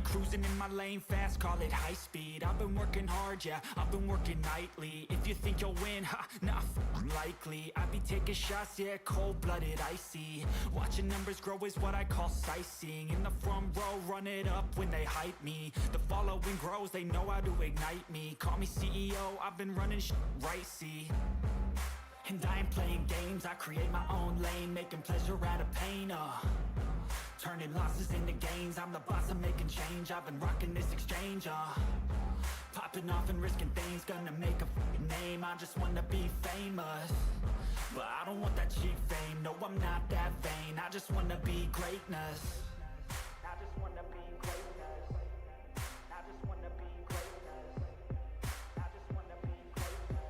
Cruising in my lane fast, call it high speed. I've been working hard, yeah, I've been working nightly. If you think you'll win, ha, nah, likely. I be taking shots, yeah, cold-blooded, icy. Watching numbers grow is what I call sightseeing. In the front row, run it up when they hype me. The following grows, they know how to ignite me. Call me CEO, I've been running right, see. And I ain't playing games, I create my own lane, making pleasure out of pain, turning losses into gains, I'm the boss, I'm making change. I've been rocking this exchange, popping off and risking things, gonna make a f***ing name. I just wanna be famous, but I don't want that cheap fame. No, I'm not that vain, I just wanna be greatness. I just wanna be greatness. I just wanna be greatness. I just wanna be greatness.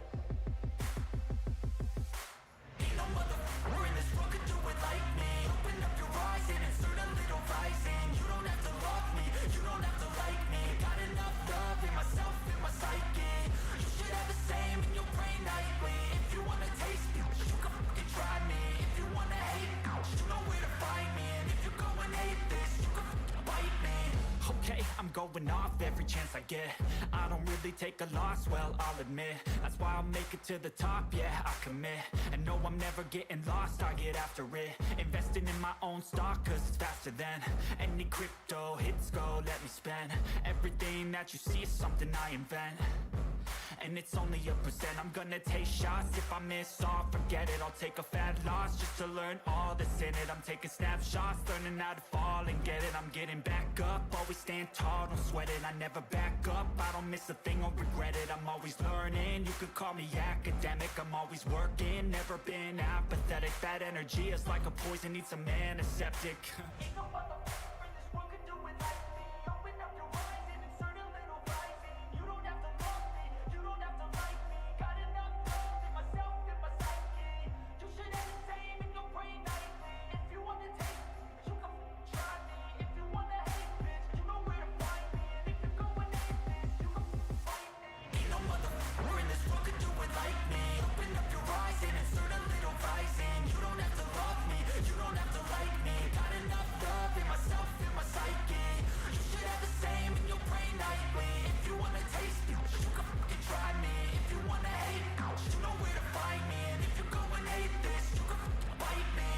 Ain't no motherfucker in this world could do it like me. Open up your eyes and insert a little Ryzen. You don't have to love me, you don't have to like me. Got enough love in myself, in my psyche. You should have the same in your brain nightly. If you wanna taste me, you can fucking try me. If you wanna hate me, you know where to find me. And if you go and hate this, you can fucking bite me. Okay, I'm going off every chance I get. I don't really take a loss, well, I'll admit. That's why I'll make it to the top, yeah, I commit. And no, I'm never getting lost, I get after it. Investing in my own stock, cause it's faster than any crypto hits go, let me spend. Everything that you see is something I invent, and it's only a percent. I'm gonna take shots, if I miss all, forget it. I'll take a fat loss just to learn all that's in it. I'm taking snapshots, learning how to fall and get it. I'm getting back up, always stand tall, don't sweat it. I never back up, I don't miss a thing or regret it. I'm always learning, you could call me academic. I'm always working, never been apathetic. That energy is like a poison, needs some antiseptic. Ain't no motherfucker in this world could do it like me. Open up your eyes and insert a little Ryzen. You don't have to love me, you don't have to like me. Got enough love in myself, in my psyche. You should have the same in your brain nightly. If you wanna take me, you can f***ing try me. If you wanna hate bitch, you know where to find me. And if you go and hate this, you can f***ing fight me. Ain't no motherfucker in this world could do it like me. Open up your eyes and insert a little Ryzen. You don't have to love me, you don't have to like me. Got enough love in myself, in my psyche. You should have the same in your brain nightly. If you wanna taste me, you can fucking try me. If you wanna hate me, you know where to find me. And if you go and hate this, you can fucking bite me.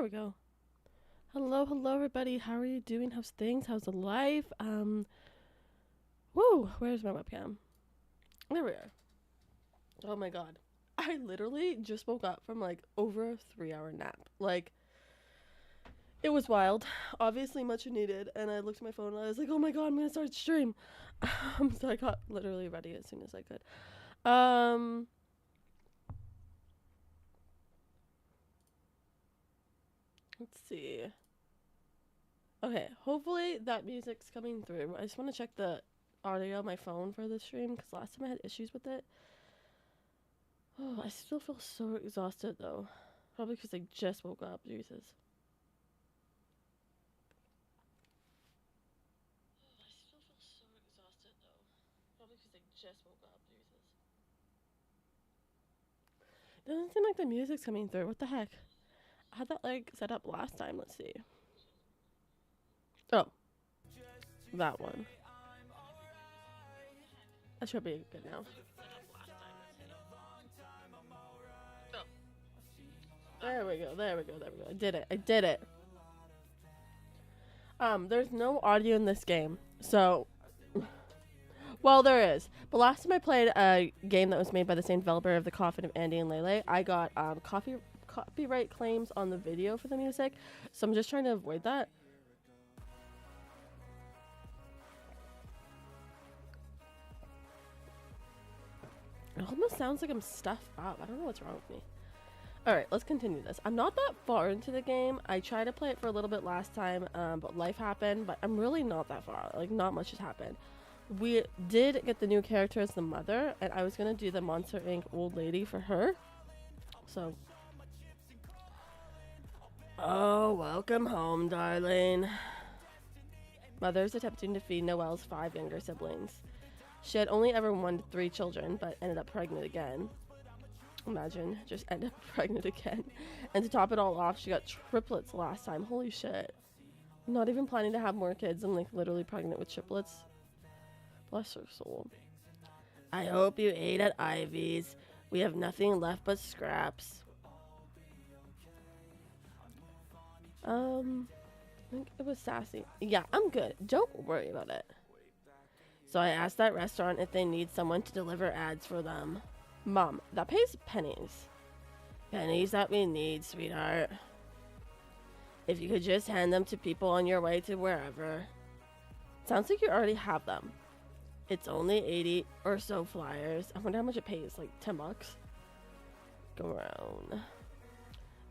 There we go. Hello, hello, everybody. How are you doing? How's things? How's the life? Woo! Where's my webcam? There we are. Oh my god. I literally just woke up from like over a 3-hour nap. Like, it was wild. Obviously much needed. And I looked at my phone and I was like, oh my god, I'm gonna start stream. So I got literally ready as soon as I could. Let's see. Okay, hopefully that music's coming through. I just want to check the audio on my phone for the stream because last time I had issues with it. Oh, I still feel so exhausted though. Probably because I just woke up. Jesus. I still feel so exhausted though. Probably because I just woke up. Jesus. Doesn't seem like the music's coming through. What the heck? I had that like set up last time. Let's see. Oh, that one. That should be good now. Oh. There we go, there we go, there we go. I did it, I did it. There's no audio in this game, so... Well, there is. But last time I played a game that was made by the same developer of The Coffin of Andy and Leyley, I got copyright claims on the video for the music, so I'm just trying to avoid that. It almost sounds like I'm stuffed up. I don't know what's wrong with me. Alright, let's continue this. I'm not that far into the game. I tried to play it for a little bit last time, but life happened. But I'm really not that far. Like, not much has happened. We did get the new character as the mother, and I was going to do the Monster Inc. old lady for her. So. Oh, welcome home, darling. Mother's attempting to feed Noelle's 5 younger siblings. She had only ever wanted 3 children, but ended up pregnant again. Imagine, just end up pregnant again. And to top it all off, she got triplets last time. Holy shit. Not even planning to have more kids and like literally pregnant with triplets. Bless her soul. I hope you ate at Ivy's. We have nothing left but scraps. I think it was sassy. Yeah, I'm good. Don't worry about it. So I asked that restaurant if they need someone to deliver ads for them. Mom, that pays pennies. Pennies that we need, sweetheart. If you could just hand them to people on your way to wherever. Sounds like you already have them. It's only 80 or so flyers. I wonder how much it pays, like 10 bucks? Go around.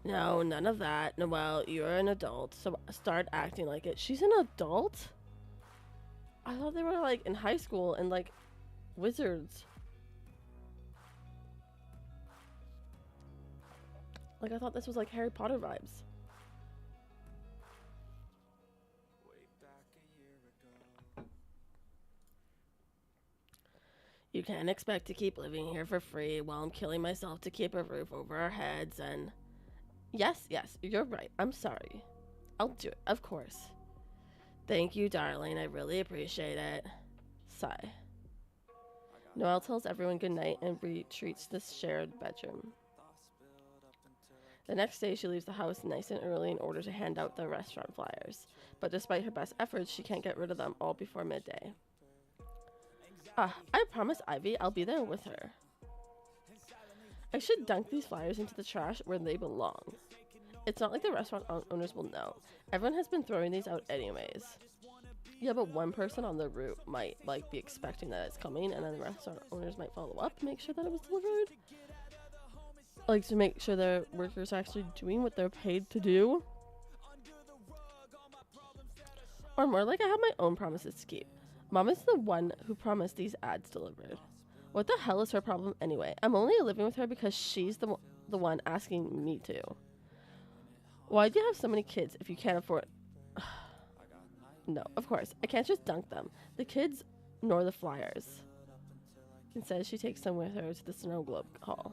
No, none of that. Noelle, you're an adult, so start acting like it. She's an adult? I thought they were like in high school and like wizards. Like I thought this was like Harry Potter vibes. You can't expect to keep living here for free while I'm killing myself to keep a roof over our heads and... Yes, you're right. I'm sorry. I'll do it, of course. Thank you, darling. I really appreciate it. Sigh. Noelle tells everyone goodnight and retreats to the shared bedroom. The next day, she leaves the house nice and early in order to hand out the restaurant flyers. But despite her best efforts, she can't get rid of them all before midday. I promised Ivy I'll be there with her. I should dunk these flyers into the trash where they belong. It's not like the restaurant owners will know. Everyone has been throwing these out anyways. Yeah, but one person on the route might like be expecting that it's coming, and then the restaurant owners might follow up to make sure that it was delivered. Like to make sure their workers are actually doing what they're paid to do. Or more like I have my own promises to keep. Mom is the one who promised these ads delivered. What the hell is her problem anyway? I'm only living with her because she's the one asking me to. Why do you have so many kids if you can't afford... No, of course. I can't just dunk them. The kids, nor the flyers. Instead, she takes them with her to the snow globe hall.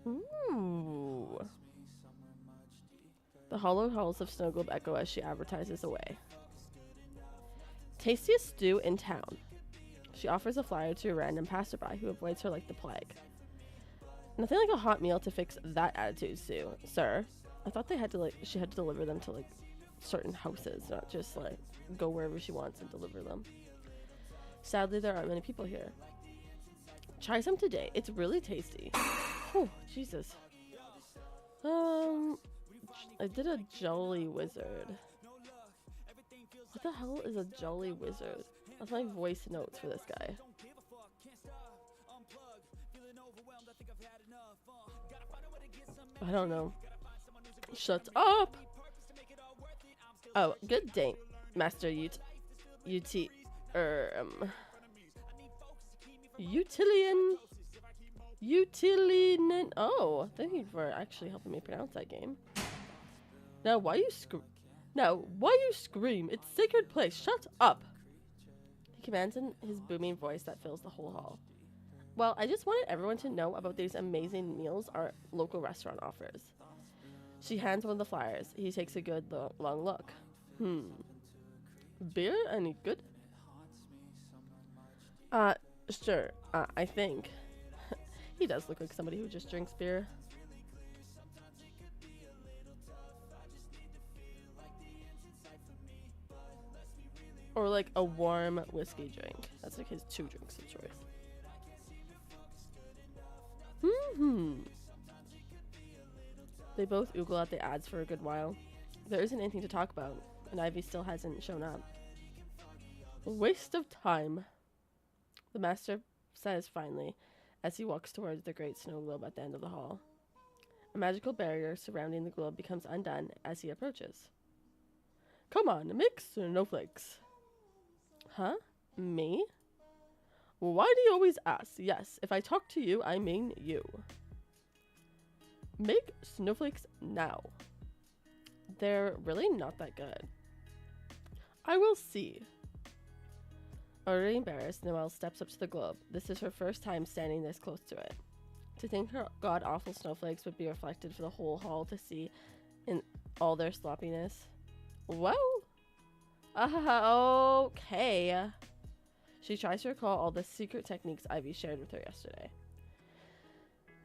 Ooh. The hollow halls of snow globe echo as she advertises away. Tastiest stew in town. She offers a flyer to a random passerby who avoids her like the plague. Nothing like a hot meal to fix that attitude, Sue. Sir. I thought they had to, like, she had to deliver them to, like, certain houses, not just, like, go wherever she wants and deliver them. Sadly, there aren't many people here. Try some today. It's really tasty. Oh, Jesus. I did a Jolly Wizard. What the hell is a Jolly Wizard? That's my voice notes for this guy. I don't know. Shut up! Oh, good day, Master Utilian. Oh, thank you for actually helping me pronounce that game. Now, why you scream? It's sacred place. Shut up! He commands in his booming voice that fills the whole hall. Well, I just wanted everyone to know about these amazing meals our local restaurant offers. She hands one of the flyers. He takes a good long look. Beer? Any good? Sure. I think. He does look like somebody who just drinks beer. Or like a warm whiskey drink. That's like his 2 drinks of choice. They both oogle at the ads for a good while. There isn't anything to talk about, and Ivy still hasn't shown up. A waste of time, the master says finally, as he walks towards the great snow globe at the end of the hall. A magical barrier surrounding the globe becomes undone as he approaches. Come on, make snowflakes. Huh? Me? Why do you always ask? Yes, if I talk to you, I mean you. Make snowflakes now. They're really not that good. I will see. Already embarrassed, Noelle steps up to the globe. This is her first time standing this close to it. To think her god-awful snowflakes would be reflected for the whole hall to see in all their sloppiness. Whoa! Okay. She tries to recall all the secret techniques Ivy shared with her yesterday.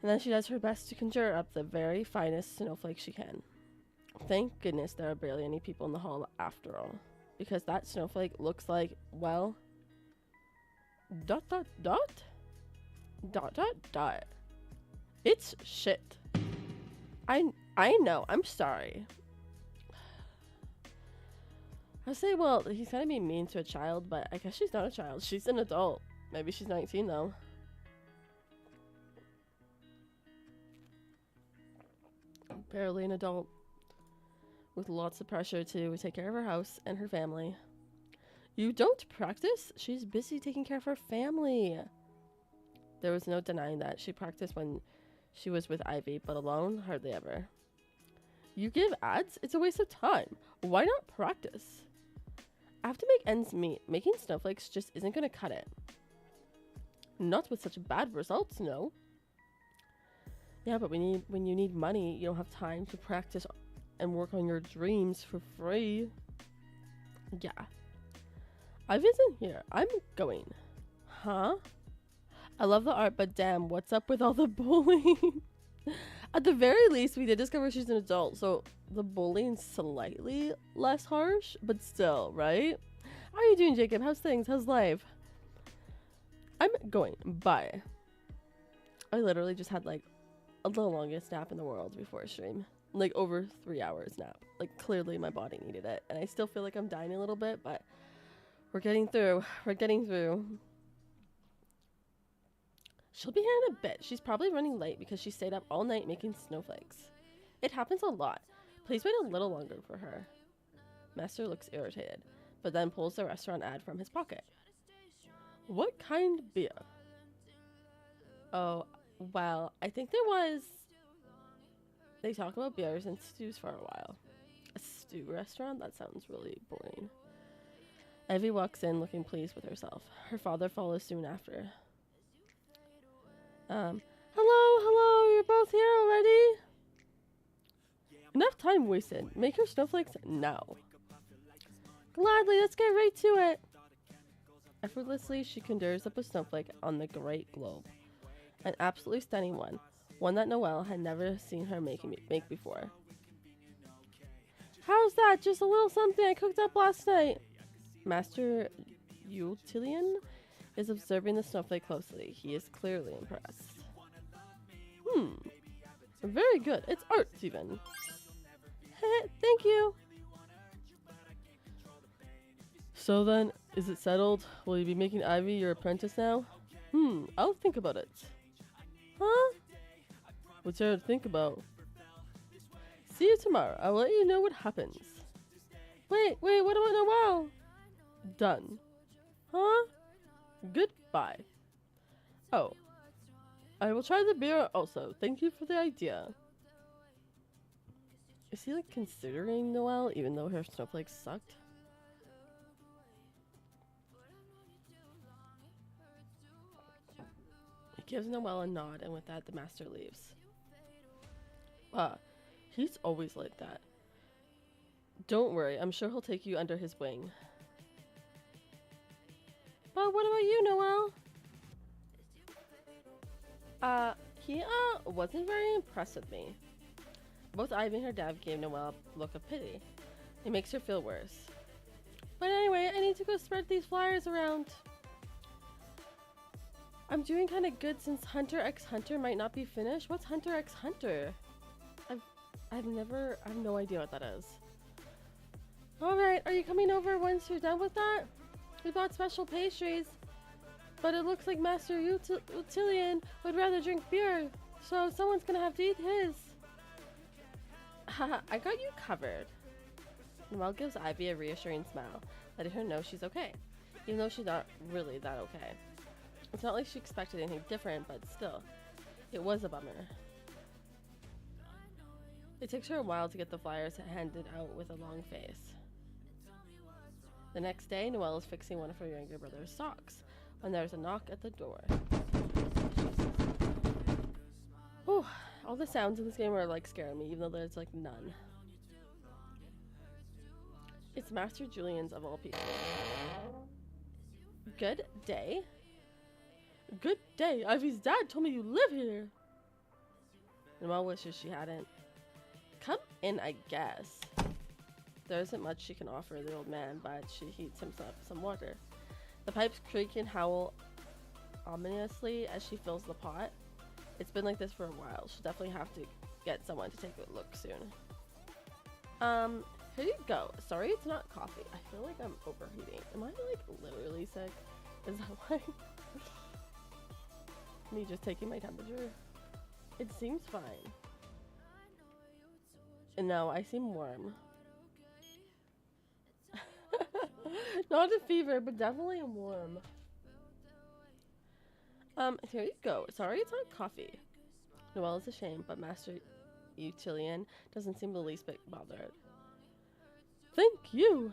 And then she does her best to conjure up the very finest snowflake she can. Thank goodness there are barely any people in the hall after all. Because that snowflake looks like, well... ... It's shit. I know, I'm sorry. I say, well, he's gonna be mean to a child, but I guess she's not a child. She's an adult. Maybe she's 19 though. Barely an adult. With lots of pressure to take care of her house and her family. You don't practice? She's busy taking care of her family. There was no denying that. She practiced when she was with Ivy, but alone, hardly ever. You give ads? It's a waste of time. Why not practice? I have to make ends meet. Making snowflakes just isn't going to cut it. Not with such bad results, no. Yeah, but when you need money, you don't have time to practice and work on your dreams for free. Yeah. Ivy isn't here. I'm going. Huh? I love the art, but damn, what's up with all the bullying? At the very least, we did discover she's an adult, so the bullying's slightly less harsh, but still, right? How are you doing, Jacob? How's things? How's life? I'm going. Bye. I literally just had, like, the longest nap in the world before stream. Like, over 3 hours nap. Like, clearly my body needed it. And I still feel like I'm dying a little bit, but we're getting through. We're getting through. She'll be here in a bit. She's probably running late because she stayed up all night making snowflakes. It happens a lot. Please wait a little longer for her. Master looks irritated, but then pulls the restaurant ad from his pocket. What kind of beer? Oh, well, I think there was... They talk about beers and stews for a while. A stew restaurant? That sounds really boring. Evie walks in looking pleased with herself. Her father follows soon after. Hello, you're both here already? Enough time wasted. Make your snowflakes now. Gladly, let's get right to it. Effortlessly, she conjures up a snowflake on the great globe. An absolutely stunning one. One that Noelle had never seen her make before. just a little something I cooked up last night. Master Lian is observing the snowflake closely. He is clearly impressed. Very good. It's art, even. Thank you. So then, is it settled? Will you be making Ivy your apprentice now? I'll think about it. Huh? What's there to think about? See you tomorrow. I'll let you know what happens. Wait, what about Noelle? Done. Huh? Goodbye. Oh. I will try the beer also. Thank you for the idea. Is he like considering Noelle even though her snowflakes sucked? He gives Noelle a nod, and with that the master leaves. He's always like that. Don't worry, I'm sure he'll take you under his wing. But what about you, Noelle? He wasn't very impressed with me. Both Ivy and her dad gave Noelle a look of pity. It makes her feel worse. But anyway, I need to go spread these flyers around. I'm doing kind of good since Hunter x Hunter might not be finished. What's Hunter x Hunter? I have no idea what that is. Alright, are you coming over once you're done with that? We bought special pastries, but it looks like Master Lian would rather drink beer, so someone's gonna have to eat his. Haha, I got you covered. Noelle gives Ivy a reassuring smile, letting her know she's okay, even though she's not really that okay. It's not like she expected anything different, but still, it was a bummer. It takes her a while to get the flyers handed out with a long face. The next day, Noelle is fixing one of her younger brother's socks when there's a knock at the door. Whew, all the sounds in this game are like scaring me, even though there's like none. It's Master Julian's of all people. Good day. Good day. Ivy's dad told me you live here. Noelle wishes she hadn't. Come in, I guess. There isn't much she can offer the old man, but she heats himself some water. The pipes creak and howl ominously as she fills the pot. It's been like this for a while. She'll definitely have to get someone to take a look soon. Here you go. Sorry it's not coffee. I feel like I'm overheating. Am I like literally sick? Is that why? Me just taking my temperature? It seems fine. And no, I seem warm. Not a fever, but definitely warm. Here you go. Sorry it's not coffee. Noelle is ashamed, but Master Lian doesn't seem the least bit bothered. Thank you!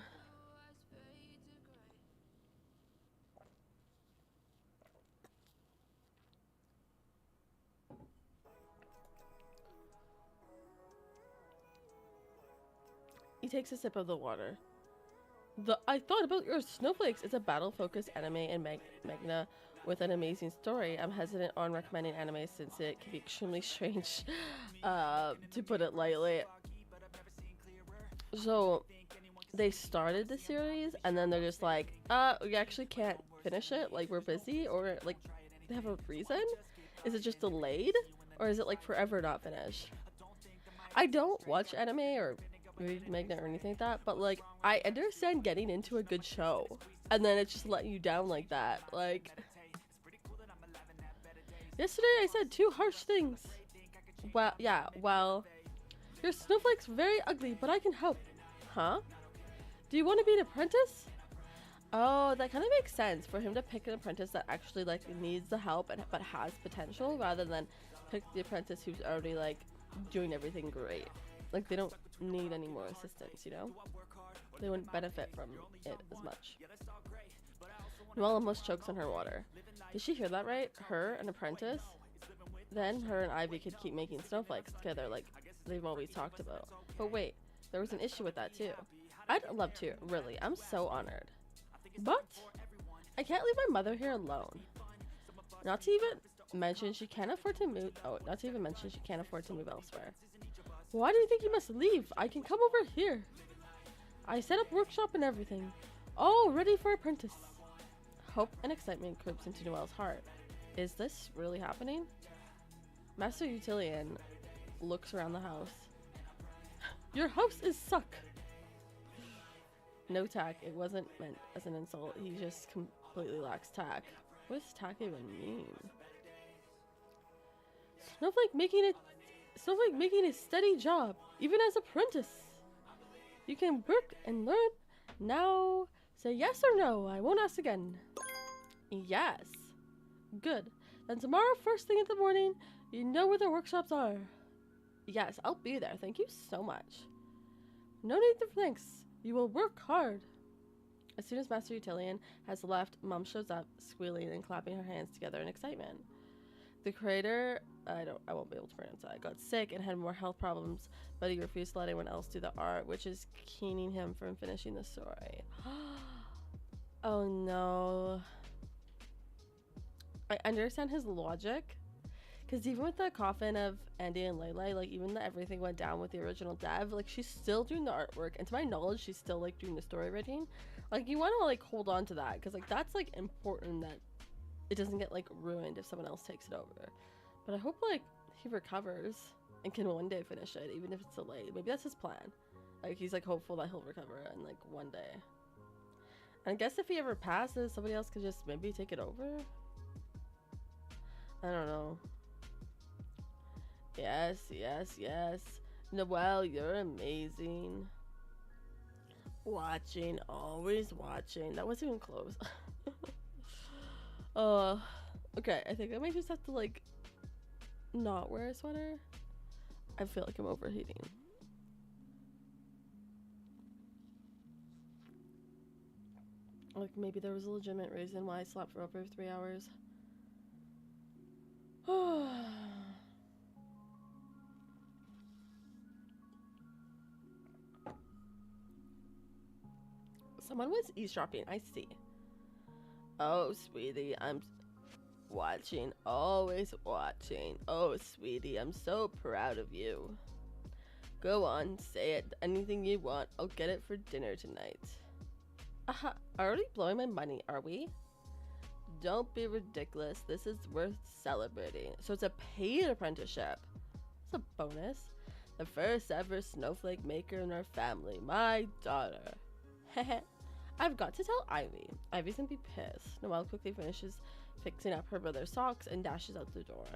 He takes a sip of the water. I thought about your snowflakes. It's a battle-focused anime and manga with an amazing story. I'm hesitant on recommending anime since it can be extremely strange, to put it lightly. So, they started the series, and then they're just like, we actually can't finish it, like, we're busy, or, like, they have a reason? Is it just delayed? Or is it, like, forever not finished? I don't watch anime or read manga or anything like that, but like I understand getting into a good show and then it's just letting you down like that. Like yesterday I said 2 harsh things. Well, yeah, well, your snowflake's very ugly, but I can help. Huh? Do you want to be an apprentice? Oh, that kind of makes sense for him to pick an apprentice that actually like needs the help and but has potential, rather than pick the apprentice who's already like doing everything great. Like, they don't need any more assistance, you know? They wouldn't benefit from it as much. Noelle almost chokes on her water. Did she hear that right? Her, an apprentice? Then her and Ivy could keep making snowflakes together like they've always talked about. But wait, there was an issue with that too. I'd love to, really. I'm so honored. But I can't leave my mother here alone. Not to even mention she can't afford to move. Oh, not to even mention she can't afford to move elsewhere. Why do you think you must leave? I can come over here. I set up workshop and everything. All ready for apprentice. Hope and excitement creeps into Noelle's heart. Is this really happening? Master Utilitarian looks around the house. Your house is suck. No tack. It wasn't meant as an insult. He just completely lacks tack. What does tack even mean? Snowflake making a steady job, even as apprentice. You can work and learn. Now, say yes or no. I won't ask again. Yes. Good. Then tomorrow, first thing in the morning, you know where the workshops are. Yes, I'll be there. Thank you so much. No need for thanks. You will work hard. As soon as Master Utilitarian has left, Mom shows up, squealing and clapping her hands together in excitement. The creator, I won't be able to pronounce that, got sick and had more health problems, but he refused to let anyone else do the art, which is keening him from finishing the story. Oh no. I understand his logic, because even with the coffin of Andy and Leyley, like even that everything went down with the original dev, like she's still doing the artwork, and to my knowledge she's still like doing the story writing. Like you want to like hold on to that, because like that's like important that it doesn't get like ruined if someone else takes it over. But I hope like he recovers and can one day finish it, even if it's delayed. Maybe that's his plan. Like he's like hopeful that he'll recover in like one day. And I guess if he ever passes, somebody else could just maybe take it over. I don't know. Yes, yes, yes. Noelle, you're amazing. Watching, always watching. That wasn't even close. Okay, I think I might just have to like not wear a sweater. I feel like I'm overheating. Like maybe there was a legitimate reason why I slept for over 3 hours. Someone was eavesdropping, I see. Oh, sweetie, I'm watching, always watching. Oh, sweetie, I'm so proud of you. Go on, say it. Anything you want, I'll get it for dinner tonight. Aha, already blowing my money, are we? Don't be ridiculous. This is worth celebrating. So it's a paid apprenticeship. It's a bonus. The first ever snowflake maker in our family, my daughter. Heh. I've got to tell Ivy. Ivy's gonna be pissed. Noelle quickly finishes fixing up her brother's socks and dashes out the door.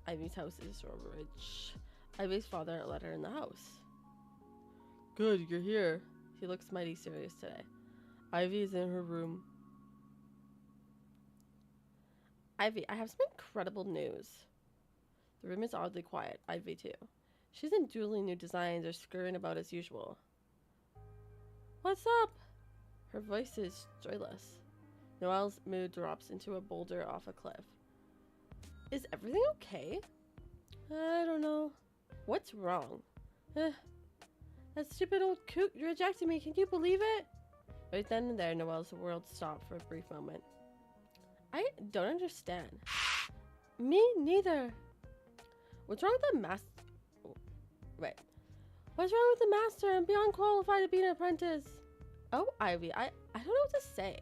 Ivy's house is so rich. Ivy's father let her in the house. Good, you're here. He looks mighty serious today. Ivy is in her room. Ivy, I have some incredible news. The room is oddly quiet. Ivy too. She isn't dueling new designs or scurrying about as usual. What's up? Her voice is joyless. Noelle's mood drops into a boulder off a cliff. Is everything okay? I don't know. What's wrong? That stupid old coot rejected me. Can you believe it? Right then and there, Noelle's world stopped for a brief moment. I don't understand. Me neither. What's wrong with the master? Wait. What's wrong with the master? I'm beyond qualified to be an apprentice. Oh, Ivy, I don't know what to say.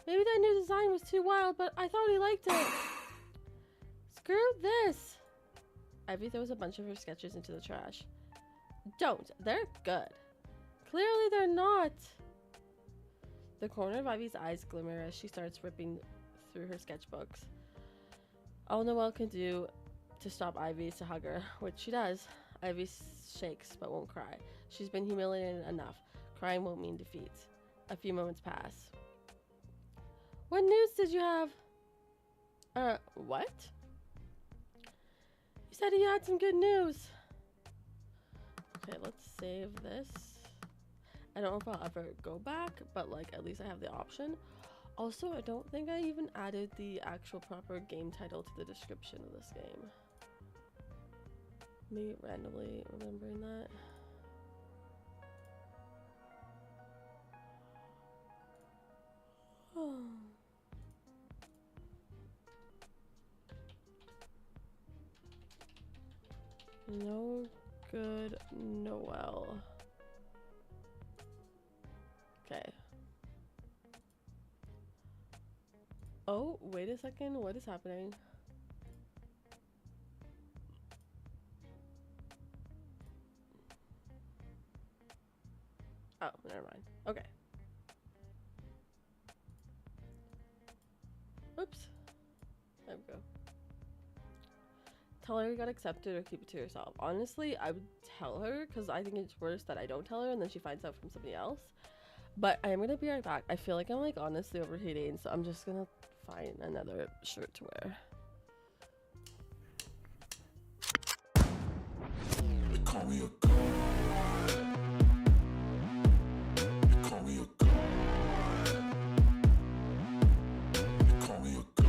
Maybe that new design was too wild, but I thought he liked it. Screw this. Ivy throws a bunch of her sketches into the trash. Don't. They're good. Clearly they're not. The corner of Ivy's eyes glimmer as she starts ripping through her sketchbooks. All Noelle can do to stop Ivy is to hug her, which she does. Ivy shakes but won't cry. She's been humiliated enough. Crying won't mean defeat. A few moments pass. What news did you have? What? You said you had some good news. Okay, let's save this. I don't know if I'll ever go back, but like at least I have the option. Also, I don't think I even added the actual proper game title to the description of this game. Me randomly remembering that. Oh. No Good Noelle. Okay. Oh, wait a second. What is happening? Oh, never mind. Okay. Oops. There we go. Tell her you got accepted or keep it to yourself. Honestly, I would tell her because I think it's worse that I don't tell her and then she finds out from somebody else. But I am going to be right back. I feel like I'm like honestly overheating, so I'm just going to find another shirt to wear. They call me a god. They call me a god. They call me a god.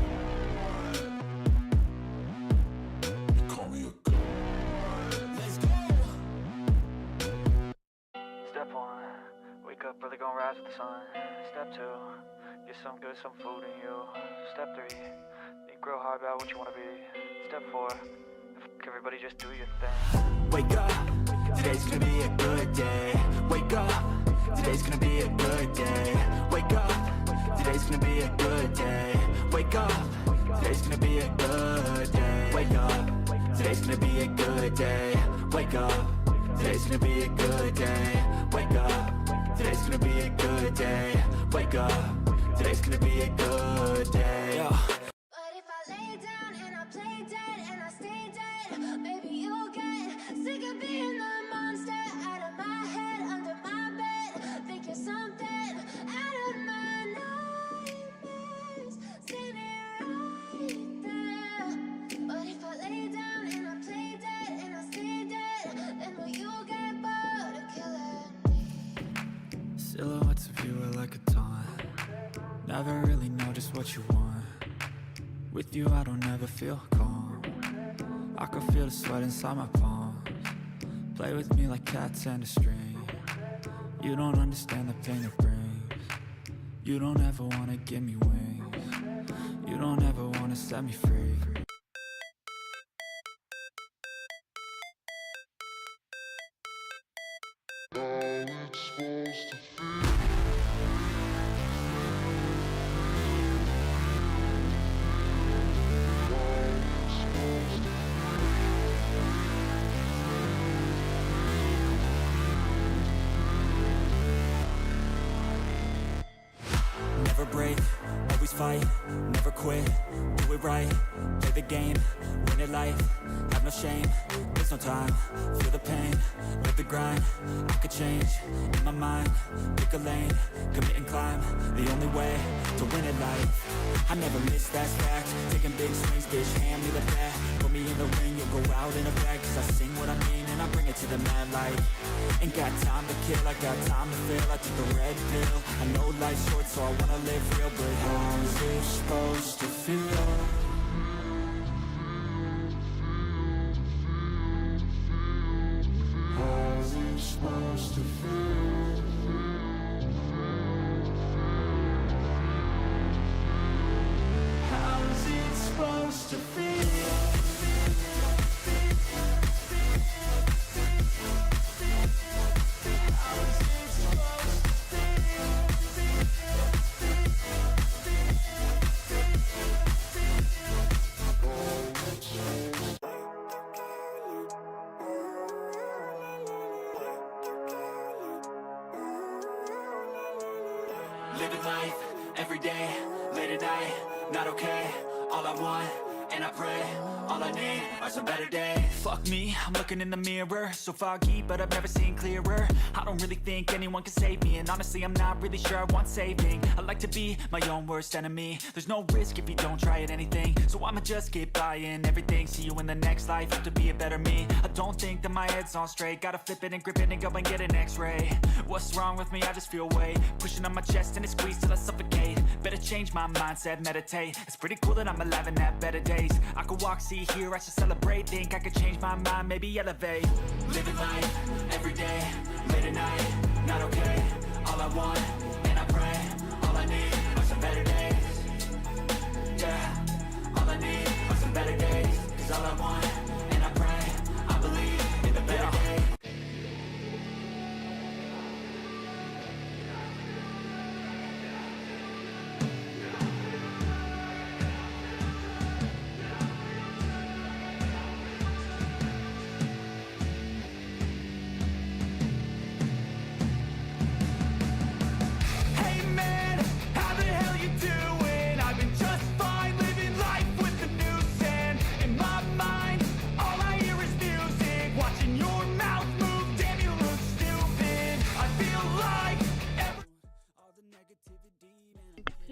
They call me a god. Let's go. Step one, wake up early, gonna rise with the sun. Step two, get some good, some food in you. Step three, think real hard about what you wanna be. Step four, everybody just do your thing. Wake up, today's gonna be a good day. Wake up, today's gonna be a good day. Wake up, today's gonna be a good day. Wake up, today's gonna be a good day. Wake up, today's gonna be a good day. Wake up, today's gonna be a good day. Wake up, today's gonna be a good day. Wake up, today's gonna be a good day. Yeah. But if I lay down and I play dead and I stay dead, maybe you'll get sick of being the monster out of my head, under my bed. Think you're something out of my nightmares, standing right there. But if I lay down and I play dead and I stay dead, then will you get bored of killing me? Silhouettes of you are like a taunt. Never really know just what you want. With you I don't ever feel calm. I can feel the sweat inside my palms. Play with me like cats and a string. You don't understand the pain it brings. You don't ever wanna give me wings. You don't ever wanna set me free. Never break, always fight, never quit, do it right, play the game, win it life, have no shame, there's no time, feel the pain, live the grind, I could change, in my mind, pick a lane, commit and climb, the only way to win it life, I never miss, that's fact, taking big swings, bitch, hand me the bat, put me in the ring, you'll go out in a bag, cause I sing what I mean and I bring it to the mad light, ain't got time to kill, I got time to feel, I took the red pill, I know life's short so I wanna live real, but how's it supposed to feel? How's it supposed to feel? How's it supposed to feel? Living life, every day, late at night, not okay. All I want, and I pray, all I need are some better days. Fuck me, I'm looking in the mirror. So foggy, but I've never seen clearer. I don't really think anyone can save me. And honestly, I'm not really sure I want saving. I like to be my own worst enemy. There's no risk if you don't try at anything. So I'ma just keep buying everything. See you in the next life, have to be a better me. I don't think that my head's on straight. Gotta flip it and grip it and go and get an x-ray. What's wrong with me? I just feel weight pushing on my chest and it squeezes till I suffocate. Better change my mindset, meditate. It's pretty cool that I'm alive and have better days. I could walk, see, hear, I should celebrate. Think I could change my mind, maybe elevate. Living life, every day, late at night, not okay. All I want, and I pray, all I need are some better days. Yeah, all I need are some better days. Cause all I want, and I pray, I believe in the better days.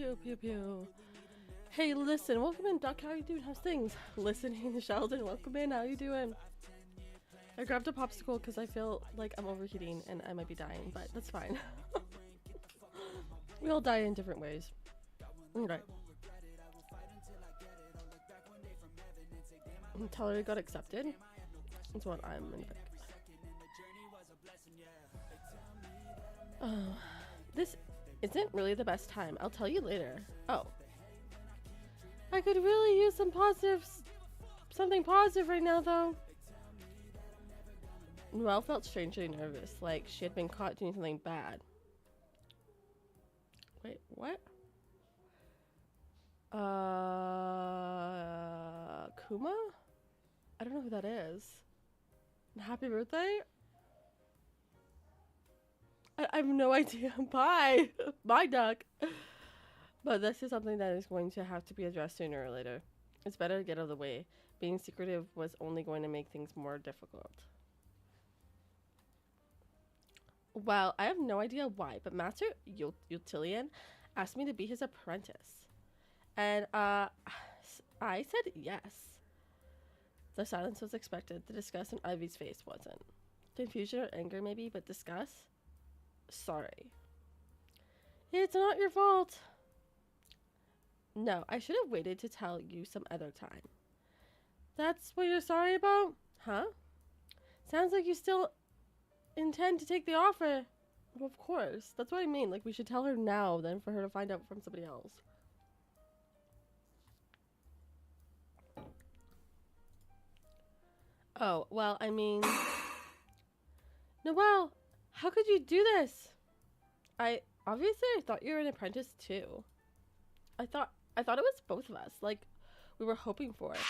Pew pew pew. Hey, listen, welcome in, Duck. How you doing? How's things? Listening, Sheldon, welcome in. How you doing? I grabbed a popsicle because I feel like I'm overheating and I might be dying, but that's fine. We all die in different ways. Okay. Tell her I got accepted. That's what I'm in. Oh, this isn't really the best time. I'll tell you later. Oh. I could really use some something positive right now, though. Noelle felt strangely nervous, like she had been caught doing something bad. Wait, what? Kuma? I don't know who that is. Happy birthday? I have no idea. Bye. Bye, Duck. But this is something that is going to have to be addressed sooner or later. It's better to get out of the way. Being secretive was only going to make things more difficult. Well, I have no idea why, but Master Lian asked me to be his apprentice. And I said yes. The silence was expected. The disgust in Ivy's face wasn't. Confusion or anger maybe, but disgust? Sorry. It's not your fault. No, I should have waited to tell you some other time. That's what you're sorry about? Huh? Sounds like you still intend to take the offer. Well, of course. That's what I mean. Like, we should tell her now than for her to find out from somebody else. Oh, well, I mean... Noelle, how could you do this? Obviously I thought you were an apprentice too. I thought it was both of us. Like, we were hoping for it.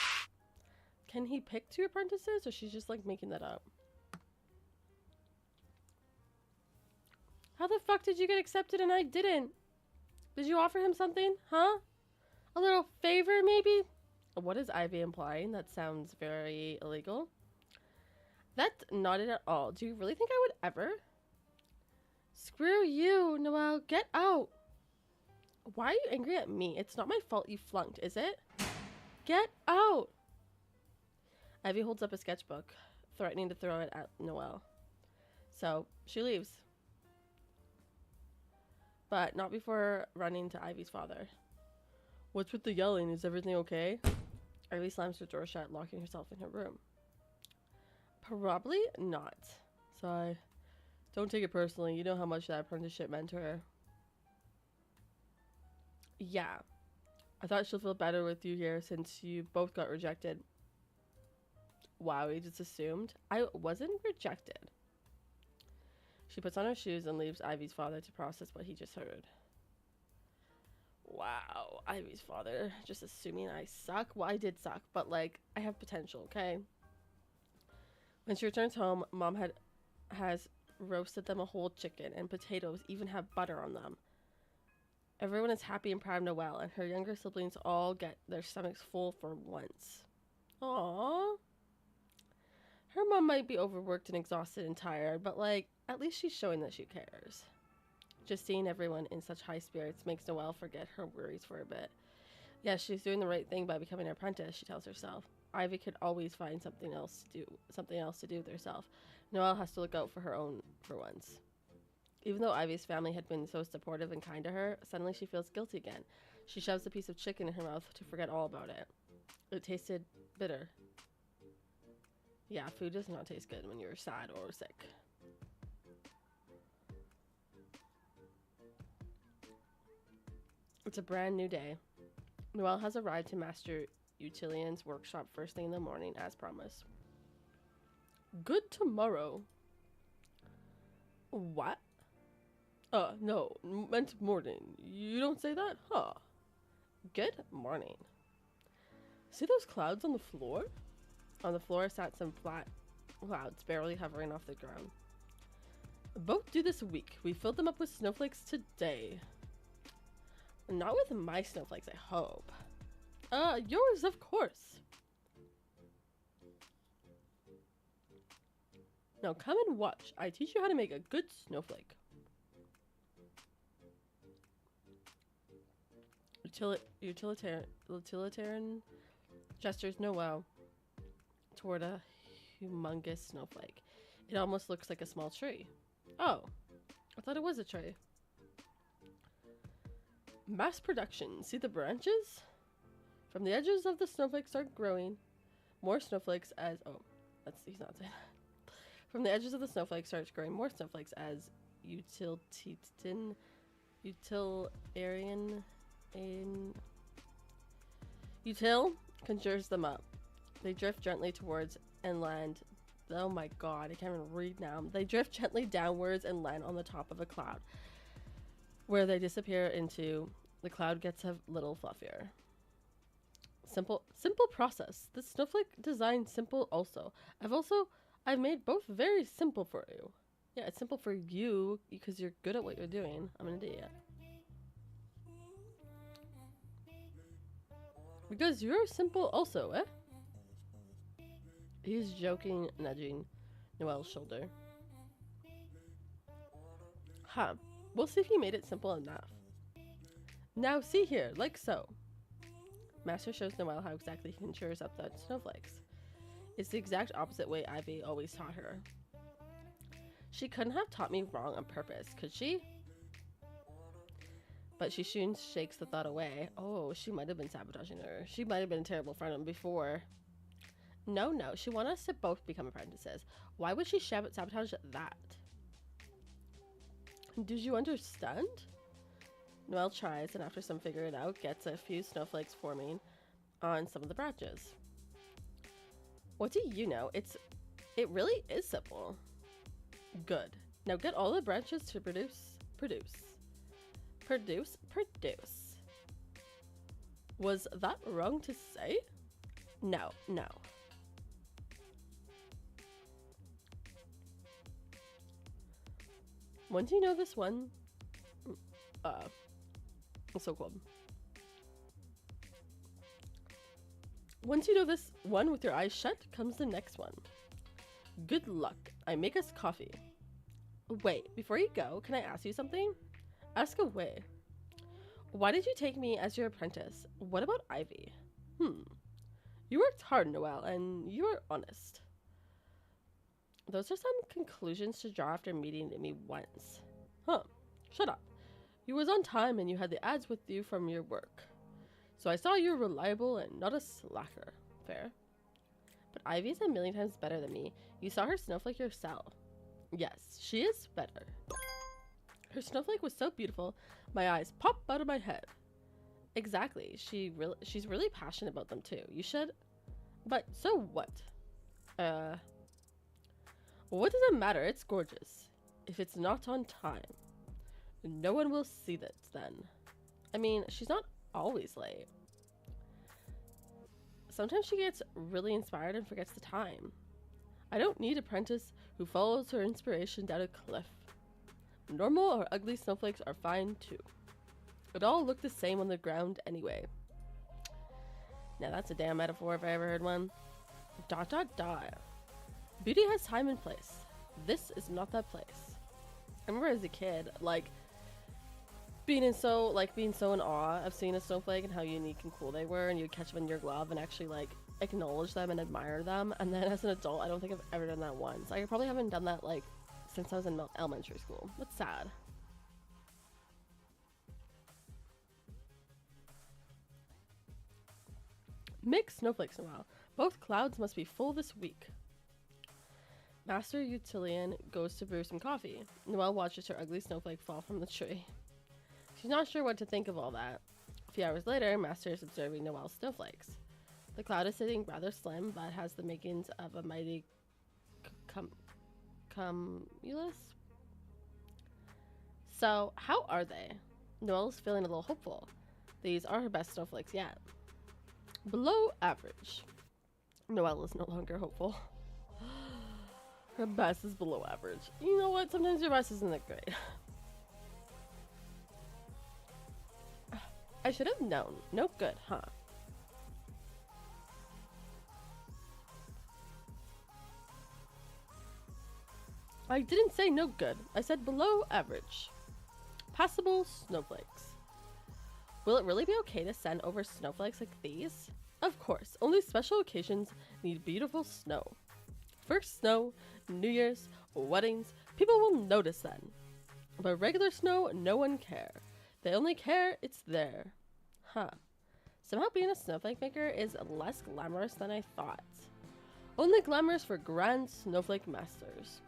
Can he pick 2 apprentices, or she's just like making that up? How the fuck did you get accepted and I didn't? Did you offer him something? Huh? A little favor, maybe? What is Ivy implying? That sounds very illegal. That's not it at all. Do you really think I would ever? Screw you, Noelle. Get out. Why are you angry at me? It's not my fault you flunked, is it? Get out. Ivy holds up a sketchbook, threatening to throw it at Noelle. So, she leaves. But not before running to Ivy's father. What's with the yelling? Is everything okay? Ivy slams her door shut, locking herself in her room. Probably not. Sigh. Don't take it personally. You know how much that apprenticeship meant to her. Yeah. I thought she'll feel better with you here since you both got rejected. Wow, he just assumed. I wasn't rejected. She puts on her shoes and leaves Ivy's father to process what he just heard. Wow, Ivy's father just assuming I suck. Well, I did suck, but like, I have potential, okay? When she returns home, Mom has roasted them a whole chicken and potatoes, even have butter on them. Everyone is happy and proud of Noelle, and her younger siblings all get their stomachs full for once. Aww. Her mom might be overworked and exhausted and tired, but like, at least she's showing that she cares. Just seeing everyone in such high spirits makes Noelle forget her worries for a bit. Yes, she's doing the right thing by becoming an apprentice, she tells herself. Ivy could always find something else to do with herself. Noelle has to look out for her own for once. Even though Ivy's family had been so supportive and kind to her, suddenly she feels guilty again. She shoves a piece of chicken in her mouth to forget all about it. It tasted bitter. Yeah, food does not taste good when you're sad or sick. It's a brand new day. Noelle has arrived to Master Lian's workshop first thing in the morning, as promised. Good tomorrow. What? No, meant morning. You don't say that? Huh. Good morning. See those clouds on the floor? On the floor sat some flat clouds, barely hovering off the ground. Both due this week. We filled them up with snowflakes today. Not with my snowflakes, I hope. Yours, of course. Now come and watch. I teach you how to make a good snowflake. utilitarian gestures Noelle toward a humongous snowflake. It almost looks like a small tree. Oh, I thought it was a tree. Mass production. See the branches? From the edges of the snowflake start growing more snowflakes as... Oh, he's not saying that. From the edges of the snowflake starts growing more snowflakes as utilitarian util conjures them up. They drift gently towards and land. Oh my god, I can't even read now. They drift gently downwards and land on the top of a cloud, where they disappear into the cloud gets a little fluffier. Simple process. The snowflake design simple also. I've made both very simple for you. Yeah, it's simple for you because you're good at what you're doing. I'm an idiot. Because you're simple also, eh? He's joking, nudging Noelle's shoulder. Huh. We'll see if he made it simple enough. Now see here, like so. Master shows Noelle how exactly he conjures up the snowflakes. It's the exact opposite way Ivy always taught her. She couldn't have taught me wrong on purpose, could she? But she soon shakes the thought away. Oh, she might have been sabotaging her. She might have been a terrible friend before. No, she wanted us to both become apprentices. Why would she sabotage that? Did you understand? Noelle tries, and after some figuring out, gets a few snowflakes forming on some of the branches. What do you know? It really is simple. Good. Now get all the branches to produce. Was that wrong to say? No. Once you know this one, what's so cool? Once you know this one with your eyes shut, comes the next one. Good luck. I make us coffee. Wait, before you go, can I ask you something? Ask away. Why did you take me as your apprentice? What about Ivy? You worked hard, Noelle, and you were honest. Those are some conclusions to draw after meeting me once. Huh. Shut up. You was on time and you had the ads with you from your work. So I saw you're reliable and not a slacker. Fair. But Ivy's a million times better than me. You saw her snowflake yourself. Yes, she is better. Her snowflake was so beautiful, my eyes pop out of my head. Exactly. She's really passionate about them too. You should... But so what? What does it matter? It's gorgeous. If it's not on time, no one will see that then. I mean, she's not always late. Sometimes she gets really inspired and forgets the time. I don't need an apprentice who follows her inspiration down a cliff. Normal or ugly snowflakes are fine too. It all look the same on the ground anyway. Now that's a damn metaphor if I ever heard one. ... Beauty has time and place. This is not that place. I remember as a kid, like, being so in awe of seeing a snowflake and how unique and cool they were, and you'd catch them in your glove and actually like acknowledge them and admire them. And then as an adult, I don't think I've ever done that once. I probably haven't done that like since I was in elementary school. That's sad. Mix snowflakes in a while. Both clouds must be full this week. Master Utilitarian goes to brew some coffee. Noelle watches her ugly snowflake fall from the tree. She's not sure what to think of all that. A few hours later, Master is observing Noelle's snowflakes. The cloud is sitting rather slim, but has the makings of a mighty cumulus. So, how are they? Noelle's feeling a little hopeful. These are her best snowflakes yet. Below average. Noelle is no longer hopeful. Her best is below average. You know what? Sometimes your best isn't that great. I should have known. No good, huh? I didn't say no good. I said below average. Passable snowflakes. Will it really be okay to send over snowflakes like these? Of course, only special occasions need beautiful snow. First snow, New Year's, weddings, people will notice then. But regular snow, no one care. They only care it's there. Huh. Somehow being a snowflake maker is less glamorous than I thought. Only glamorous for grand snowflake masters.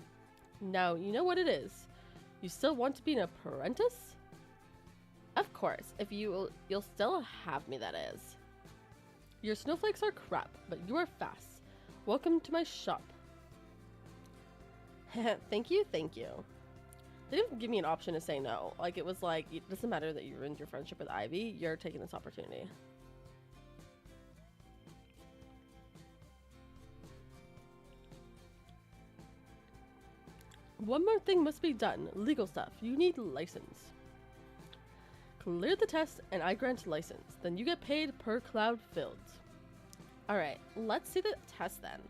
Now, you know what it is. You still want to be an apprentice? Of course, if you'll still have me, that is. Your snowflakes are crap, but you are fast. Welcome to my shop. Thank you, thank you. They didn't give me an option to say no. Like, it was like, it doesn't matter that you ruined your friendship with Ivy, you're taking this opportunity. One more thing must be done. Legal stuff. You need license. Clear the test and I grant license. Then you get paid per cloud filled. Alright, let's see the test then.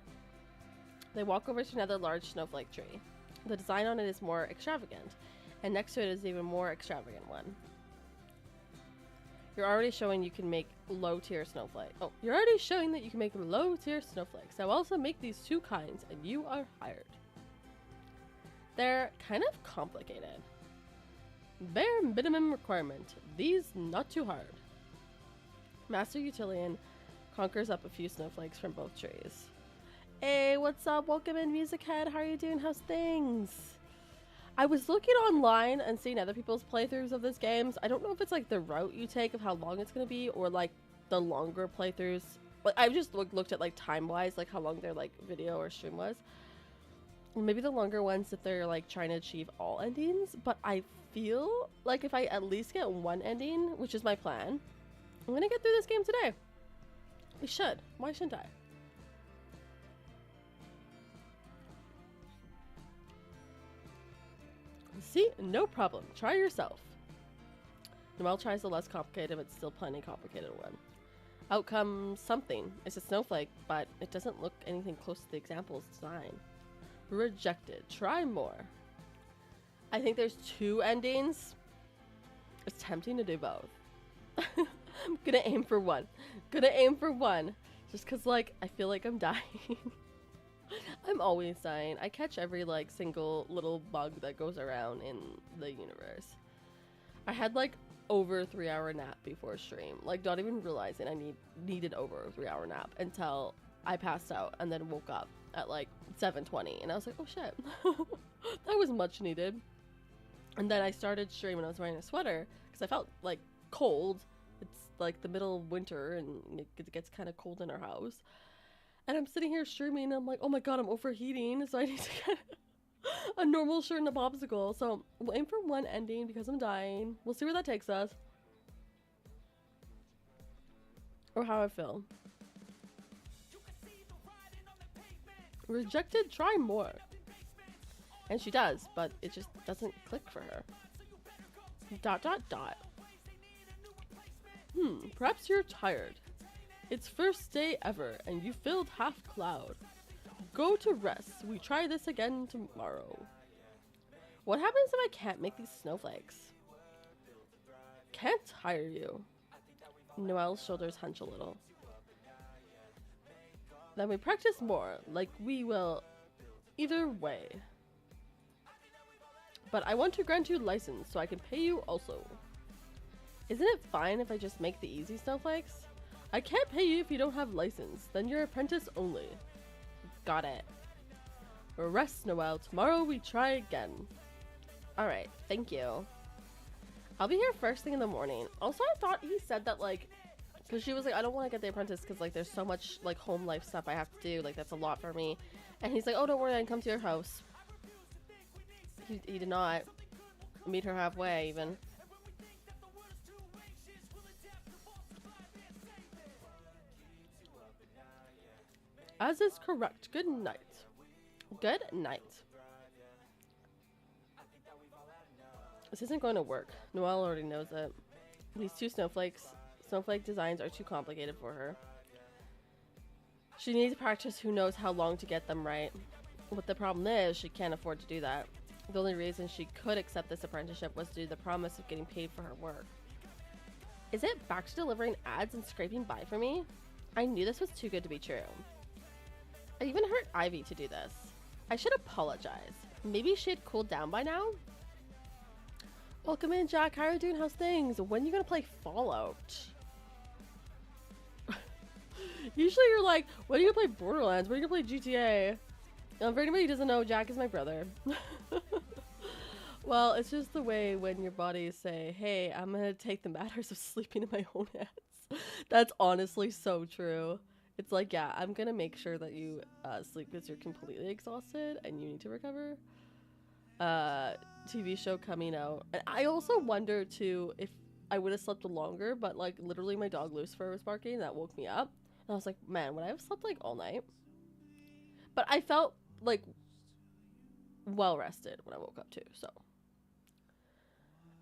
They walk over to another large snowflake tree. The design on it is more extravagant, and next to it is an even more extravagant one. You're already showing you can make low-tier snowflake. Oh, you're already showing that you can make low-tier snowflakes. Now also make these two kinds, and you are hired. They're kind of complicated. Bare minimum requirement. These not too hard. Master Utilitarian conquers up a few snowflakes from both trees. Hey, what's up? Welcome in, Music Head. How are you doing? How's things? I was looking online and seeing other people's playthroughs of this game. I don't know if it's like the route you take of how long it's going to be, or like the longer playthroughs. Like, I've just looked at like time-wise, like how long their like video or stream was. Maybe the longer ones if they're like trying to achieve all endings, but I feel like if I at least get one ending, which is my plan, I'm gonna get through this game today. We should. Why shouldn't I? See? No problem. Try yourself. Noelle tries the less complicated but still plenty complicated one. Outcome something. It's a snowflake, but it doesn't look anything close to the example's design. Rejected. Try more. I think there's two endings. It's tempting to do both. I'm gonna aim for one. Gonna aim for one. Just cause like, I feel like I'm dying. I'm always dying. I catch every like single little bug that goes around in the universe. I had like over a 3-hour nap before stream. Like not even realizing I needed over a 3-hour nap until I passed out and then woke up at like 7:20 and I was like, oh shit. That was much needed. And then I started streaming and I was wearing a sweater because I felt like cold. It's like the middle of winter and it gets kind of cold in our house. And I'm sitting here streaming and I'm like, oh my god, I'm overheating. So I need to get a normal shirt and a popsicle. So we'll aim for one ending because I'm dying. We'll see where that takes us. Or how I feel. Rejected, try more. And she does, but it just doesn't click for her. ... Perhaps you're tired. It's first day ever, and you filled half cloud. Go to rest. We try this again tomorrow. What happens if I can't make these snowflakes? Can't hire you. Noelle's shoulders hunch a little. Then we practice more, like we will. Either way. But I want to grant you license so I can pay you also. Isn't it fine if I just make the easy snowflakes? I can't pay you if you don't have license. Then you're apprentice only. Got it. Rest, Noelle. Tomorrow we try again. Alright, thank you. I'll be here first thing in the morning. Also, I thought he said that, like, because she was like, I don't want to get the apprentice because, like, there's so much, like, home life stuff I have to do. Like, that's a lot for me. And he's like, oh, don't worry, I can come to your house. He did not meet her halfway, even. As is correct. Good night. Good night. This isn't going to work. Noelle already knows it. These two snowflake designs are too complicated for her. She needs to practice who knows how long to get them right. But the problem is, she can't afford to do that. The only reason she could accept this apprenticeship was due to the promise of getting paid for her work. Is it back to delivering ads and scraping by for me? I knew this was too good to be true. I even hurt Ivy to do this. I should apologize. Maybe she had cooled down by now? Welcome in, Jack. How are you doing? How's things? When are you gonna play Fallout? Usually you're like, when are you gonna play Borderlands? When are you gonna play GTA? For anybody who doesn't know, Jack is my brother. Well, it's just the way when your bodies say, hey, I'm gonna take the matters of sleeping in my own hands. That's honestly so true. It's like, yeah, I'm gonna make sure that you sleep because you're completely exhausted and you need to recover. TV show coming out. And I also wonder too if I would have slept longer, but like literally my dog Lucifer was barking, that woke me up. And I was like, man, would I have slept like all night? But I felt like well rested when I woke up too, so.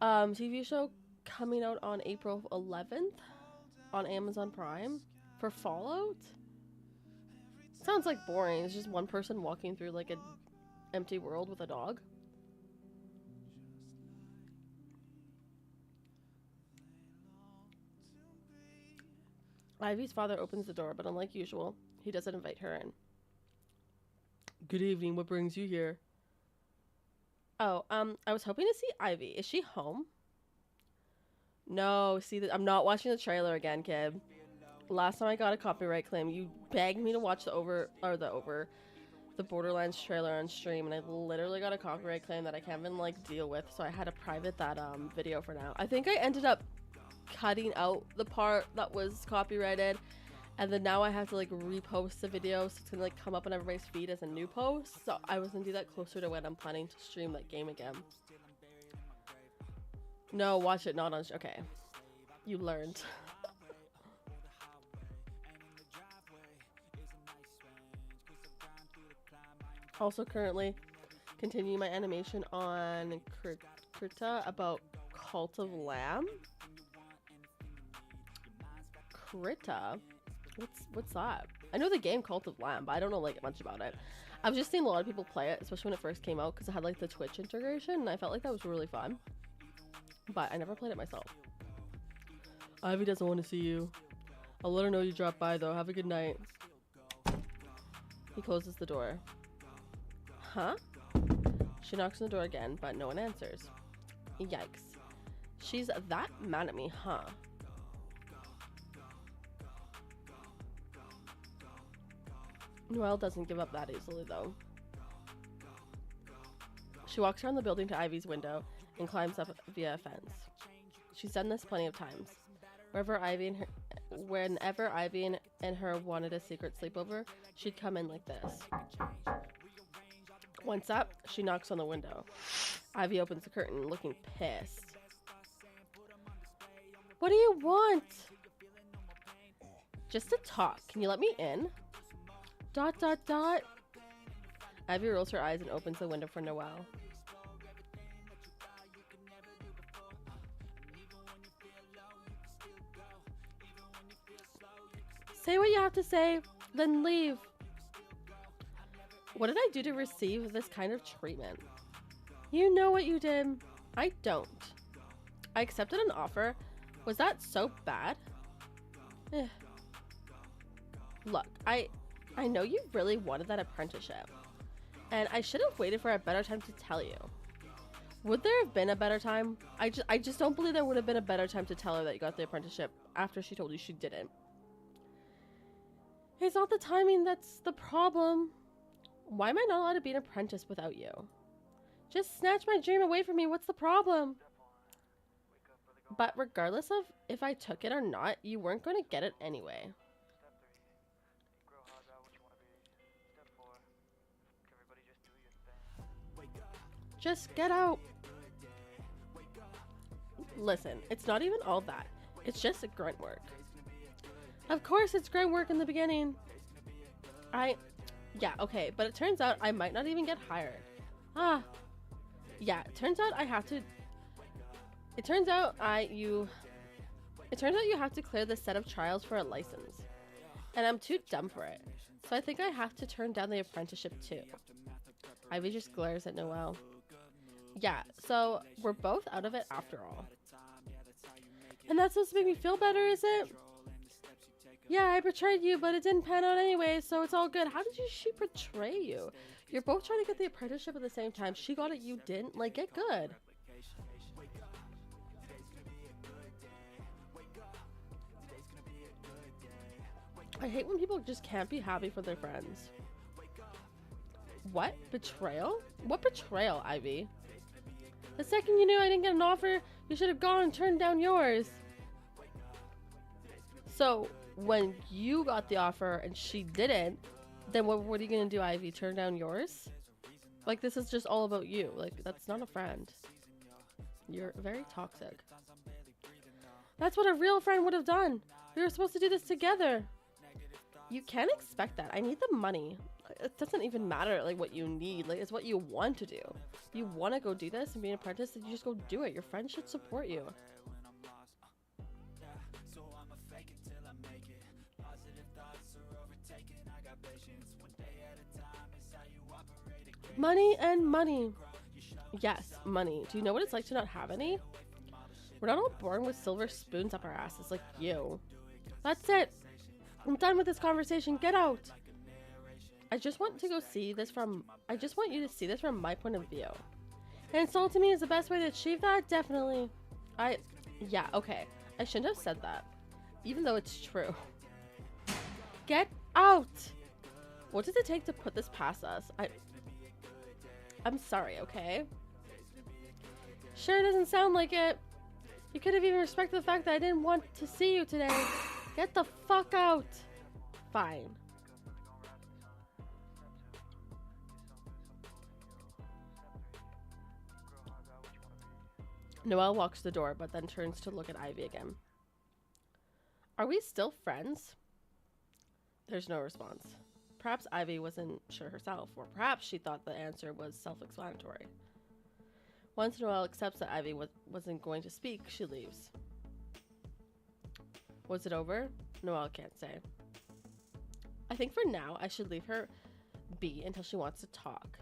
TV show coming out on April 11th on Amazon Prime for Fallout. Sounds like boring. It's just one person walking through like an empty world with a dog. Ivy's father opens the door, but unlike usual, he doesn't invite her in. Good evening, what brings you here? Oh, I was hoping to see Ivy. Is she home? No, see, I'm not watching the trailer again, kid. Last time I got a copyright claim, you begged me to watch the Borderlands trailer on stream, and I literally got a copyright claim that I can't even, like, deal with, so I had to private that, video for now. I think I ended up cutting out the part that was copyrighted, and then now I have to like repost the video, so it's gonna like come up on everybody's feed as a new post. So I was gonna do that closer to when I'm planning to stream that game again. No, watch it not on. Okay, you learned. Also, currently continuing my animation on Krita about Cult of Lamb. Krita? What's that? I know the game Cult of Lamb, but I don't know like much about it. I've just seen a lot of people play it, especially when it first came out, because it had like the Twitch integration, and I felt like that was really fun. But I never played it myself. Ivy doesn't want to see you. I'll let her know you dropped by though. Have a good night. He closes the door. Huh? She knocks on the door again, but no one answers. Yikes. She's that mad at me, huh? Noelle doesn't give up that easily, though. She walks around the building to Ivy's window and climbs up via a fence. She's done this plenty of times. Whenever Ivy and her wanted a secret sleepover, she'd come in like this. Once up, she knocks on the window. Ivy opens the curtain, looking pissed. What do you want? Just to talk. Can you let me in? ... Ivy rolls her eyes and opens the window for Noelle. Say what you have to say, then leave. What did I do to receive this kind of treatment? You know what you did. I don't. I accepted an offer. Was that so bad? Look, I know you really wanted that apprenticeship, and I should have waited for a better time to tell you. Would there have been a better time? I just don't believe there would have been a better time to tell her that you got the apprenticeship after she told you she didn't. It's not the timing that's the problem. Why am I not allowed to be an apprentice without you? Just snatch my dream away from me. What's the problem? But regardless of if I took it or not, you weren't going to get it anyway. Just get out. Listen, it's not even all that. It's just grunt work. Of course it's grunt work in the beginning. Yeah, okay, but it turns out I might not even get hired. Yeah, it turns out you have to clear this set of trials for a license. And I'm too dumb for it. So I think I have to turn down the apprenticeship too. Ivy just glares at Noelle. Yeah, so we're both out of it after all. And that's supposed to make me feel better, is it? Yeah, I betrayed you, but it didn't pan out anyway, so it's all good. How did she betray you? You're both trying to get the apprenticeship at the same time. She got it, you didn't. Like, get good. I hate when people just can't be happy for their friends. What? Betrayal? What betrayal, Ivy? The second you knew I didn't get an offer, you should have gone and turned down yours. So, when you got the offer and she didn't, then what are you gonna do, Ivy? Turn down yours? Like, this is just all about you. Like, that's not a friend. You're very toxic. That's what a real friend would have done. We were supposed to do this together. You can't expect that. I need the money. It doesn't even matter, like, what you need. Like, it's what you want to do. You want to go do this and be an apprentice, then you just go do it. Your friends should support you. Money and money. Yes, money. Do you know what it's like to not have any? We're not all born with silver spoons up our asses like you. That's it. I'm done with this conversation. Get out. I just want you to see this from my point of view. And insulting me is the best way to achieve that? Definitely. Yeah, okay. I shouldn't have said that. Even though it's true. Get out! What does it take to put this past us? I'm sorry, okay? Sure doesn't sound like it. You could have even respected the fact that I didn't want to see you today. Get the fuck out. Fine. Noelle walks to the door, but then turns to look at Ivy again. Are we still friends? There's no response. Perhaps Ivy wasn't sure herself, or perhaps she thought the answer was self-explanatory. Once Noelle accepts that Ivy wasn't going to speak, she leaves. Was it over? Noelle can't say. I think for now, I should leave her be until she wants to talk.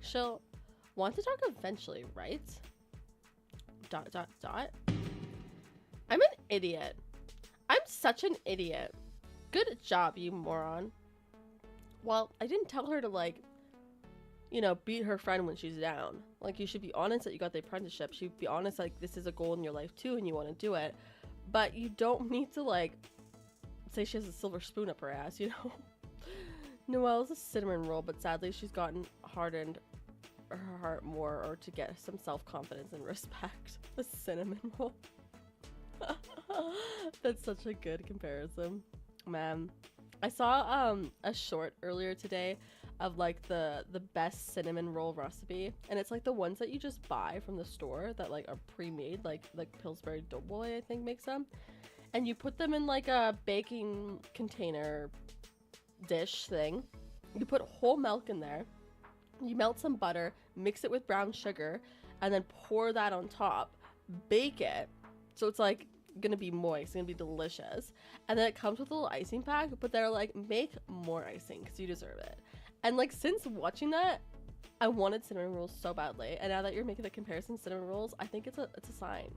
She'll want to talk eventually, right? ... I'm an idiot. I'm such an idiot. Good job, you moron. Well, I didn't tell her to, like, you know, beat her friend when she's down. Like, you should be honest that you got the apprenticeship. You should be honest, like, this is a goal in your life too and you want to do it. But you don't need to, like, say she has a silver spoon up her ass, you know? Noelle's a cinnamon roll, but sadly she's gotten hardened her heart more, or to get some self-confidence and respect. A cinnamon roll. That's such a good comparison. Man. I saw a short earlier today of like the best cinnamon roll recipe, and it's like the ones that you just buy from the store that like are pre-made, like Pillsbury Doughboy I think makes them, and you put them in like a baking container dish thing. You put whole milk in there, you melt some butter, mix it with brown sugar, and then pour that on top, bake it so it's like gonna be moist, gonna be delicious, and then it comes with a little icing pack, but they're like, make more icing because you deserve it. And like, since watching that, I wanted cinnamon rolls so badly, and now that you're making the comparison, cinnamon rolls, I think it's a sign.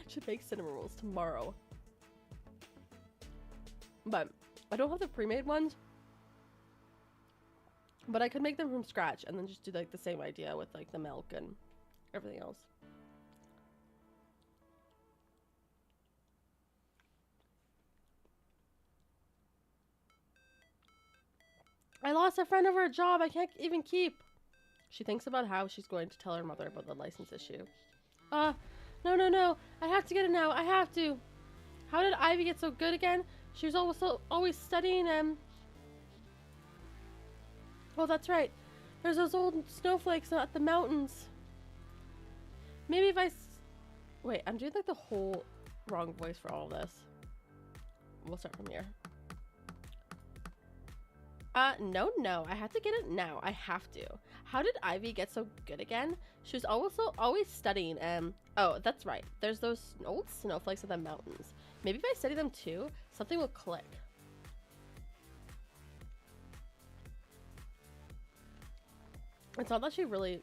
Should make cinnamon rolls tomorrow. But I don't have the pre-made ones, but I could make them from scratch and then just do like the same idea with like the milk and everything else. I lost a friend over a job I can't even keep. She thinks about how she's going to tell her mother about the license issue. No. I have to get it now. I have to. How did Ivy get so good again? She was always studying and... Oh, that's right. There's those old snowflakes at the mountains. Maybe if I... Wait, I'm doing like the whole wrong voice for all of this. We'll start from here. No, I have to get it now. I have to. How did Ivy get so good again? She was always studying and... Oh, that's right. There's those old snowflakes in the mountains. Maybe if I study them too, something will click. It's not that she really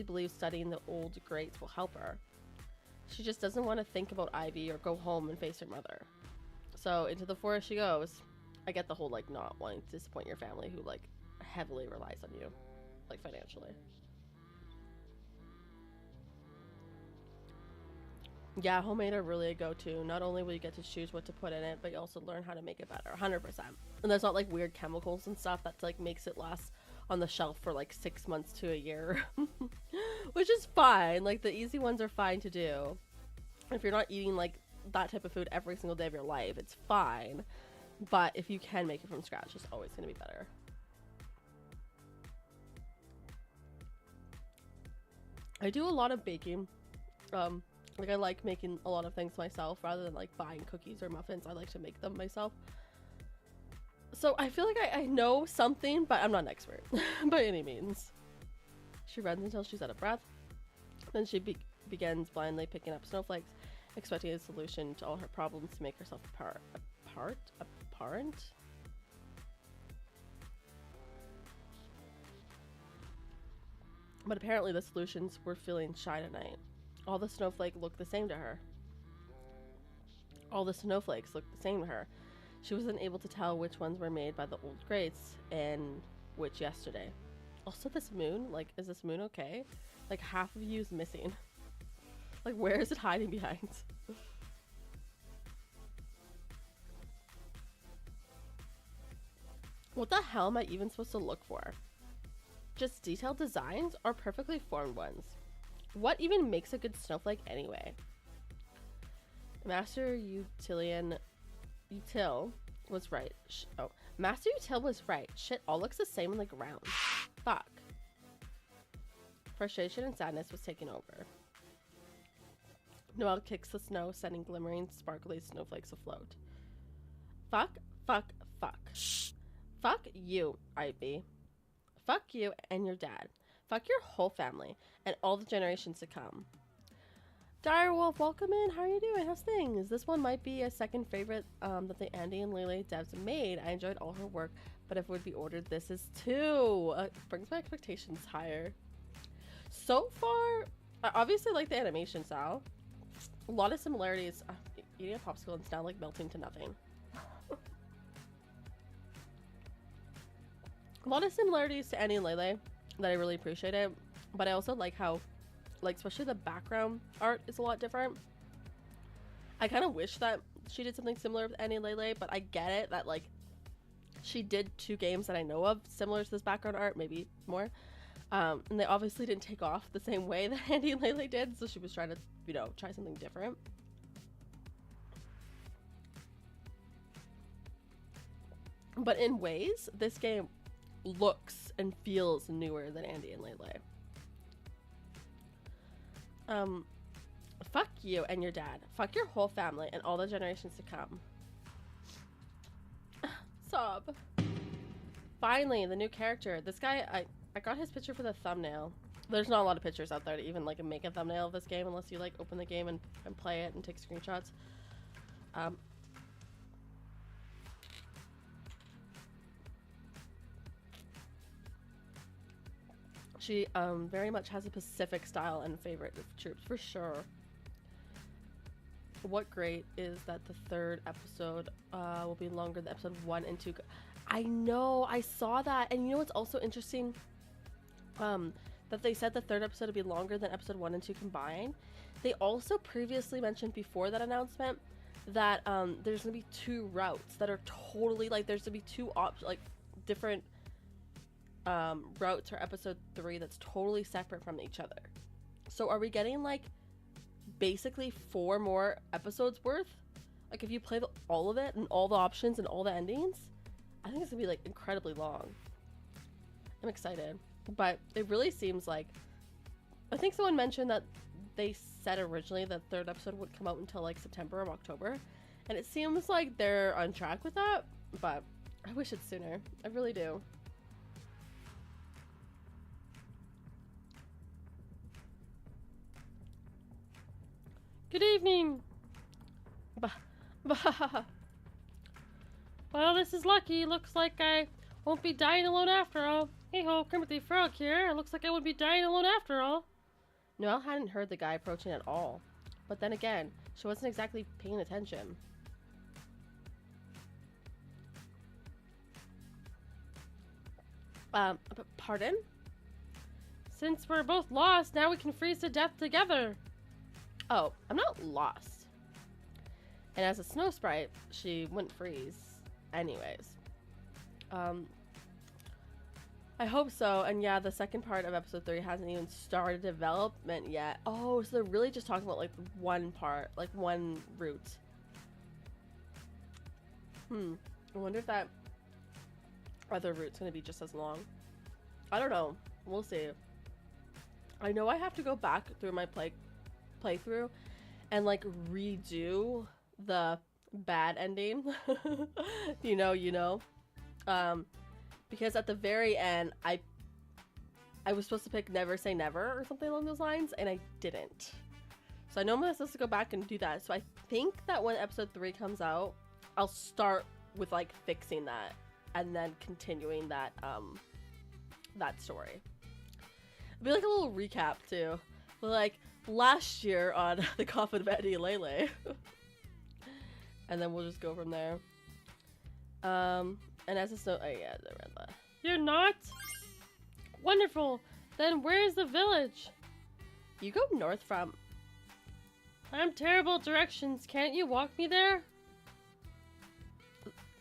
believes studying the old greats will help her. She just doesn't want to think about Ivy or go home and face her mother. So into the forest she goes. I get the whole like not wanting to disappoint your family who like heavily relies on you, like financially. Yeah, homemade are really a go-to. Not only will you get to choose what to put in it, but you also learn how to make it better, 100%. And there's not like weird chemicals and stuff that like makes it last on the shelf for like 6 months to a year, which is fine. Like the easy ones are fine to do. If you're not eating like that type of food every single day of your life, it's fine. But if you can make it from scratch, it's always going to be better. I do a lot of baking. Like I like making a lot of things myself rather than like buying cookies or muffins. I like to make them myself. So I feel like I know something, but I'm not an expert by any means. She runs until she's out of breath. Then she begins blindly picking up snowflakes, expecting a solution to all her problems to make herself apparent. But apparently the solutions were feeling shy tonight. All the snowflakes looked the same to her. She wasn't able to tell which ones were made by the old grates and which yesterday. Also this moon, like, is this moon okay? Like half of you is missing. Like where is it hiding behind? What the hell am I even supposed to look for? Just detailed designs or perfectly formed ones? What even makes a good snowflake anyway? Master Util was right. Master Util was right. Shit all looks the same on the ground. Fuck. Frustration and sadness was taking over. Noelle kicks the snow, sending glimmering, sparkly snowflakes afloat. Fuck, fuck, fuck. Fuck you, Ivy. Fuck you and your dad. Fuck your whole family and all the generations to come. Direwolf, welcome in. How are you doing? How's things? This one might be a second favorite that the Andy and Leyley devs made. I enjoyed all her work, but if it would be ordered, this is too. Brings my expectations higher. So far, I obviously like the animation style. A lot of similarities. Eating a popsicle and it's now like melting to nothing. A lot of similarities to Andy and Leyley that I really appreciated, but I also like how, like, especially the background art is a lot different. I kind of wish that she did something similar with Andy and Leyley, but I get it that, like, she did 2 games that I know of similar to this background art, maybe more, and they obviously didn't take off the same way that Andy and Leyley did, so she was trying to, you know, try something different. But in ways, this game looks and feels newer than Andy and Leyley. Fuck you and your dad. Fuck your whole family and all the generations to come. Sob. Finally, the new character. This guy, I got his picture for the thumbnail. There's not a lot of pictures out there to even like make a thumbnail of this game unless you like open the game and play it and take screenshots. She very much has a Pacific style and favorite of troops for sure. What great is that the 3rd episode will be longer than episode 1 and 2. I know, I saw that, and you know what's also interesting? That they said the 3rd episode would be longer than episode 1 and 2 combined. They also previously mentioned before that announcement that there's gonna be 2 routes that are totally like there's gonna be 2 different routes for episode 3 that's totally separate from each other. So are we getting like basically 4 more episodes worth? Like if you play all of it and all the options and all the endings, I think it's gonna be like incredibly long. I'm excited, but it really seems like, I think someone mentioned that they said originally that 3rd episode would come out until like September or October, and it seems like they're on track with that, but I wish it's sooner. I really do. Good evening. Well, this is lucky. Looks like I won't be dying alone after all. Hey ho, Kermit the Frog here. It looks like I would be dying alone after all. Noelle hadn't heard the guy approaching at all. But then again, she wasn't exactly paying attention. Pardon? Since we're both lost, now we can freeze to death together. Oh, I'm not lost. And as a snow sprite, she wouldn't freeze anyways. I hope so. And yeah, the second part of episode 3 hasn't even started development yet. Oh, so they're really just talking about like one part, like one route. I wonder if that other route's gonna be just as long. I don't know. We'll see. I know I have to go back through my playthrough and like redo the bad ending. you know. Because at the very end, I was supposed to pick Never Say Never or something along those lines, and I didn't. So I know I'm supposed to go back and do that. So I think that when episode 3 comes out, I'll start with like fixing that and then continuing that that story. It'll be like a little recap too. Like last year on the Coffin of Eddie and Leyley. And then we'll just go from there. And as a snow, oh yeah, I read that. You're not? Wonderful. Then where's the village? You go north from. I'm terrible at directions. Can't you walk me there?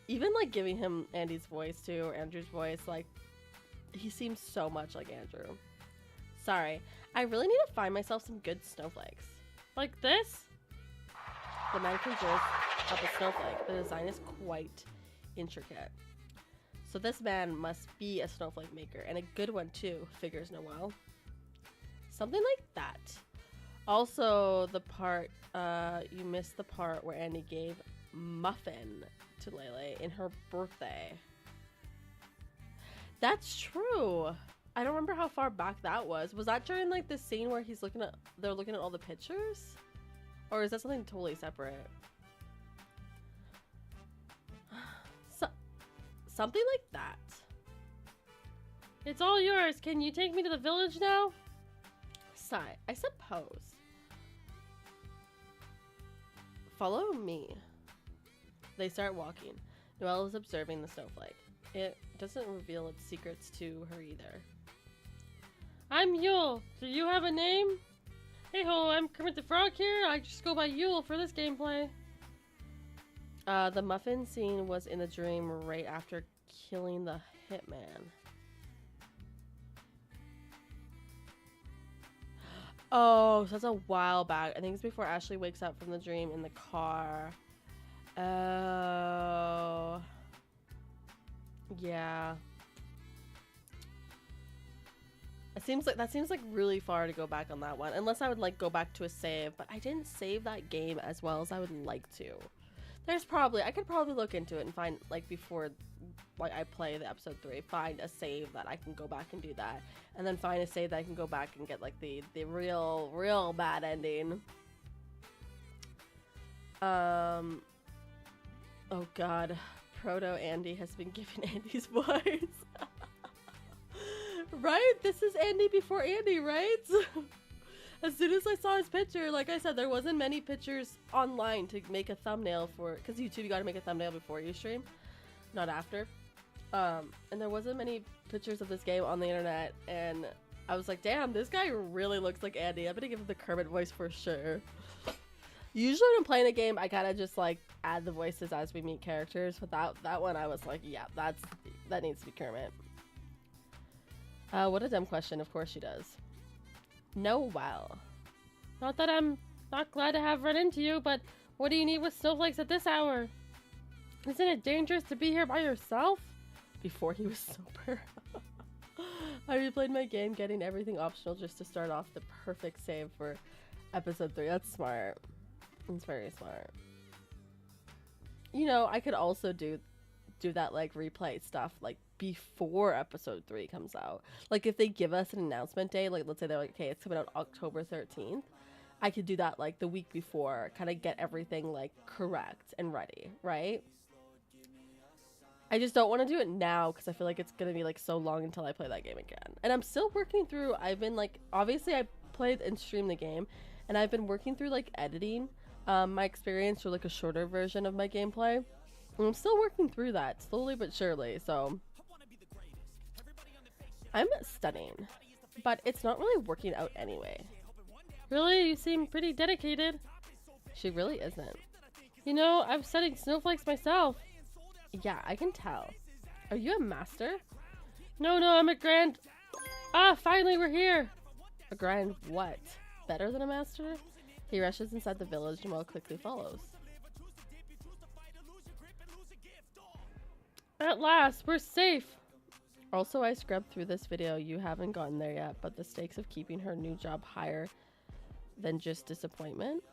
Even like giving him Andy's voice too, or Andrew's voice, like he seems so much like Andrew. Sorry, I really need to find myself some good snowflakes. Like this? The man conjures up a snowflake. The design is quite intricate. So this man must be a snowflake maker, and a good one too, figures Noelle. Something like that. Also, the part, you missed the part where Andy gave muffin to Leyley in her birthday. That's true. I don't remember how far back that was. Was that during like the scene where they're looking at all the pictures? Or is that something totally separate? Something like that. It's all yours. Can you take me to the village now? Sigh, I suppose. Follow me. They start walking. Noelle is observing the snowflake. It doesn't reveal its secrets to her either. I'm Yule. Do you have a name? Hey ho, I'm Kermit the Frog here. I just go by Yule for this gameplay. The muffin scene was in the dream right after killing the hitman. Oh, so that's a while back. I think it's before Ashley wakes up from the dream in the car. Oh. Yeah. That seems like really far to go back on that one. Unless I would like go back to a save, but I didn't save that game as well as I would like to. I could probably look into it and find, like, before, like, I play the episode 3, find a save that I can go back and do that. And then find a save that I can go back and get, like, the real bad ending. Oh god. Proto Andy has been given Andy's voice. Right? This is Andy before Andy, right? As soon as I saw his picture, like I said, there wasn't many pictures online to make a thumbnail for, because YouTube, you gotta make a thumbnail before you stream, not after. And there wasn't many pictures of this game on the internet, and I was like, damn, this guy really looks like Andy. I'm gonna give him the Kermit voice for sure. Usually when I'm playing a game, I kind of just like add the voices as we meet characters. Without that one, I was like, yeah, that needs to be Kermit. What a dumb question. Of course she does. Noelle. Not that I'm not glad to have run into you, but what do you need with snowflakes at this hour? Isn't it dangerous to be here by yourself? Before he was sober. I replayed my game, getting everything optional just to start off the perfect save for episode 3. That's smart. It's very smart. You know, I could also do that like replay stuff like before episode 3 comes out. Like if they give us an announcement day, like let's say they're like, okay, it's coming out October 13th. I could do that like the week before, kind of get everything like correct and ready, right? I just don't want to do it now because I feel like it's gonna be like so long until I play that game again. And I'm still working through. I've been like, obviously I played and streamed the game, and I've been working through like editing my experience for like a shorter version of my gameplay. And I'm still working through that slowly but surely, so I'm studying, but it's not really working out anyway. Really? You seem pretty dedicated. She really isn't. You know, I'm studying snowflakes myself. Yeah, I can tell. Are you a master? No, I'm a grand... Ah, finally we're here! A grand what? Better than a master? He rushes inside the village and Noelle quickly follows. At last, we're safe! Also, I scrubbed through this video. You haven't gotten there yet, but the stakes of keeping her new job higher than just disappointment.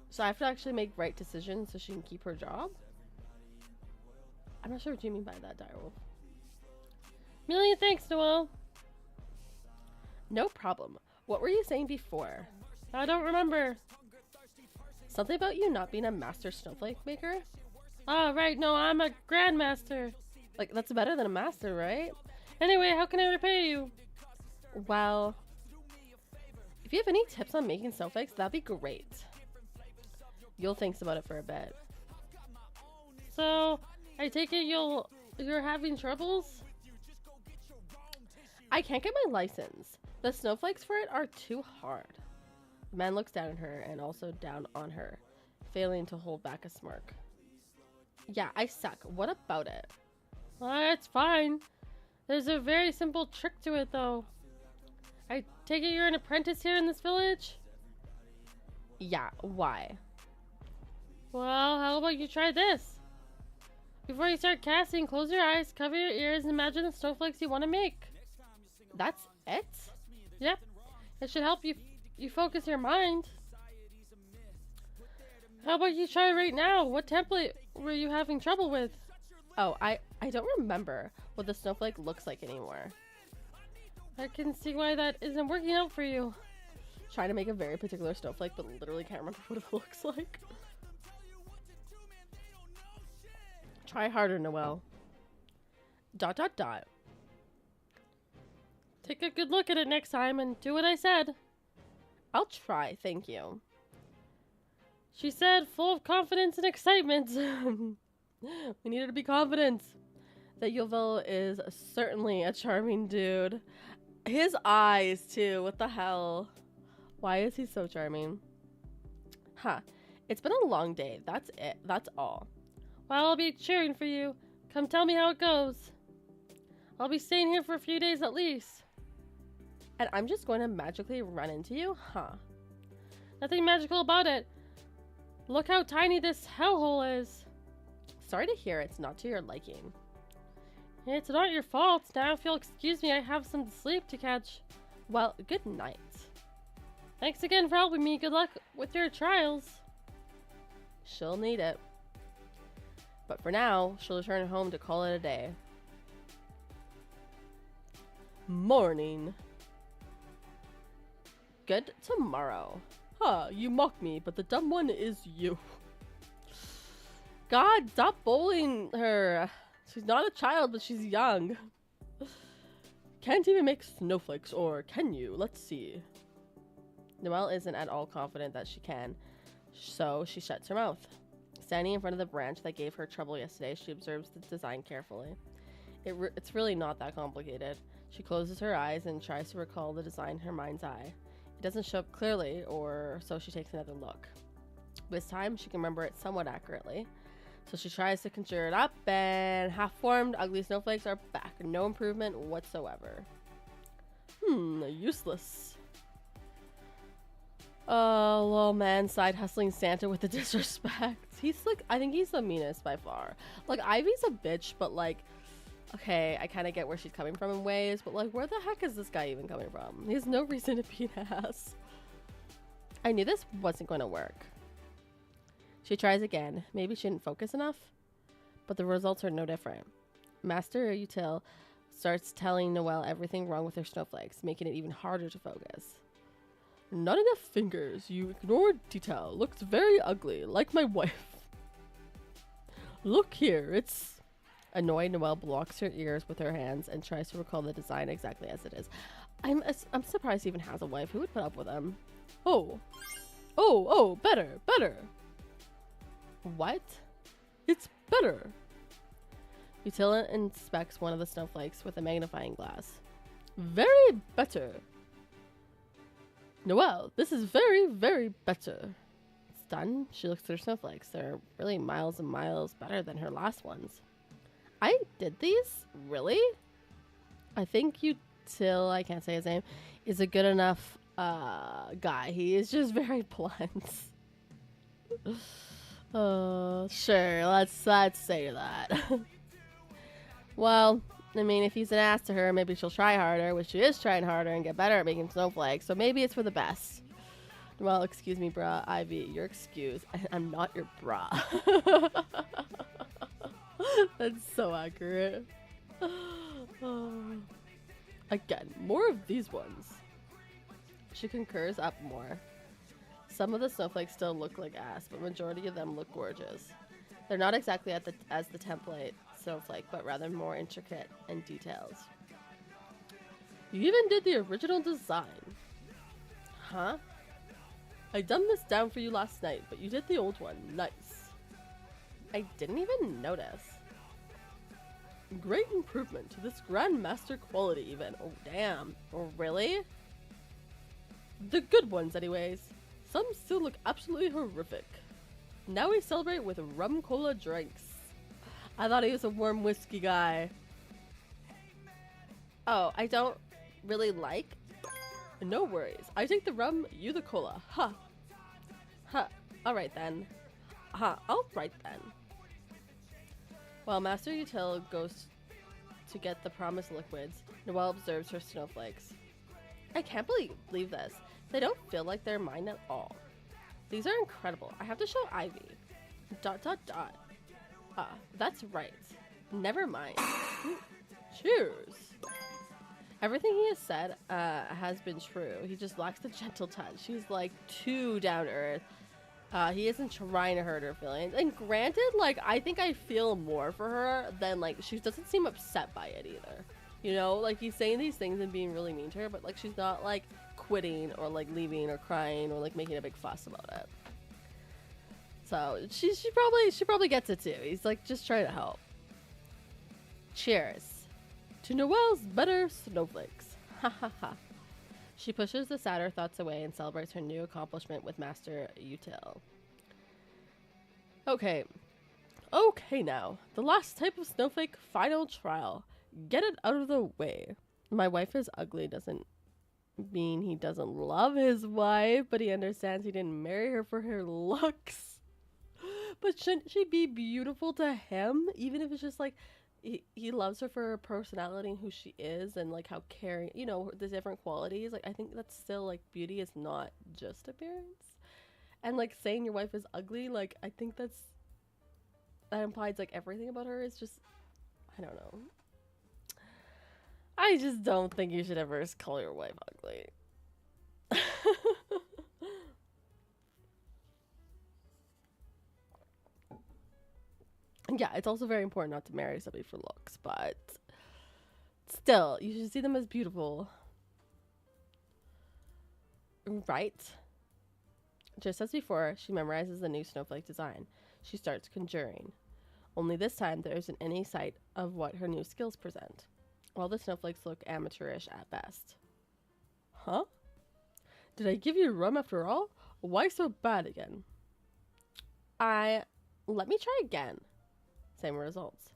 So I have to actually make right decisions so she can keep her job? I'm not sure what you mean by that, Direwolf. Million thanks, Noelle. No problem. What were you saying before? I don't remember. Something about you not being a master snowflake maker? Ah, right, no, I'm a grandmaster. Like, that's better than a master, right? Anyway, how can I repay you? Well, if you have any tips on making snowflakes, that'd be great. You'll think about it for a bit. So, I take it you're having troubles? I can't get my license. The snowflakes for it are too hard. The man looks down at her and also down on her, failing to hold back a smirk. Yeah, I suck. What about it? It's fine. There's a very simple trick to it, though. I take it you're an apprentice here in this village? Yeah, why? Well, how about you try this? Before you start casting, close your eyes, cover your ears, and imagine the snowflakes you want to make. That's it? Yep. It should help you focus your mind. How about you try right now? What template were you having trouble with? Oh, I don't remember what the snowflake looks like anymore. I can see why that isn't working out for you. Trying to make a very particular snowflake, but literally can't remember what it looks like. Try harder, Noelle. ... Take a good look at it next time and do what I said. I'll try, thank you. She said, full of confidence and excitement. We needed to be confident. That Yule is certainly a charming dude. His eyes, too. What the hell? Why is he so charming? Huh. It's been a long day. That's it. That's all. Well, I'll be cheering for you. Come tell me how it goes. I'll be staying here for a few days at least. And I'm just going to magically run into you? Huh. Nothing magical about it. Look how tiny this hellhole is. Sorry to hear it's not to your liking. It's not your fault. Now if you'll excuse me, I have some sleep to catch. Well, good night. Thanks again for helping me. Good luck with your trials. She'll need it. But for now, she'll return home to call it a day. Morning. Good tomorrow. Huh, you mock me, but the dumb one is you. God, stop bullying her. She's not a child, but she's young. Can't even make snowflakes, or can you? Let's see. Noelle isn't at all confident that she can, so she shuts her mouth. Standing in front of the branch that gave her trouble yesterday, she observes the design carefully. It's really not that complicated. She closes her eyes and tries to recall the design in her mind's eye. It doesn't show up clearly, or so she takes another look. This time, she can remember it somewhat accurately. So she tries to conjure it up, and half-formed, ugly snowflakes are back. No improvement whatsoever. Useless. Oh, little man side hustling Santa with the disrespect. He's like, I think he's the meanest by far. Like, Ivy's a bitch, but like, okay, I kind of get where she's coming from in ways, but like, where the heck is this guy even coming from? He has no reason to be an ass. I knew this wasn't going to work. She tries again. Maybe she didn't focus enough, but the results are no different. Master Util starts telling Noelle everything wrong with her snowflakes, making it even harder to focus. Not enough fingers. You ignored detail. Looks very ugly, like my wife. Look here, it's Annoyed, Noelle blocks her ears with her hands and tries to recall the design exactly as it is. I'm surprised he even has a wife. Who would put up with him? Oh. Oh, better. What? It's better. Utila inspects one of the snowflakes with a magnifying glass. Very better. Noelle, this is very, very better. It's done. She looks at her snowflakes. They're really miles and miles better than her last ones. I did these? Really? I think Util, I can't say his name, is a good enough guy. He is just very blunt. Sure, let's say that. Well, I mean, if he's an ass to her, maybe she'll try harder, which she is trying harder, and get better at making snowflakes, so maybe it's for the best. Well, excuse me, brah. Ivy, your excuse. I'm not your bra. That's so accurate. Again, more of these ones. She concurs up more. Some of the snowflakes still look like ass, but majority of them look gorgeous. They're not exactly as the template snowflake, but rather more intricate and detailed. You even did the original design. Huh? I dumbed this down for you last night, but you did the old one. Nice. I didn't even notice. Great improvement to this Grandmaster quality even. Oh, damn. Oh, really? The good ones, anyways. Some still look absolutely horrific. Now we celebrate with rum cola drinks. I thought he was a warm whiskey guy. Oh, I don't really like? No worries. I take the rum, you the cola. Huh. Huh. Alright then. Huh. Alright then. While Master Util goes to get the promised liquids, Noelle observes her snowflakes. I can't believe this. They don't feel like they're mine at all. These are incredible. I have to show Ivy. ... That's right. Never mind. Cheers. Everything he has said has been true. He just lacks the gentle touch. He's like too down to earth. He isn't trying to hurt her feelings. And granted, like, I think I feel more for her than, like, she doesn't seem upset by it either. You know, like, he's saying these things and being really mean to her, but, like, she's not, like, quitting or, like, leaving or crying or, like, making a big fuss about it. So, she probably gets it too. He's, like, just trying to help. Cheers. To Noelle's better snowflakes. Ha ha ha. She pushes the sadder thoughts away and celebrates her new accomplishment with Master Util. Okay. Okay now. The last type of snowflake final trial. Get it out of the way. My wife is ugly doesn't mean he doesn't love his wife, but he understands he didn't marry her for her looks. But shouldn't she be beautiful to him? Even if it's just like he loves her for her personality and who she is and like how caring, you know, the different qualities. Like, I think that's still, like, beauty is not just appearance. And like saying your wife is ugly, like, I think that implies like everything about her is just, I don't know. I just don't think you should ever call your wife ugly. Yeah, it's also very important not to marry somebody for looks, but still, you should see them as beautiful. Right? Just as before, she memorizes the new snowflake design. She starts conjuring. Only this time, there isn't any sight of what her new skills present. All the snowflakes look amateurish at best. Huh? Did I give you rum after all? Why so bad again? Let me try again. Same results.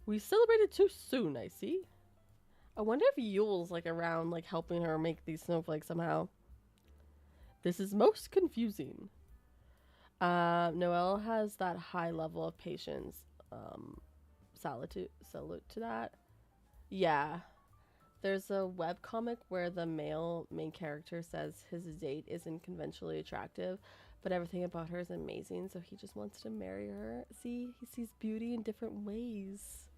We celebrated too soon, I see. I wonder if Yule's, like, around, like, helping her make these snowflakes somehow. This is most confusing. Noelle has that high level of patience. Salute to that. Yeah. There's a webcomic where the main character says his date isn't conventionally attractive, but everything about her is amazing, so he just wants to marry her. See, he sees beauty in different ways.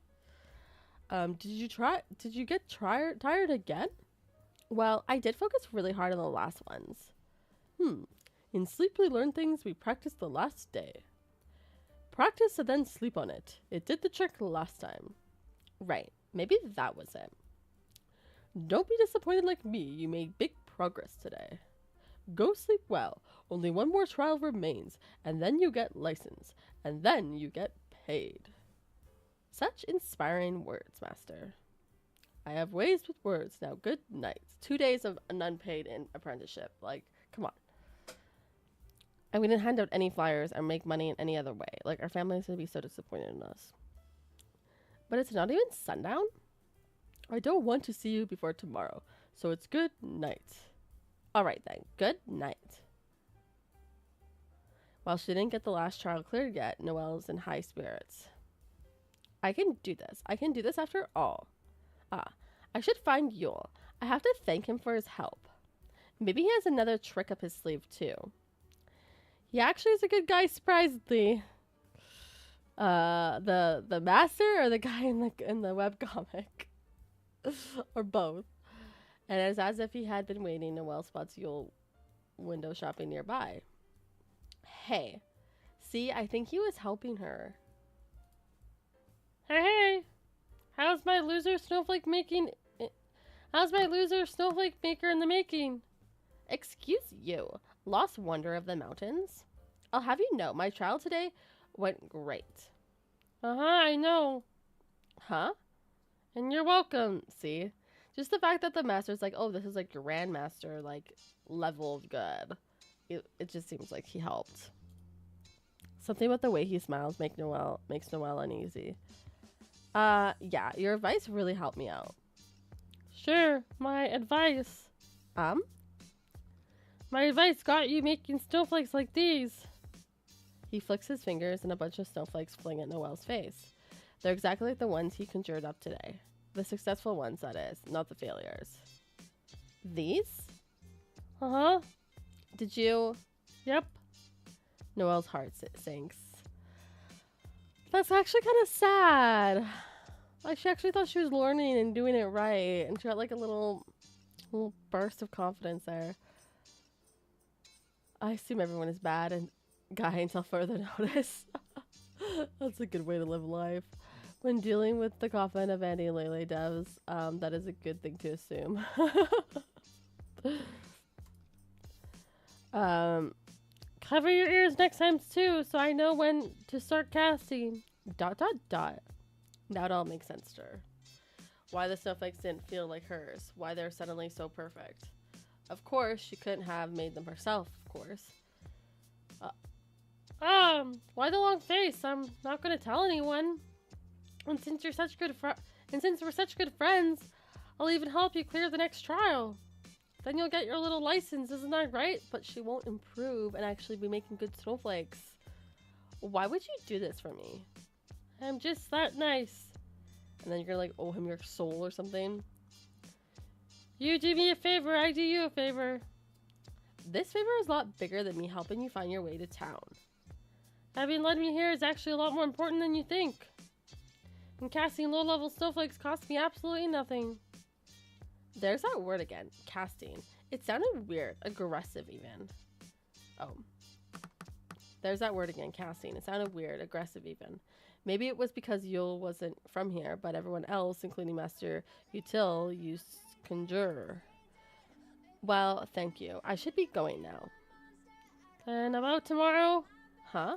Did you get tired again? Well, I did focus really hard on the last ones. In Sleep We Learn Things we practiced the last day. Practice and then sleep on it. It did the trick last time. Right. Maybe that was it. Don't be disappointed like me. You made big progress today. Go sleep well. Only one more trial remains, and then you get license, and then you get paid. Such inspiring words, Master. I have ways with words now. Good night. 2 days of an unpaid apprenticeship. Like, come on. And we didn't hand out any flyers or make money in any other way. Like, our family's gonna be so disappointed in us. But it's not even sundown? I don't want to see you before tomorrow, so it's good night. Alright then, good night. While she didn't get the last trial cleared yet, Noelle's in high spirits. I can do this. I can do this after all. I should find Yule. I have to thank him for his help. Maybe he has another trick up his sleeve too. He actually is a good guy, surprisingly. The master or the guy in the webcomic? Or both. And it's as if he had been waiting, Noelle spots Yule window shopping nearby. Hey, see, I think he was helping her. Hey, how's my loser snowflake maker in the making? Excuse you, lost wonder of the mountains? I'll have you know, my trial today went great. I know. Huh? And you're welcome. See? Just the fact that the master's like, oh, this is like grandmaster, like, level of good. It just seems like he helped. Something about the way he smiles makes Noelle uneasy. Yeah, your advice really helped me out. Sure, my advice. My advice got you making snowflakes like these. He flicks his fingers and a bunch of snowflakes fling at Noelle's face. They're exactly like the ones he conjured up today. The successful ones, that is, not the failures. These? Uh-huh. Did you? Yep. Noelle's heart sinks. That's actually kind of sad. Like, she actually thought she was learning and doing it right, and she got like a little burst of confidence there. I assume everyone is bad and guy until further notice. That's a good way to live life. When dealing with the coffin of Andy and Leyley devs, that is a good thing to assume. Cover your ears next time too, so I know when to start casting. ... Now it all makes sense to her. Why the snowflakes didn't feel like hers. Why they're suddenly so perfect. Of course, she couldn't have made them herself, of course. Why the long face? I'm not gonna tell anyone. And since we're such good friends, I'll even help you clear the next trial. Then you'll get your little license, isn't that right? But she won't improve and actually be making good snowflakes. Why would you do this for me? I'm just that nice. And then you're gonna like owe him your soul or something? You do me a favor, I do you a favor. This favor is a lot bigger than me helping you find your way to town. Having led me here is actually a lot more important than you think. And casting low-level snowflakes costs me absolutely nothing. There's that word again, casting. It sounded weird, aggressive even. Oh. There's that word again, casting. It sounded weird, aggressive even. Maybe it was because Yule wasn't from here, but everyone else, including Master Util, used conjure. Well, thank you. I should be going now. And about tomorrow? Huh?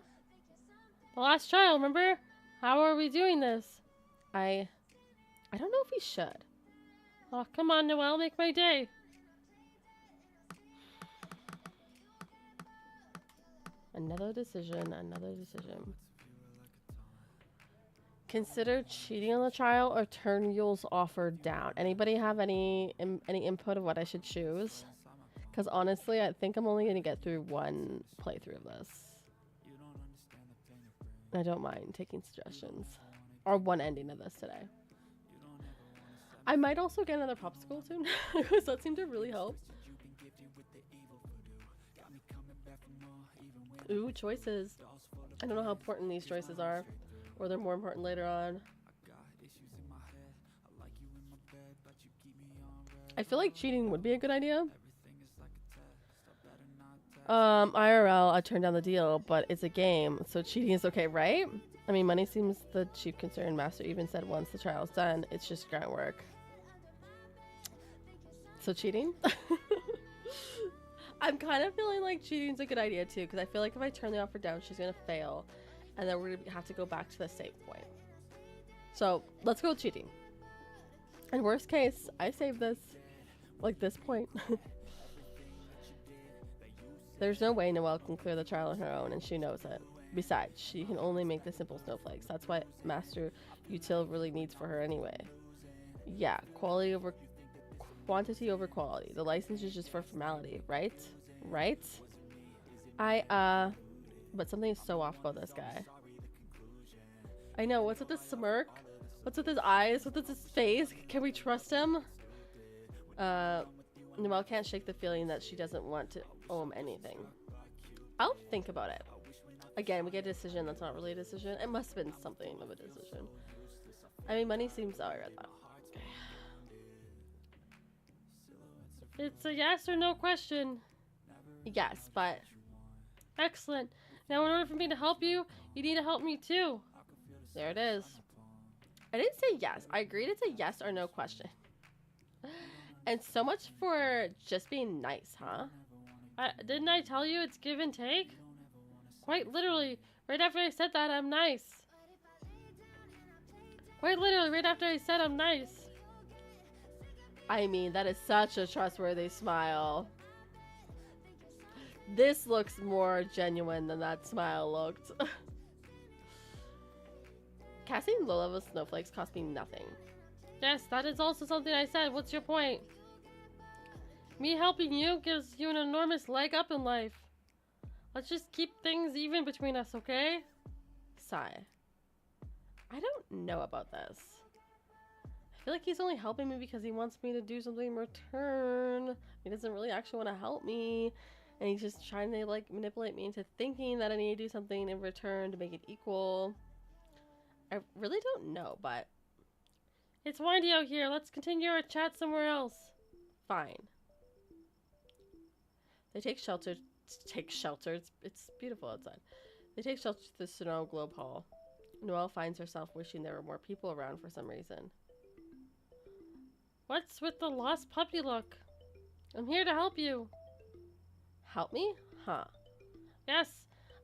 The last trial, remember? How are we doing this? I don't know if we should. Oh, come on, Noelle, make my day. Another decision. Consider cheating on the trial or turn Yule's offer down. Anybody have any input of what I should choose? Because honestly, I think I'm only going to get through one playthrough of this. I don't mind taking suggestions. Or one ending of this today. I might also get another popsicle soon. Because that seemed to really help. Ooh, choices. I don't know how important these choices are. Or they're more important later on. I feel like cheating would be a good idea. IRL, I turned down the deal, but it's a game, so cheating is okay, right? I mean, money seems the chief concern. Master even said once the trial's done, it's just grunt work. So cheating? I'm kind of feeling like cheating's a good idea too, because I feel like if I turn the offer down, she's gonna fail, and then we're gonna have to go back to the save point. So let's go with cheating. And worst case, I save this, like this point. There's no way Noelle can clear the trial on her own, and she knows it. Besides, she can only make the simple snowflakes. That's what Master Util really needs for her anyway. Yeah, quality over quantity over quality. The license is just for formality, right? Right? But something's so off about this guy. I know, what's with this smirk? What's with his eyes? What's with his face? Can we trust him? Noelle can't shake the feeling that she doesn't want to owe him anything. I'll think about it. Again, we get a decision that's not really a decision. It must have been something of a decision. I mean, money seems... Oh, I read that. It's a yes or no question. Yes, but... Excellent. Now, in order for me to help you, you need to help me too. There it is. I didn't say yes. I agreed it's a yes or no question. And so much for just being nice, huh? Didn't I tell you it's give and take? Quite literally, right after I said that, I'm nice. Quite literally, right after I said I'm nice. I mean, that is such a trustworthy smile. This looks more genuine than that smile looked. Casting low-level snowflakes cost me nothing. Yes, that is also something I said. What's your point? Me helping you gives you an enormous leg up in life. Let's just keep things even between us, okay? Sigh. I don't know about this. I feel like he's only helping me because he wants me to do something in return. He doesn't really actually want to help me. And he's just trying to like manipulate me into thinking that I need to do something in return to make it equal. I really don't know, but... It's windy out here. Let's continue our chat somewhere else. Fine. They take shelter. It's beautiful outside. They take shelter to the Snow Globe Hall. Noelle finds herself wishing there were more people around for some reason. What's with the lost puppy look? I'm here to help you. Help me? Huh. Yes,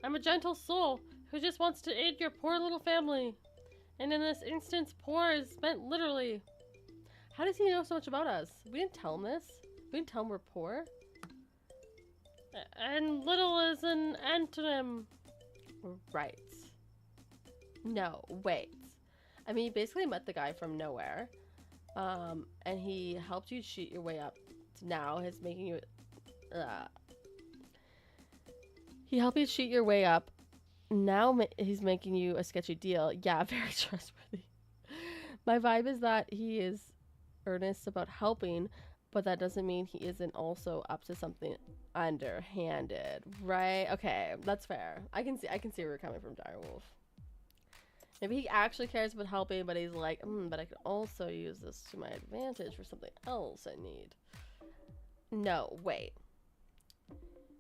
I'm a gentle soul who just wants to aid your poor little family. And in this instance, poor is meant literally. How does he know so much about us? We didn't tell him this. We didn't tell him we're poor. And little is an antonym. Right. No, wait. I mean, you basically met the guy from nowhere. And he helped you cheat your way up. Now he's making you... He helped you cheat your way up. Now he's making you a sketchy deal. Yeah, very trustworthy. My vibe is that he is earnest about helping, but that doesn't mean he isn't also up to something underhanded, right? Okay, that's fair. I can see where you're coming from, Direwolf. Maybe he actually cares about helping, but he's like, but I could also use this to my advantage for something else I need. No, wait.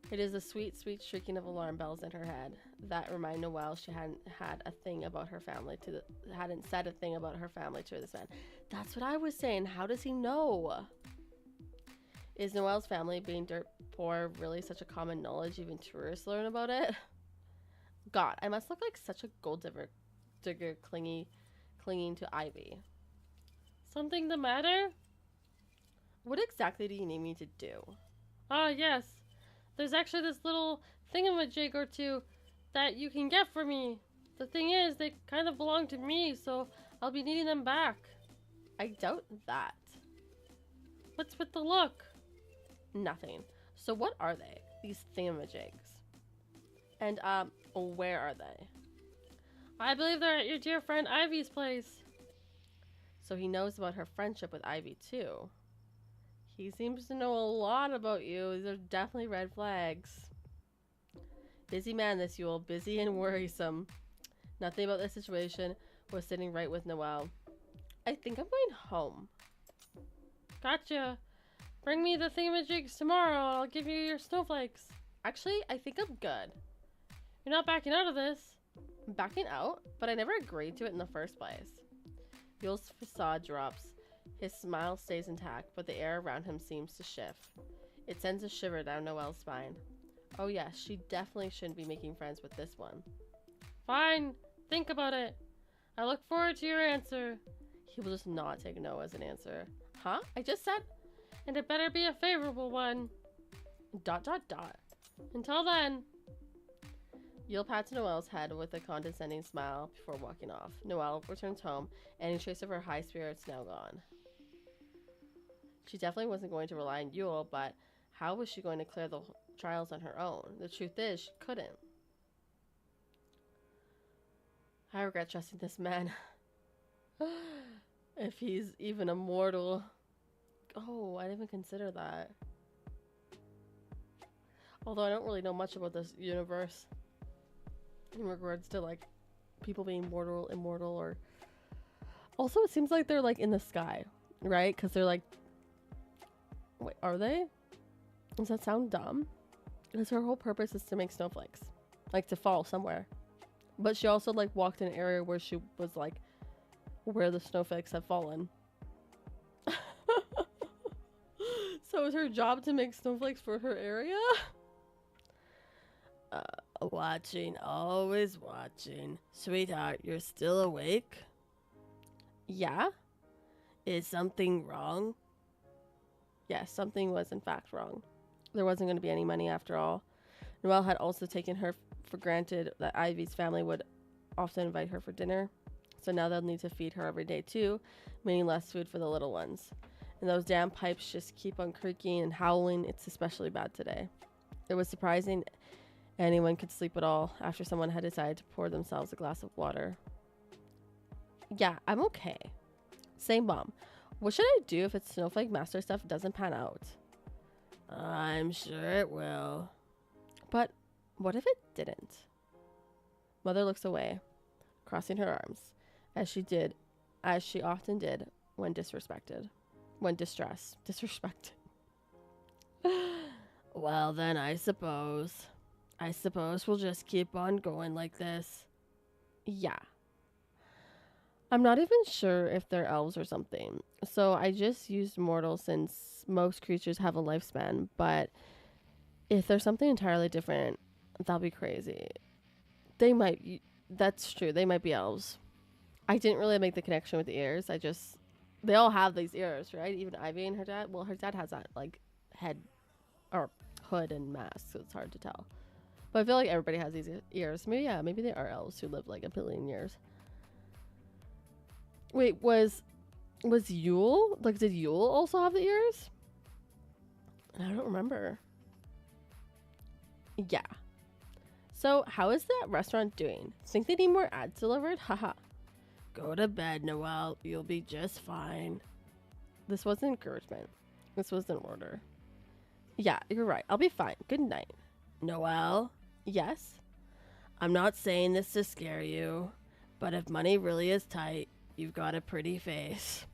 It is the sweet, sweet shrieking of alarm bells in her head that remind Noelle she hadn't said a thing about her family to this man. That's what I was saying. How does he know? Is Noelle's family being dirt poor really such a common knowledge even tourists learn about it? God, I must look like such a gold digger clinging to ivy. Something the matter? What exactly do you need me to do? Ah, yes. There's actually this little thingamajig or two that you can get for me. The thing is, they kind of belong to me, so I'll be needing them back. I doubt that. What's with the look? Nothing. So what are they? These thingamajigs? And, where are they? I believe they're at your dear friend Ivy's place. So he knows about her friendship with Ivy, too. He seems to know a lot about you. These are definitely red flags. Busy man, this Yule. Busy and worrisome. Nothing about this situation was sitting right with Noelle. I think I'm going home. Gotcha. Bring me the thingamajigs tomorrow and I'll give you your snowflakes. Actually, I think I'm good. You're not backing out of this. I'm backing out, but I never agreed to it in the first place. Yule's facade drops. His smile stays intact, but the air around him seems to shift. It sends a shiver down Noelle's spine. Oh yes, she definitely shouldn't be making friends with this one. Fine. Think about it. I look forward to your answer. He will just not take no as an answer. Huh? I just said... And it better be a favorable one. ... Until then. Yule pats Noelle's head with a condescending smile before walking off. Noelle returns home, any trace of her high spirits now gone. She definitely wasn't going to rely on Yule, but how was she going to clear the trials on her own? The truth is, she couldn't. I regret trusting this man. If he's even immortal. Oh, I didn't even consider that. Although I don't really know much about this universe in regards to like people being mortal, immortal, or also it seems like they're like in the sky, right? Because they're like, wait, are they? Does that sound dumb? Because her whole purpose is to make snowflakes, like to fall somewhere. But she also like walked in an area where she was like where the snowflakes have fallen. So is her job to make snowflakes for her area? Watching, always watching. Sweetheart, you're still awake? Yeah? Is something wrong? Yes, something was in fact wrong. There wasn't going to be any money after all. Noelle had also taken her for granted that Ivy's family would often invite her for dinner. So now they'll need to feed her every day too, meaning less food for the little ones. And those damn pipes just keep on creaking and howling. It's especially bad today. It was surprising anyone could sleep at all after someone had decided to pour themselves a glass of water. Yeah, I'm okay. Same Mom. What should I do if its Snowflake Master stuff doesn't pan out? I'm sure it will. But what if it didn't? Mother looks away, crossing her arms, as she often did when disrespected. When disrespected. Well then, I suppose we'll just keep on going like this. Yeah. I'm not even sure if they're elves or something. So I just used mortal since most creatures have a lifespan. But if there's something entirely different, that'll be crazy. They might... That's true. They might be elves. I didn't really make the connection with the ears. They all have these ears, right? Even Ivy and her dad. Well, her dad has that, like, head or hood and mask, so it's hard to tell. But I feel like everybody has these ears. Maybe they are elves who live, like, a billion years. Wait, was Yule? Like, did Yule also have the ears? I don't remember. Yeah. So, how is that restaurant doing? Think they need more ads delivered? Haha. Go to bed, Noelle. You'll be just fine. This wasn't encouragement. This was an order. Yeah, you're right. I'll be fine. Good night. Noelle? Yes? I'm not saying this to scare you, but if money really is tight, you've got a pretty face.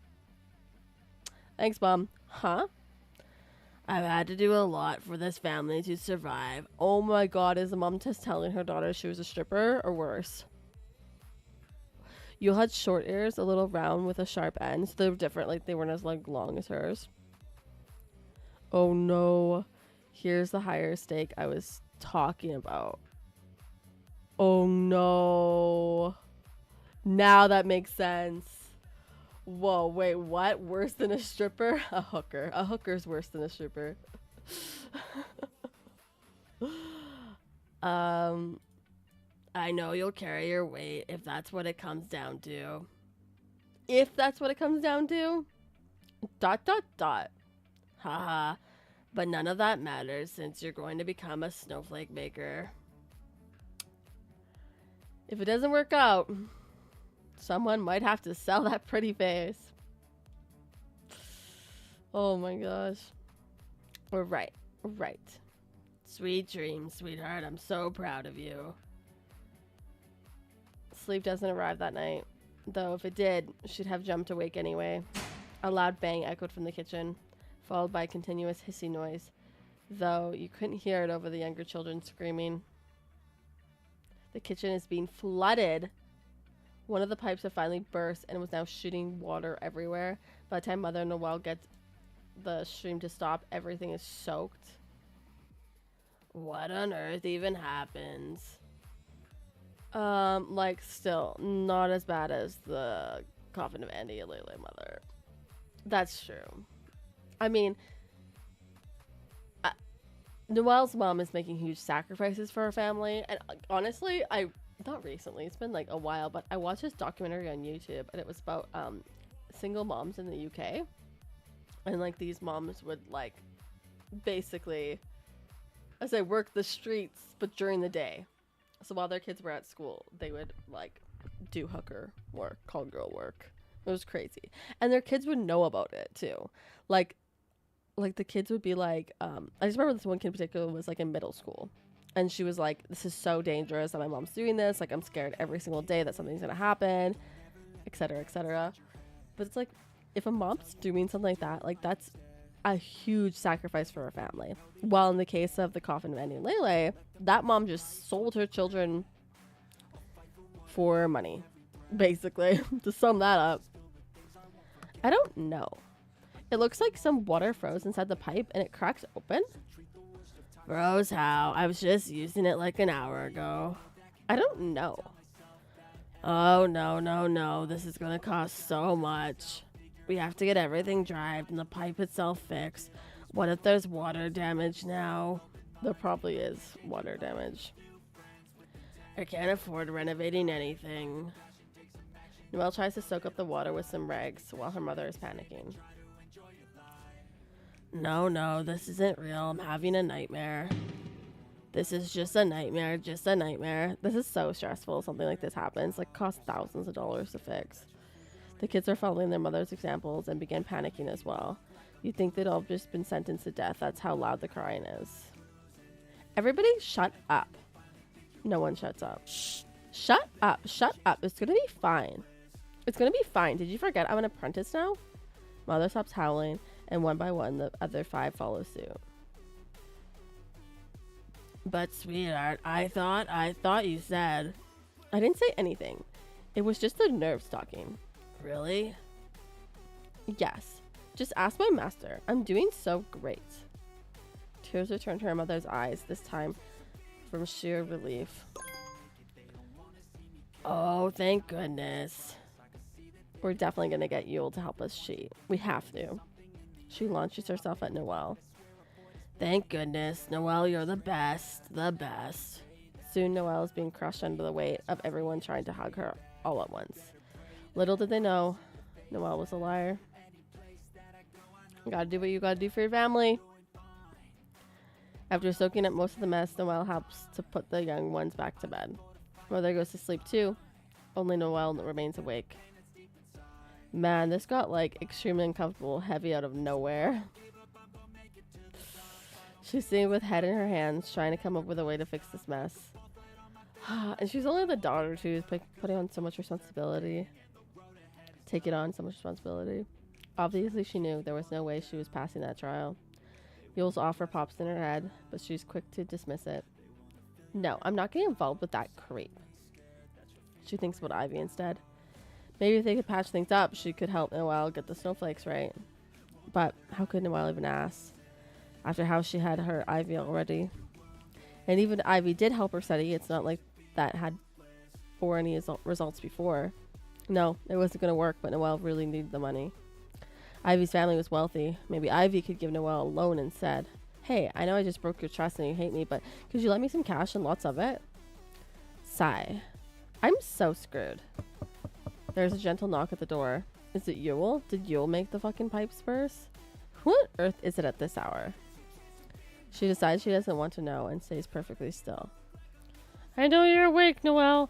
Thanks, Mom. Huh? I've had to do a lot for this family to survive. Oh my god, is the mom just telling her daughter she was a stripper or worse? You had short ears, a little round with a sharp end, so they were different, like they weren't as like long as hers. Oh no. Here's the higher stake I was talking about. Oh no. Now that makes sense. Whoa, wait, what? Worse than a stripper? A hooker. A hooker's worse than a stripper. I know you'll carry your weight if that's what it comes down to. If that's what it comes down to? ... Haha. But none of that matters since you're going to become a snowflake maker. If it doesn't work out, someone might have to sell that pretty face. Oh my gosh. Right. Sweet dreams, sweetheart. I'm so proud of you. Sleep doesn't arrive that night. Though if it did, she'd have jumped awake anyway. A loud bang echoed from the kitchen, followed by a continuous hissing noise. though you couldn't hear it over the younger children screaming. The kitchen is being flooded. One of the pipes had finally burst and was now shooting water everywhere. By the time Mother Noelle gets the stream to stop, everything is soaked. What on earth even happens? Like, still, not as bad as the coffin of Andy and Leyley mother. That's true. I mean, Noelle's mom is making huge sacrifices for her family, and honestly, not recently, it's been like a while, but I watched this documentary on YouTube, and it was about single moms in the UK, and like these moms would like basically, as they work the streets, but during the day. So while their kids were at school, they would like do hooker work, call girl work. It was crazy, and their kids would know about it too. Like the kids would be like, I just remember this one kid in particular was like in middle school, and she was like, "This is so dangerous that my mom's doing this. Like, I'm scared every single day that something's gonna happen, etc., etc." But it's like, if a mom's doing something like that, like that's a huge sacrifice for her family. While in the case of the coffin of Andy and Leyley, that mom just sold her children for money, basically, to sum that up. I don't know. It looks like some water froze inside the pipe and it cracks open. Froze how? I was just using it like an hour ago. I don't know. Oh, no. This is gonna cost so much. We have to get everything dried and the pipe itself fixed. What if there's water damage now? There probably is water damage. I can't afford renovating anything. Noelle tries to soak up the water with some rags while her mother is panicking. No, this isn't real. I'm having a nightmare. This is just a nightmare, just a nightmare. This is so stressful. Something like this happens. Like, costs thousands of dollars to fix. The kids are following their mother's examples and begin panicking as well. You'd think they'd all just been sentenced to death. That's how loud the crying is. Everybody shut up. No one shuts up. Shh. Shut up. Shut up. It's gonna be fine. It's gonna be fine. Did you forget I'm an apprentice now? Mother stops howling, and one by one the other 5 follow suit. But sweetheart, I thought you said. I didn't say anything. It was just the nerves talking. Really? Yes. Just ask my master. I'm doing so great. Tears return to her mother's eyes, this time from sheer relief. Oh, thank goodness. We're definitely going to get Yule to help us cheat. We have to. She launches herself at Noelle. Thank goodness. Noelle, you're the best. The best. Soon Noelle is being crushed under the weight of everyone trying to hug her all at once. Little did they know, Noelle was a liar. You gotta do what you gotta do for your family. After soaking up most of the mess, Noelle helps to put the young ones back to bed. Mother goes to sleep too. Only Noelle remains awake. Man, this got like extremely uncomfortable, heavy out of nowhere. She's sitting with head in her hands, trying to come up with a way to fix this mess. And she's only the daughter too, putting on so much responsibility. Taking on so much responsibility. Obviously she knew there was no way she was passing that trial. Yule's offer pops in her head, but she's quick to dismiss it. No, I'm not getting involved with that creep. She thinks about Ivy instead. Maybe if they could patch things up, she could help Noelle get the snowflakes right. But how could Noelle even ask? After how she had her Ivy already. And even if Ivy did help her study, it's not like that had bore any results before. No, it wasn't going to work, but Noelle really needed the money. Ivy's family was wealthy. Maybe Ivy could give Noelle a loan instead. Hey, I know I just broke your trust and you hate me, but could you lend me some cash and lots of it? Sigh. I'm so screwed. There's a gentle knock at the door. Is it Yule? Did Yule make the fucking pipes burst? Who on earth is it at this hour? She decides she doesn't want to know and stays perfectly still. I know you're awake, Noelle.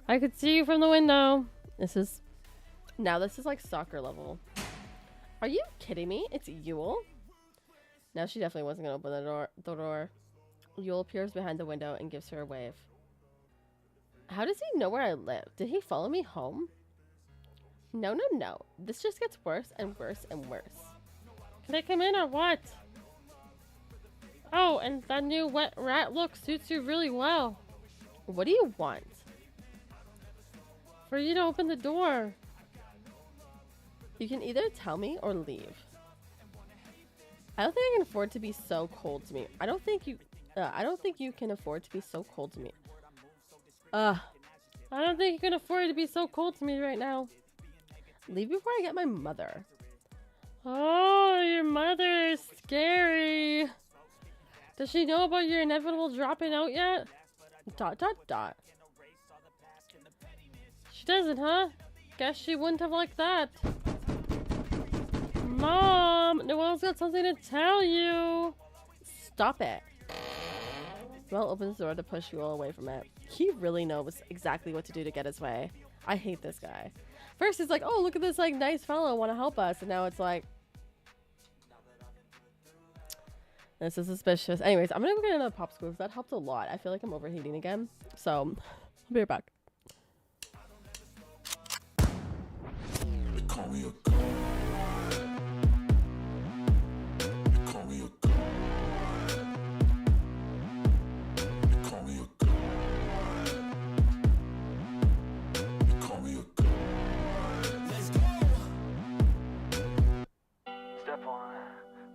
I could see you from the window. This is like soccer level. Are you kidding me? It's Yule? Now she definitely wasn't going to open the door. Yule appears behind the window and gives her a wave. How does he know where I live? Did he follow me home? No. This just gets worse and worse and worse. Can I come in or what? Oh, and that new wet rat look suits you really well. What do you want? For you to open the door. You can either tell me or leave. I don't think I can afford to be so cold to me. I don't think you can afford to be so cold to me. I don't think you can afford to be so cold to me right now. Leave before I get my mother. Oh, your mother is scary. Does she know about your inevitable dropping out yet? ... She doesn't, huh? Guess she wouldn't have liked that. Mom, Noelle's got something to tell you. Stop it. Noelle opens the door to push Yule away from it. He really knows exactly what to do to get his way. I hate this guy. First he's like, oh, look at this like nice fellow, want to help us. And now it's like, this is suspicious. Anyways, I'm gonna go get another popsicle because that helped a lot. I feel like I'm overheating again. So, I'll be right back. Step 1,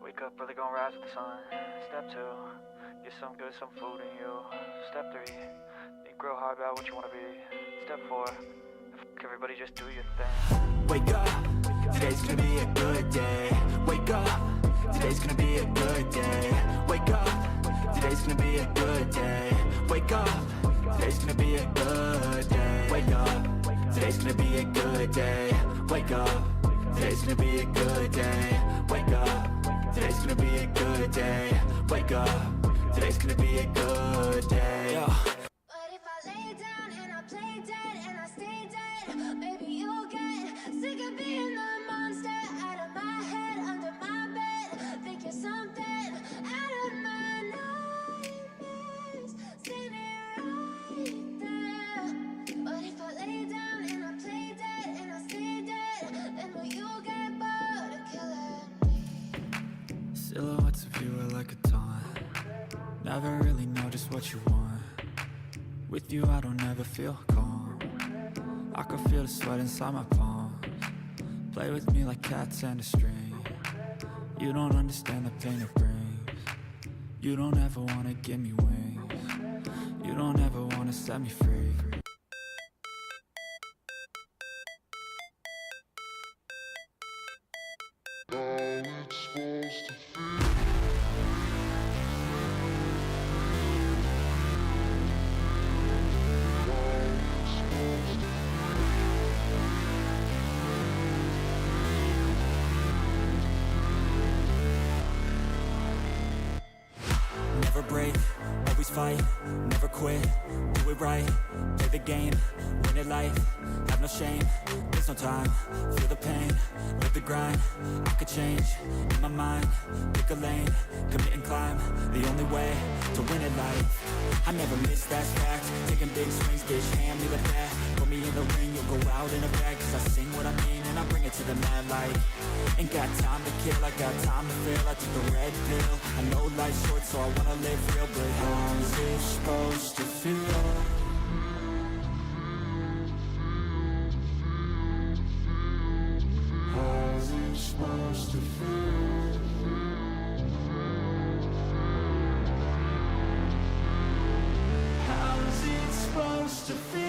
wake up early, gonna rise with the sun. Step 2, get some good, some food in you. Step 3, think real hard about what you wanna be. Step 4, everybody just do your thing. Wake up, today's gonna be a good day. Wake up, today's gonna be a good day. Wake up, today's gonna be a good day. Wake up, today's gonna be a good day. Wake up, today's gonna be a good day. Wake up, today's gonna be a good day. Wake up, today's gonna be a good day. Wake up, today's gonna be a good day. Yeah. But if I lay down and I play dead and I stay dead, maybe you'll get sick of being the monster out of my head, under my bed. Think you're something out of my nightmares. See me right there. But if I lay down and I play dead and I stay dead, then will you get bored of killing me? Silhouettes of you are like a taunt. Never really know just what you want. With you I don't ever feel calm. I can feel the sweat inside my palms. Play with me like cats and a string. You don't understand the pain it brings. You don't ever wanna give me wings. You don't ever wanna set me free. Never break, always fight, never quit, do it right, play the game, win it life, have no shame, there's no time, feel the pain, live the grind, I could change, in my mind, pick a lane, commit and climb, the only way to win it life, I never miss, that's fact, taking big swings, bitch, hand me the bat, put me in the ring, you'll go out in a bag, cause I sing what I mean, and I bring it to the mad light, ain't got time to kill, I got time to feel, I took the red pill, I know life's short, so I wanna live real, but how's it supposed to feel? How's it supposed to feel? How's it supposed to feel?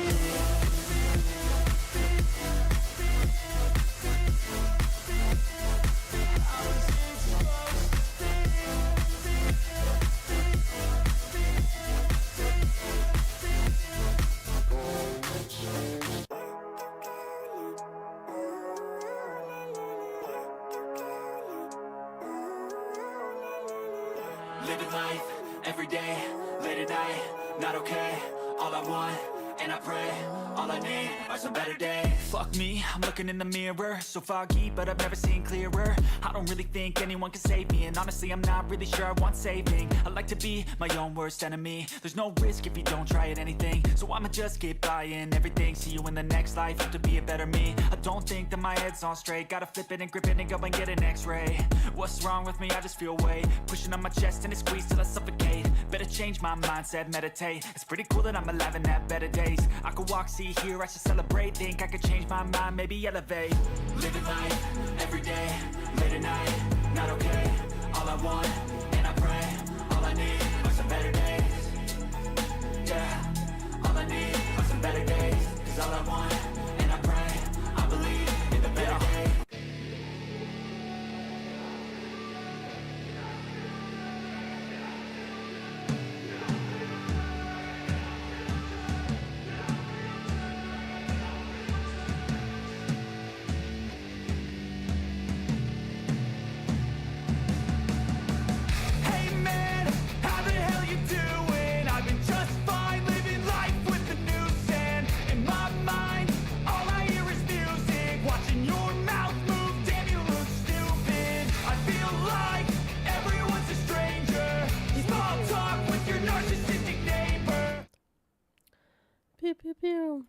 Living life, every day, late at night, not okay. All I want, and and I pray. All I need are some better days. Fuck me, I'm looking in the mirror, so foggy, but I've never seen clearer. I don't really think anyone can save me, and honestly I'm not really sure I want saving. I like to be my own worst enemy. There's no risk if you don't try at anything, so I'ma just keep buying everything. See you in the next life, have to be a better me. I don't think that my head's on straight, gotta flip it and grip it and go and get an x-ray. What's wrong with me? I just feel weight pushing on my chest and it squeezes till I suffocate. Better change my mindset, meditate. It's pretty cool that I'm alive and have better days. I could walk, see, hear, I should celebrate. Think I could change my mind, maybe elevate. Living life, every day, late at night, not okay. All I want, and I pray, all I need are some better days. Yeah, all I need are some better days. Cause all I want, and I pray, I believe in the better days. Hey man, how the hell you doing? I've been just fine, living life with the noose, and in my mind, all I hear is music. Watching your mouth move, damn you look stupid. I feel like everyone's a stranger. Small talk with your narcissistic neighbor. Pew pew pew.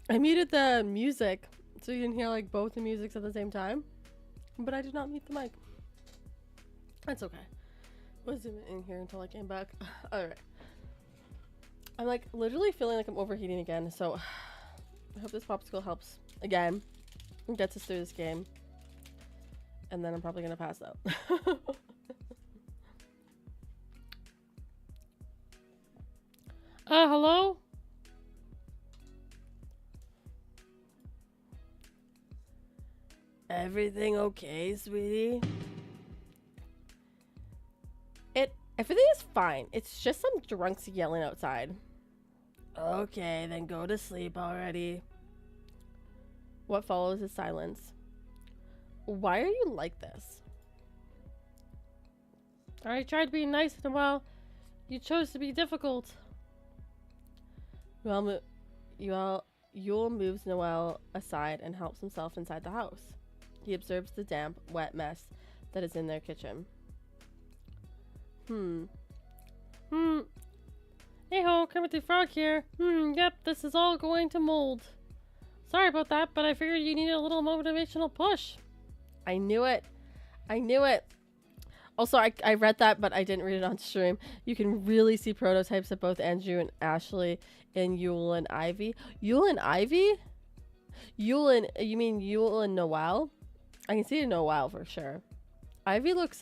I muted the music so you didn't hear like both the musics at the same time, but I did not mute the mic. That's okay. Wasn't in here until I came back. All right. I'm like literally feeling like I'm overheating again, so I hope this popsicle helps again and gets us through this game. And then I'm probably gonna pass out. Hello? Everything okay, sweetie? Everything is fine. It's just some drunks yelling outside. Okay, then go to sleep already. What follows is silence. Why are you like this? I tried being nice and well, you chose to be difficult. Yule moves Noelle aside and helps himself inside the house. He observes the damp, wet mess that is in their kitchen. Hey ho, Kermit the Frog here. Yep, this is all going to mold. Sorry about that, but I figured you needed a little motivational push. I knew it. I knew it. Also, I read that, but I didn't read it on stream. You can really see prototypes of both Andrew and Ashley in Yule and Ivy. Yule and Ivy? You mean Yule and Noelle? I can see Noelle for sure. Ivy looks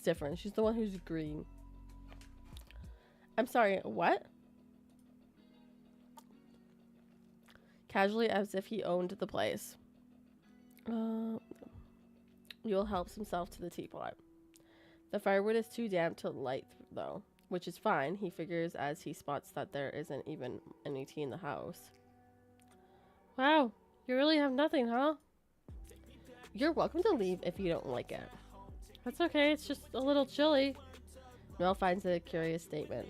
different. She's the one who's green. I'm sorry, what? Casually, as if he owned the place. Yule helps himself to the teapot. The firewood is too damp to light though, which is fine, he figures as he spots that there isn't even any tea in the house. Wow, you really have nothing, huh? You're welcome to leave if you don't like it. That's okay, it's just a little chilly. Noelle finds it a curious statement.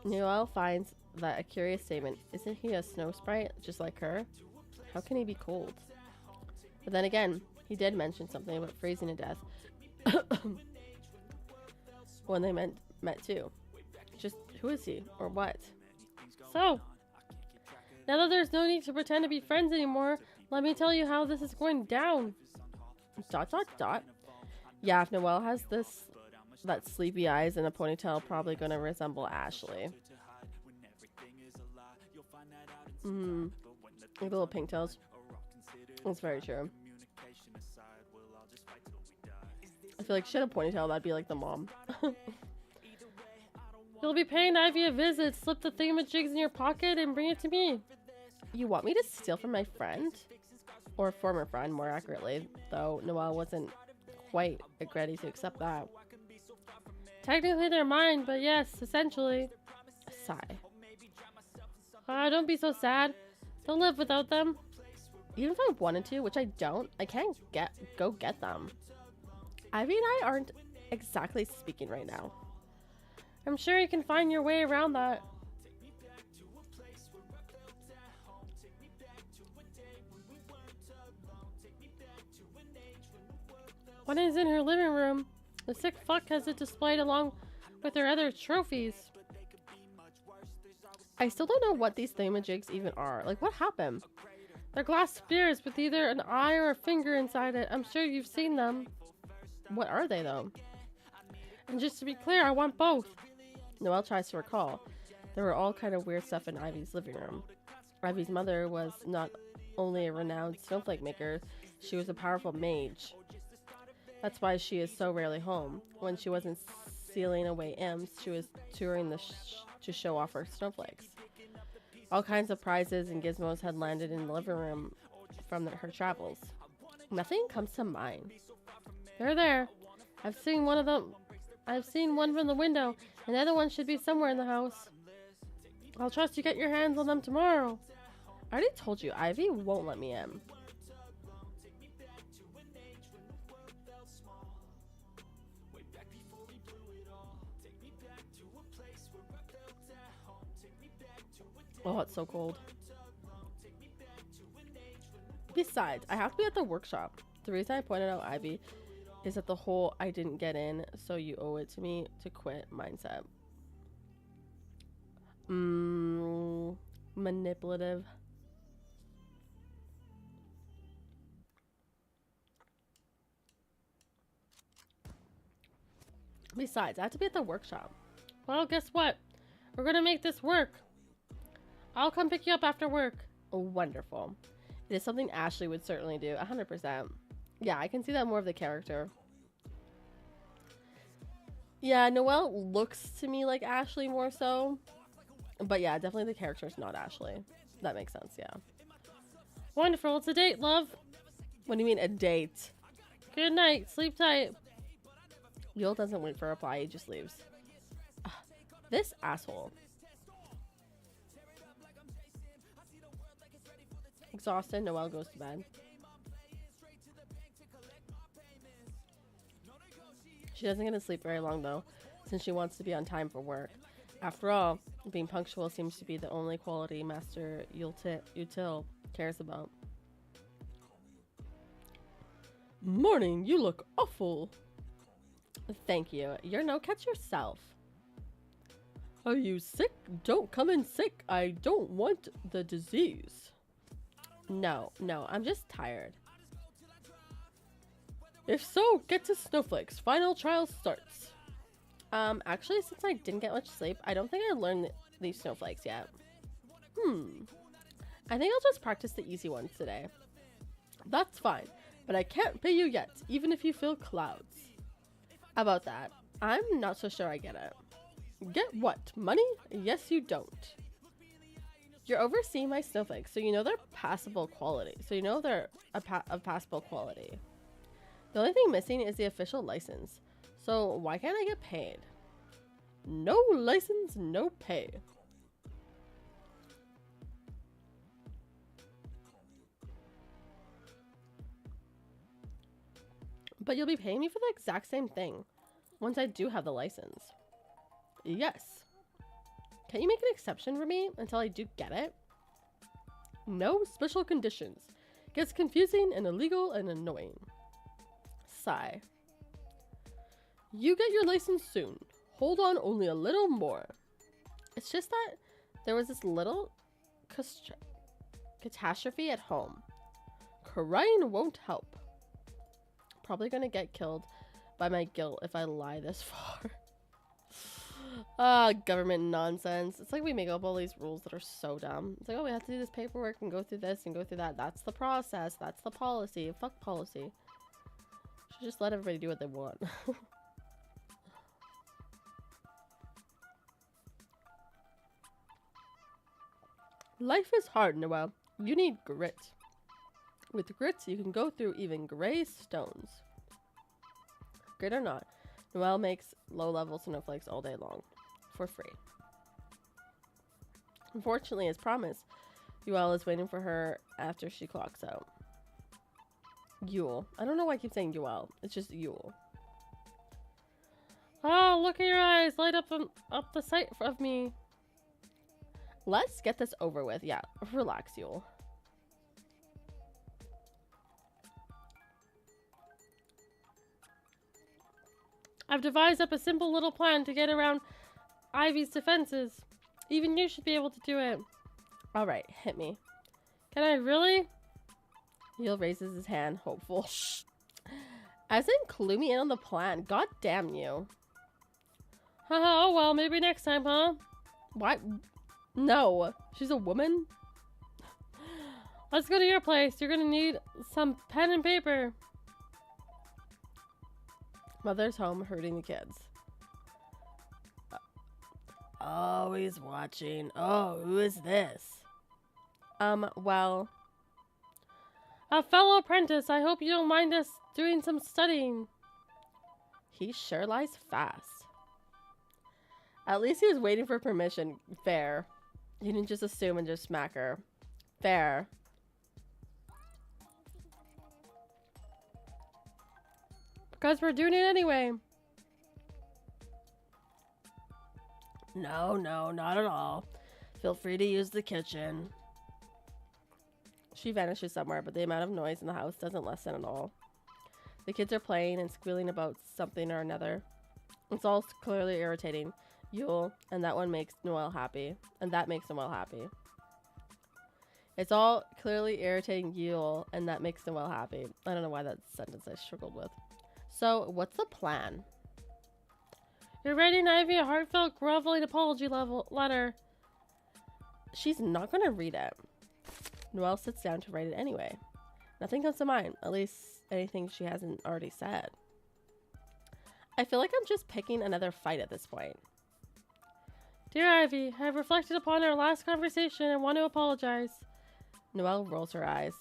Noelle finds that a curious statement. Isn't he a snow sprite just like her? How can he be cold? But then again, he did mention something about freezing to death when they met too. Just who is he or what? So, now that there's no need to pretend to be friends anymore, let me tell you how this is going down. ... Yeah, if Noelle has that sleepy eyes and a ponytail, probably gonna resemble Ashley. With the little pigtails. That's very true. I feel like she had a ponytail, that'd be like the mom. You'll be paying Ivy a visit. Slip the thingamajigs in your pocket and bring it to me. You want me to steal from my friend? Or former friend, more accurately, though Noelle wasn't quite ready to accept that. Technically they're mine, but yes, essentially. A sigh. Don't be so sad. Don't live without them. Even if I wanted to, which I don't, I can't go get them. Ivy and I aren't exactly speaking right now. I'm sure you can find your way around that. When he's in her living room, the sick fuck has it displayed along with her other trophies. I still don't know what these thingamajigs even are. Like, what happened? They're glass spheres with either an eye or a finger inside it. I'm sure you've seen them. What are they, though? And just to be clear, I want both. Noelle tries to recall. There were all kind of weird stuff in Ivy's living room. Ivy's mother was not only a renowned snowflake maker, she was a powerful mage. That's why she is so rarely home. When she wasn't sealing away imps, she was touring to show off her snowflakes. All kinds of prizes and gizmos had landed in the living room from her travels. Nothing comes to mind. They're there. I've seen one of them. I've seen one from the window, and the other one should be somewhere in the house. I'll trust you get your hands on them tomorrow. I already told you, Ivy won't let me in. Oh, it's so cold. Besides, I have to be at the workshop. The reason I pointed out Ivy is that the whole I didn't get in, so you owe it to me to quit mindset. Manipulative. Besides, I have to be at the workshop. Well, guess what? We're gonna make this work. I'll come pick you up after work. Oh, wonderful. It is something Ashley would certainly do, 100%. Yeah, I can see that more of the character. Yeah, Noelle looks to me like Ashley more so. But yeah, definitely the character is not Ashley. That makes sense, yeah. Wonderful. It's a date, love. What do you mean, a date? Good night. Sleep tight. Yule doesn't wait for a reply, he just leaves. Ugh, this asshole. Exhausted, Noelle goes to bed. She doesn't get to sleep very long though, since she wants to be on time for work. After all, being punctual seems to be the only quality Master Util cares about. Morning, you look awful. Thank you. You're no catch yourself. Are you sick? Don't come in sick. I don't want the disease. No, I'm just tired. If so, get to snowflakes. Final trial starts. Actually, since I didn't get much sleep, I don't think I learned these snowflakes yet. I think I'll just practice the easy ones today. That's fine, but I can't pay you yet, even if you fill clouds. About that, I'm not so sure I get it. Get what? Money? Yes, you don't. You're overseeing my snowflakes, so you know they're passable quality. Of passable quality. The only thing missing is the official license. So why can't I get paid? No license, no pay. But you'll be paying me for the exact same thing once I do have the license. Yes. Can't you make an exception for me until I do get it? No special conditions. Gets confusing and illegal and annoying. Sigh. You get your license soon. Hold on only a little more. It's just that there was this little catastrophe at home. Crying won't help. Probably gonna get killed by my guilt if I lie this far. Government nonsense. It's like we make up all these rules that are so dumb. It's like, oh, we have to do this paperwork and go through this and go through that. That's the process. That's the policy. Fuck policy. Should just let everybody do what they want. Life is hard, Noelle. You need grit. With grit, you can go through even gray stones. Grit or not, Noelle makes low-level snowflakes all day long. For free. Unfortunately, as promised, Yule is waiting for her after she clocks out. Yule. I don't know why I keep saying Yule. It's just Yule. Oh, look at your eyes. Light up the sight of me. Let's get this over with. Yeah, relax, Yule. I've devised up a simple little plan to get around Ivy's defenses. Even you should be able to do it. Alright, hit me. Can I really? Yule raises his hand, hopeful. As in, clue me in on the plan. God damn you. Haha, oh well, maybe next time, huh? What? No. She's a woman? Let's go to your place. You're gonna need some pen and paper. Mother's home hurting the kids. Oh, he's watching. Oh, who is this? Well... A fellow apprentice. I hope you don't mind us doing some studying. He sure lies fast. At least he was waiting for permission. Fair. He didn't just assume and just smack her. Fair. Because we're doing it anyway. No, not at all. Feel free to use the kitchen. She vanishes somewhere, but the amount of noise in the house doesn't lessen at all. The kids are playing and squealing about something or another. It's all clearly irritating Yule, and that one makes Noelle happy. And that makes Noelle happy. It's all clearly irritating Yule, and that makes Noelle happy. I don't know why that sentence I struggled with. So, what's the plan? You're writing Ivy a heartfelt, groveling apology letter. She's not going to read it. Noelle sits down to write it anyway. Nothing comes to mind, at least anything she hasn't already said. I feel like I'm just picking another fight at this point. Dear Ivy, I have reflected upon our last conversation and want to apologize. Noelle rolls her eyes.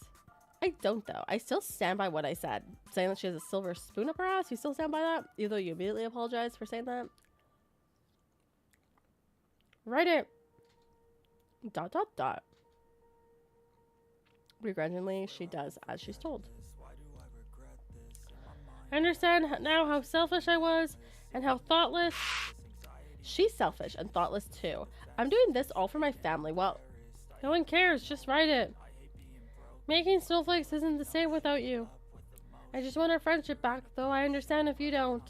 I don't, though. I still stand by what I said. Saying that she has a silver spoon up her ass, you still stand by that? Even though you immediately apologize for saying that? Write it. ... Begrudgingly, she does as she's told. I understand now how selfish I was and how thoughtless. She's selfish and thoughtless too. I'm doing this all for my family. Well, no one cares. Just write it. Making snowflakes isn't the same without you. I just want our friendship back, though I understand if you don't.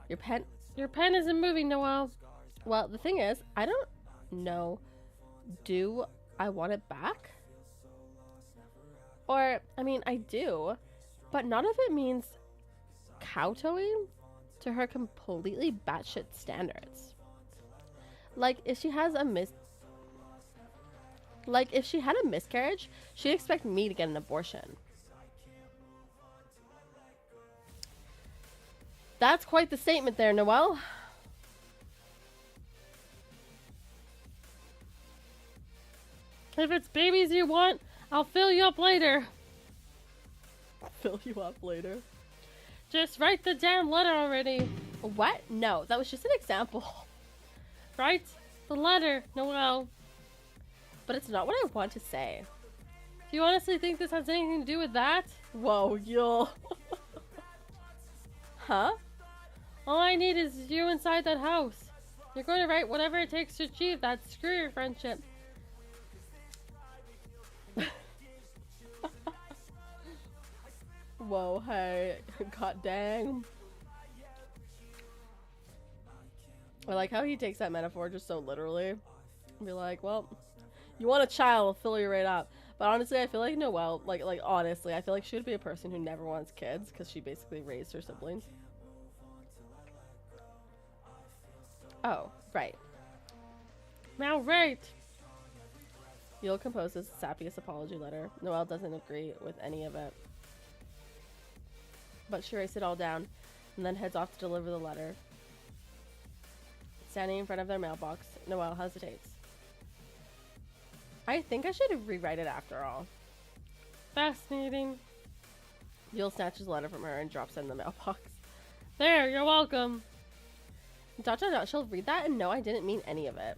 Your pen isn't moving, Noelle. Well, the thing is, I don't know. Do I want it back? Or, I mean, I do, but none of it means kowtowing to her completely batshit standards. Like, if she has a if she had a miscarriage, she'd expect me to get an abortion. That's quite the statement there, Noelle. If it's babies you want, I'll fill you up later. Fill you up later? Just write the damn letter already. What? No, that was just an example. Write the letter, Noelle. But it's not what I want to say. Do you honestly think this has anything to do with that? Whoa, Yule. Huh? All I need is you inside that house. You're going to write whatever it takes to achieve that. Screw your friendship. Whoa, hey. God dang. I like how he takes that metaphor just so literally. Be like, well, you want a child, I'll fill you right up. But honestly, I feel like Noelle, like honestly, I feel like she would be a person who never wants kids because she basically raised her siblings. Oh, right. Now write. Yule composes the sappiest apology letter. Noelle doesn't agree with any of it. But she writes it all down and then heads off to deliver the letter. Standing in front of their mailbox, Noelle hesitates. I think I should rewrite it after all. Fascinating. Yule snatches the letter from her and drops it in the mailbox. There, you're welcome. ... She'll read that and know I didn't mean any of it.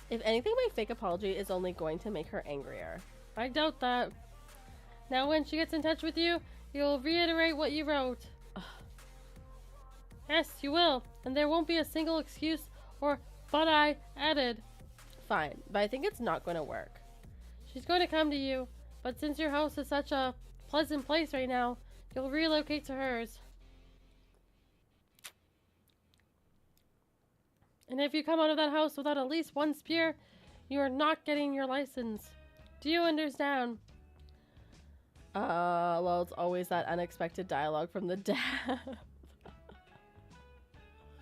If anything, my fake apology is only going to make her angrier. I doubt that. Now when she gets in touch with you, you'll reiterate what you wrote. Yes, you will. And there won't be a single excuse or "but I" added. Fine, but I think it's not going to work. She's going to come to you, but since your house is such a pleasant place right now, you'll relocate to hers. And if you come out of that house without at least one spear, you are not getting your license. Do you understand? Well, it's always that unexpected dialogue from the dev.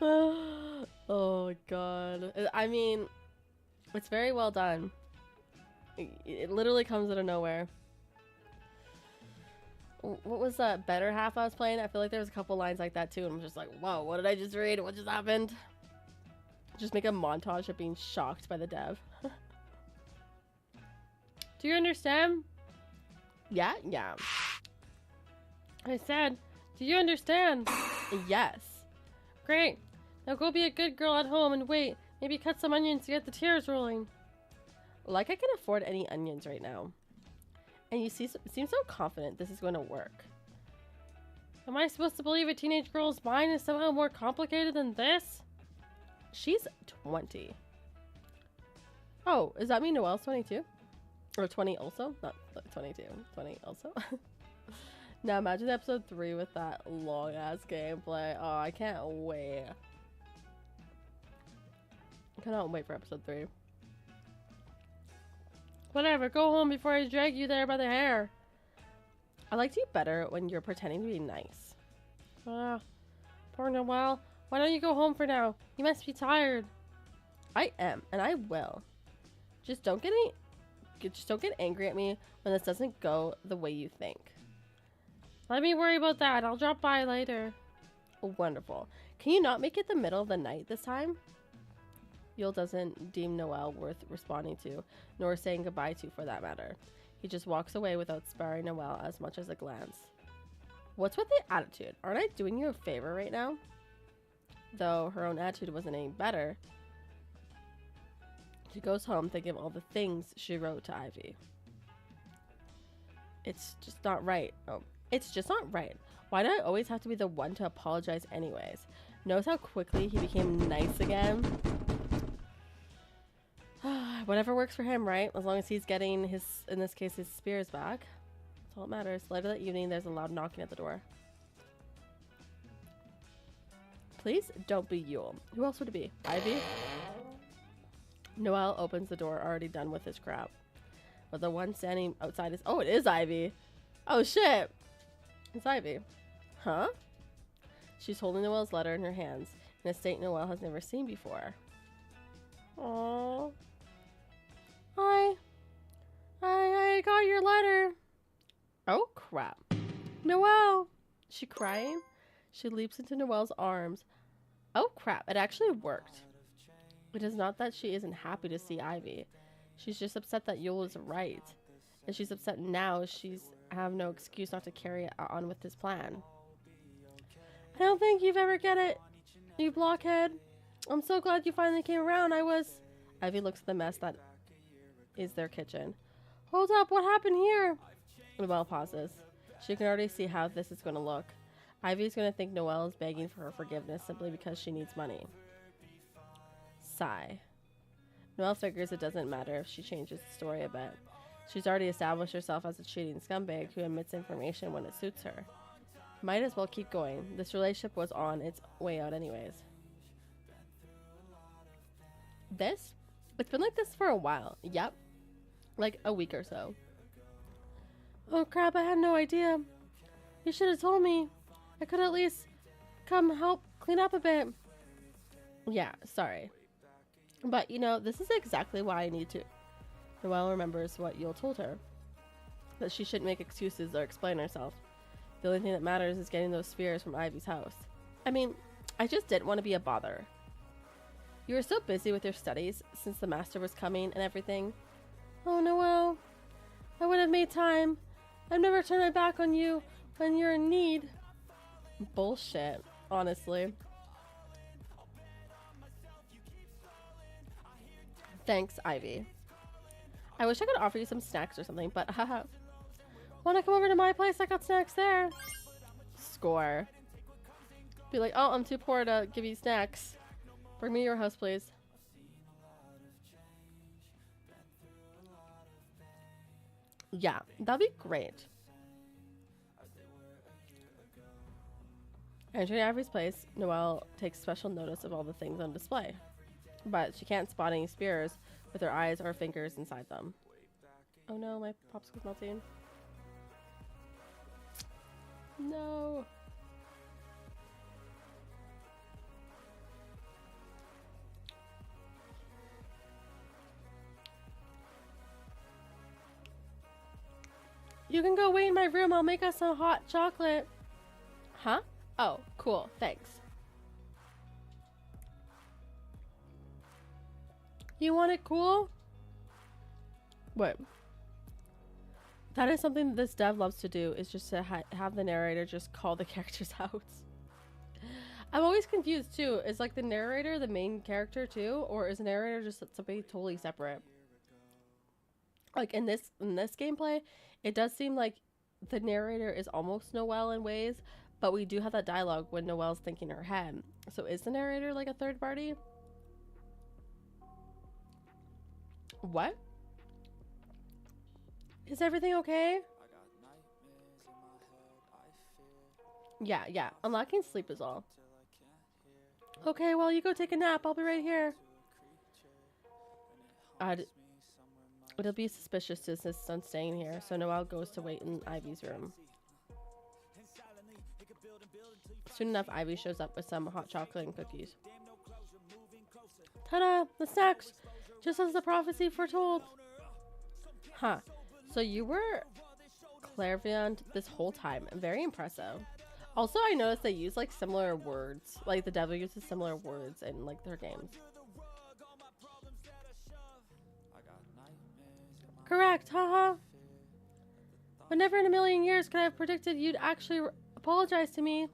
Oh god. I mean, it's very well done. It literally comes out of nowhere. What was that better half I was playing? I feel like there was a couple lines like that too, and I'm just like, whoa, what did I just read? What just happened? Just make a montage of being shocked by the dev. Do you understand? Yeah. I said, do you understand? Yes. Great. Now go be a good girl at home and wait. Maybe cut some onions to get the tears rolling. Like I can afford any onions right now. And you seem so confident this is going to work. Am I supposed to believe a teenage girl's mind is somehow more complicated than this? She's 20. Oh, does that mean Noelle's 22? Or 20 also? Not 22. 20 also? Now imagine episode 3 with that long ass gameplay. Oh, I can't wait. I cannot wait for episode 3. Whatever, go home before I drag you there by the hair. I liked you better when you're pretending to be nice. Poor Noelle. Why don't you go home for now? You must be tired. I am, and I will. Just don't get angry at me when this doesn't go the way you think. Let me worry about that. I'll drop by later. Wonderful. Can you not make it the middle of the night this time? Yule doesn't deem Noelle worth responding to, nor saying goodbye to for that matter. He just walks away without sparing Noelle as much as a glance. What's with the attitude? Aren't I doing you a favor right now? Though her own attitude wasn't any better, she goes home thinking of all the things she wrote to Ivy. It's just not right. Oh, it's just not right. Why do I always have to be the one to apologize anyways? Notice how quickly he became nice again? Whatever works for him, right? As long as he's getting his, in this case, his spears back. That's all that matters. Later that evening, there's a loud knocking at the door. Please don't be Yule. Who else would it be? Ivy? Noelle opens the door, already done with his crap. But the one standing outside is... Oh, it is Ivy! Oh, shit! It's Ivy. Huh? She's holding Noelle's letter in her hands, in a state Noelle has never seen before. Aww. I got your letter. Oh, crap. Noelle! Is she crying? She leaps into Noelle's arms. Oh, crap. It actually worked. It is not that she isn't happy to see Ivy. She's just upset that Yule is right. And she's upset now she's have no excuse not to carry on with his plan. I don't think you've ever get it, you blockhead. I'm so glad you finally came around. Ivy looks at the mess that is their kitchen. Hold up, what happened here? Noelle pauses. She can already see how this is going to look. Ivy's going to think Noelle is begging for her forgiveness simply because she needs money. Sigh. Noelle figures it doesn't matter if she changes the story a bit. She's already established herself as a cheating scumbag who admits information when it suits her. Might as well keep going. This relationship was on its way out anyways. It's been like this for a while. Yep. Like a week or so. Oh crap, I had no idea. You should have told me. I could at least come help clean up a bit. Yeah, sorry. But, you know, this is exactly why I need to. Noelle remembers what Yule told her. That she shouldn't make excuses or explain herself. The only thing that matters is getting those spheres from Ivy's house. I mean, I just didn't want to be a bother. You were so busy with your studies since the master was coming and everything. Oh, Noelle. I would have made time. I've never turned my back on you when you're in need. Bullshit, honestly. Thanks, Ivy. I wish I could offer you some snacks or something, but haha. Wanna come over to my place? I got snacks there. Score. Be like, oh, I'm too poor to give you snacks. Bring me your house, please. Yeah, that'd be great. Entering Ivy's place, Noelle takes special notice of all the things on display. but she can't spot any spears with her eyes or fingers inside them. Oh no, my popsicle's melting. No. You can go wait in my room. I'll make us some hot chocolate. Huh? Oh, cool. Thanks. You want it cool? What? That is something this dev loves to do, is just to have the narrator just call the characters out. I'm always confused too. Is like the narrator the main character too? Or is the narrator just something totally separate? Like in this gameplay, it does seem like the narrator is almost Noelle in ways, but we do have that dialogue when Noelle's thinking in her head. So is the narrator like a third party? What? Is everything okay? Yeah. Unlocking sleep is all. Okay, well, you go take a nap. I'll be right here. It'll be suspicious to insist on staying here, so Noelle goes to wait in Ivy's room. Soon enough, Ivy shows up with some hot chocolate and cookies. Ta-da! The snacks! Just as the prophecy foretold. Huh. So you were clairvoyant this whole time. Very impressive. Also, I noticed they use like similar words. Like the devil uses similar words in like their games. Correct, haha. But never in a million years could I have predicted you'd actually apologize to me.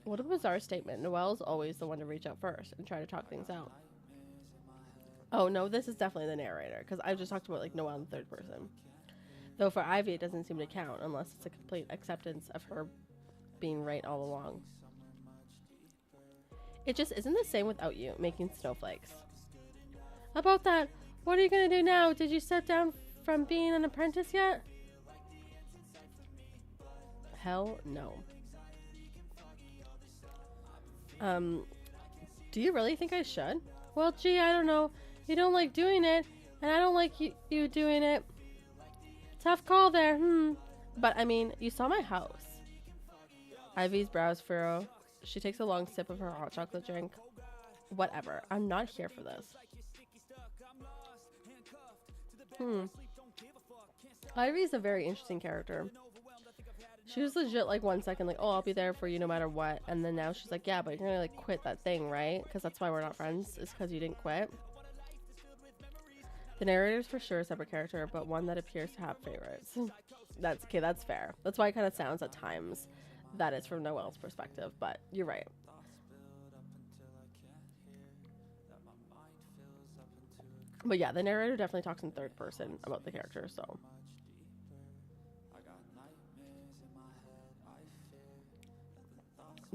What a bizarre statement. Noelle's always the one to reach out first and try to talk things out. Oh no, this is definitely the narrator, because I just talked about like Noelle in the third person. Though for Ivy it doesn't seem to count unless it's a complete acceptance of her being right all along. It just isn't the same without you making snowflakes. About that, what are you gonna do now? Did you step down from being an apprentice yet? Hell no. Do you really think I should? Well, gee, I don't know. You don't like doing it, and I don't like you doing it. Tough call there, But, I mean, you saw my house. Ivy's brows furrow. She takes a long sip of her hot chocolate drink. Whatever. I'm not here for this. Ivy's a very interesting character. She was legit like 1 second like, oh, I'll be there for you no matter what. And then now she's like, yeah, but you're gonna like quit that thing, right? Because that's why we're not friends, is because you didn't quit. The narrator's for sure a separate character, but one that appears to have favorites. That's okay, that's fair. That's why it kind of sounds at times that it's from Noelle's perspective, but you're right. But yeah, the narrator definitely talks in third person about the character, so.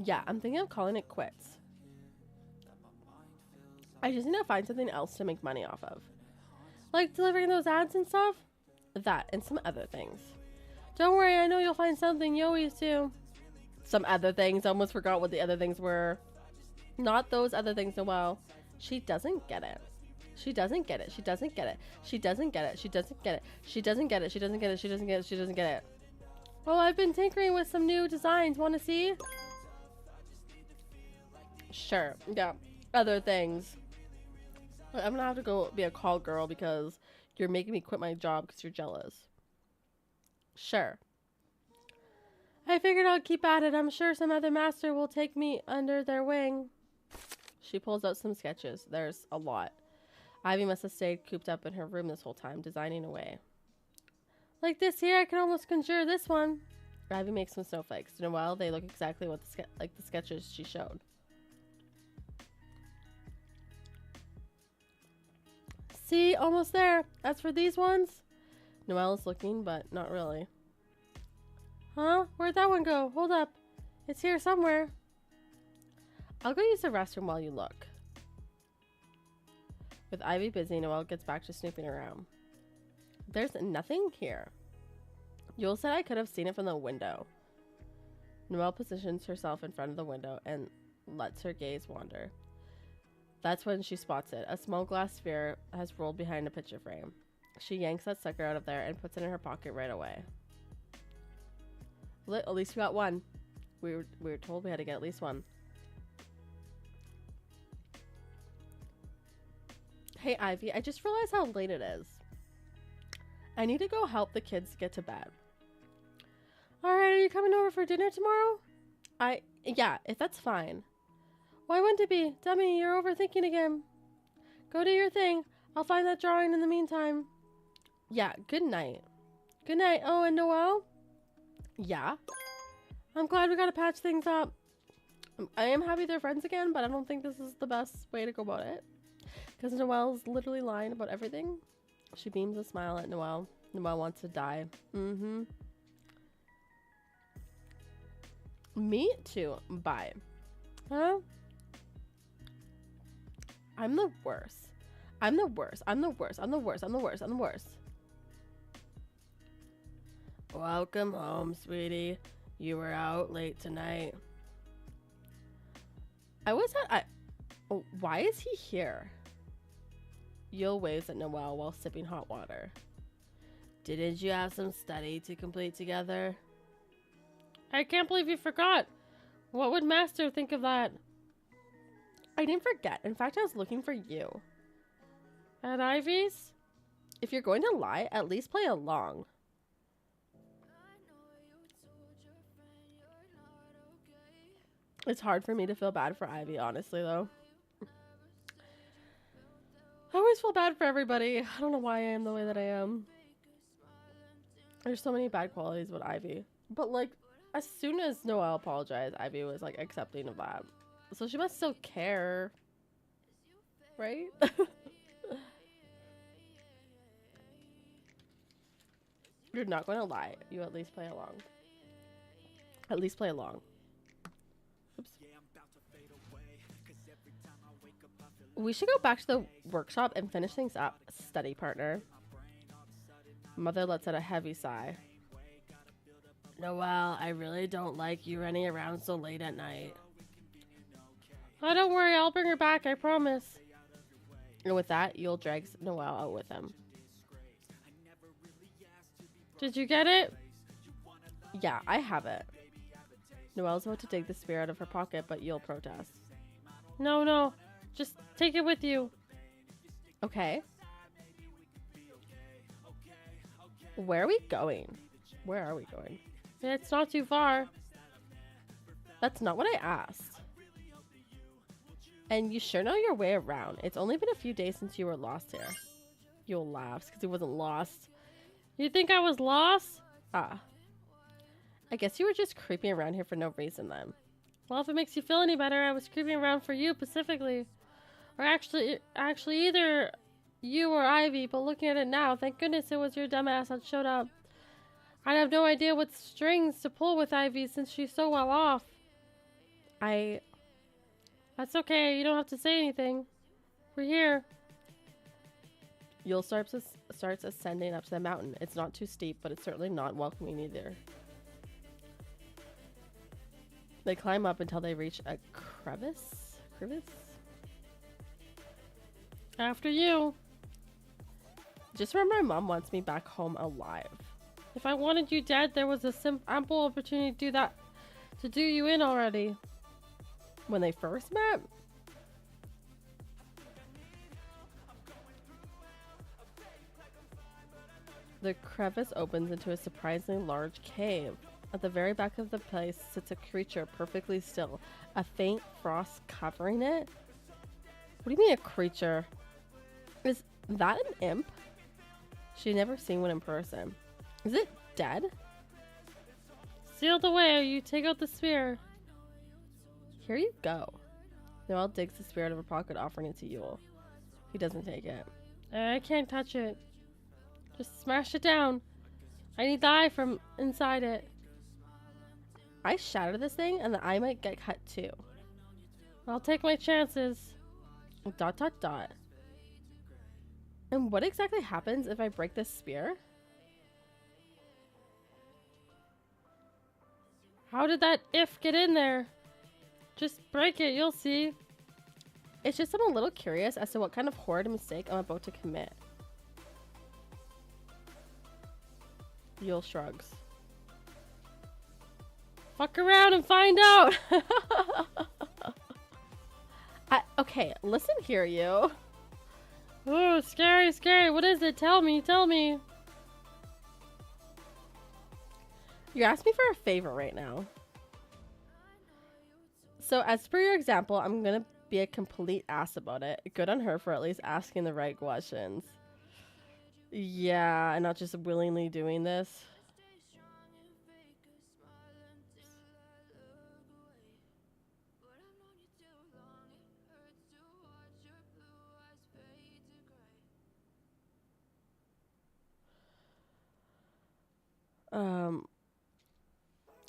Yeah, I'm thinking of calling it quits. I just need to find something else to make money off of. Like delivering those ads and stuff? That, and some other things. Don't worry, I know you'll find something, you always do. Some other things, I almost forgot what the other things were. Not those other things, Noelle. She doesn't get it. She doesn't get it. She doesn't get it. She doesn't get it. She doesn't get it. She doesn't get it. She doesn't get it. She doesn't get it. She doesn't get it. Well, I've been tinkering with some new designs. Want to see? Sure. Yeah. Other things. I'm gonna have to go be a call girl because you're making me quit my job because you're jealous. Sure. I figured I'd keep at it. I'm sure some other master will take me under their wing. She pulls out some sketches. There's a lot. Ivy must have stayed cooped up in her room this whole time, designing away. Like this here, I can almost conjure this one. Ivy makes some snowflakes. Noelle, they look exactly what like the sketches she showed. See, almost there. As for these ones, Noelle is looking, but not really. Huh? Where'd that one go? Hold up. It's here somewhere. I'll go use the restroom while you look. With Ivy busy, Noelle gets back to snooping around. There's nothing here. Yule said I could have seen it from the window. Noelle positions herself in front of the window and lets her gaze wander. That's when she spots it. A small glass sphere has rolled behind a picture frame. She yanks that sucker out of there and puts it in her pocket right away. At least we got one. We were told we had to get at least one. Hey, Ivy, I just realized how late it is. I need to go help the kids get to bed. Alright, are you coming over for dinner tomorrow? Yeah, if that's fine. Why wouldn't it be? Dummy, you're overthinking again. Go do your thing. I'll find that drawing in the meantime. Yeah, good night. Good night. Oh, and Noelle? Yeah? I'm glad we got to patch things up. I am happy they're friends again, but I don't think this is the best way to go about it. Because Noelle's literally lying about everything. She beams a smile at Noelle. Noelle wants to die. Mm-hmm. Me too. Bye. Huh? I'm the worst. I'm the worst. I'm the worst. I'm the worst. I'm the worst. I'm the worst. Welcome home, sweetie. You were out late tonight. Oh, why is he here? Yule waves at Noelle while sipping hot water. Didn't you have some study to complete together? I can't believe you forgot. What would Master think of that? I didn't forget. In fact, I was looking for you. At Ivy's? If you're going to lie, at least play along. It's hard for me to feel bad for Ivy, honestly, though. I always feel bad for everybody. I don't know why I am the way that I am. There's so many bad qualities with Ivy. But, like, as soon as Noelle apologized, Ivy was, like, accepting of that. So she must still care. Right? You're not going to lie. You at least play along. At least play along. Oops. We should go back to the workshop and finish things up, study partner. Mother lets out a heavy sigh. Noelle, I really don't like you running around so late at night. Oh, don't worry, I'll bring her back, I promise. And with that, Yule drags Noelle out with him. Did you get it? Yeah, I have it. Noelle's about to take the spear out of her pocket, but Yule protests. No. Just take it with you. Okay. Where are we going? Where are we going? It's not too far. That's not what I asked. And you sure know your way around. It's only been a few days since you were lost here. Yule laughs because he wasn't lost. You think I was lost? Ah. I guess you were just creeping around here for no reason then. Well, if it makes you feel any better, I was creeping around for you specifically. Or actually either you or Ivy, but looking at it now, thank goodness it was your dumbass that showed up. I'd have no idea what strings to pull with Ivy since she's so well off. That's okay, you don't have to say anything. We're here. Yule starts ascending up to the mountain. It's not too steep, but it's certainly not welcoming either. They climb up until they reach a crevice? After you. Just remember, my mom wants me back home alive. If I wanted you dead, there was a ample opportunity to do that. To do you in already. When they first met? The crevice opens into a surprisingly large cave. At the very back of the place sits a creature perfectly still, a faint frost covering it. What do you mean a creature? Is that an imp? She'd never seen one in person. Is it dead? Sealed away, you take out the spear. Here you go. Noelle digs the spear out of her pocket, offering it to Yule. He doesn't take it. I can't touch it. Just smash it down. I need the eye from inside it. I shatter this thing and the eye might get cut too. I'll take my chances. ... And what exactly happens if I break this spear? How did that if get in there? Just break it, you'll see. It's just I'm a little curious as to what kind of horrid mistake I'm about to commit. Yule shrugs. Fuck around and find out! Okay, listen here, you. Ooh, scary, scary. What is it? Tell me, tell me. You asked me for a favor right now. So as per your example, I'm gonna be a complete ass about it. Good on her for at least asking the right questions. Yeah, and not just willingly doing this.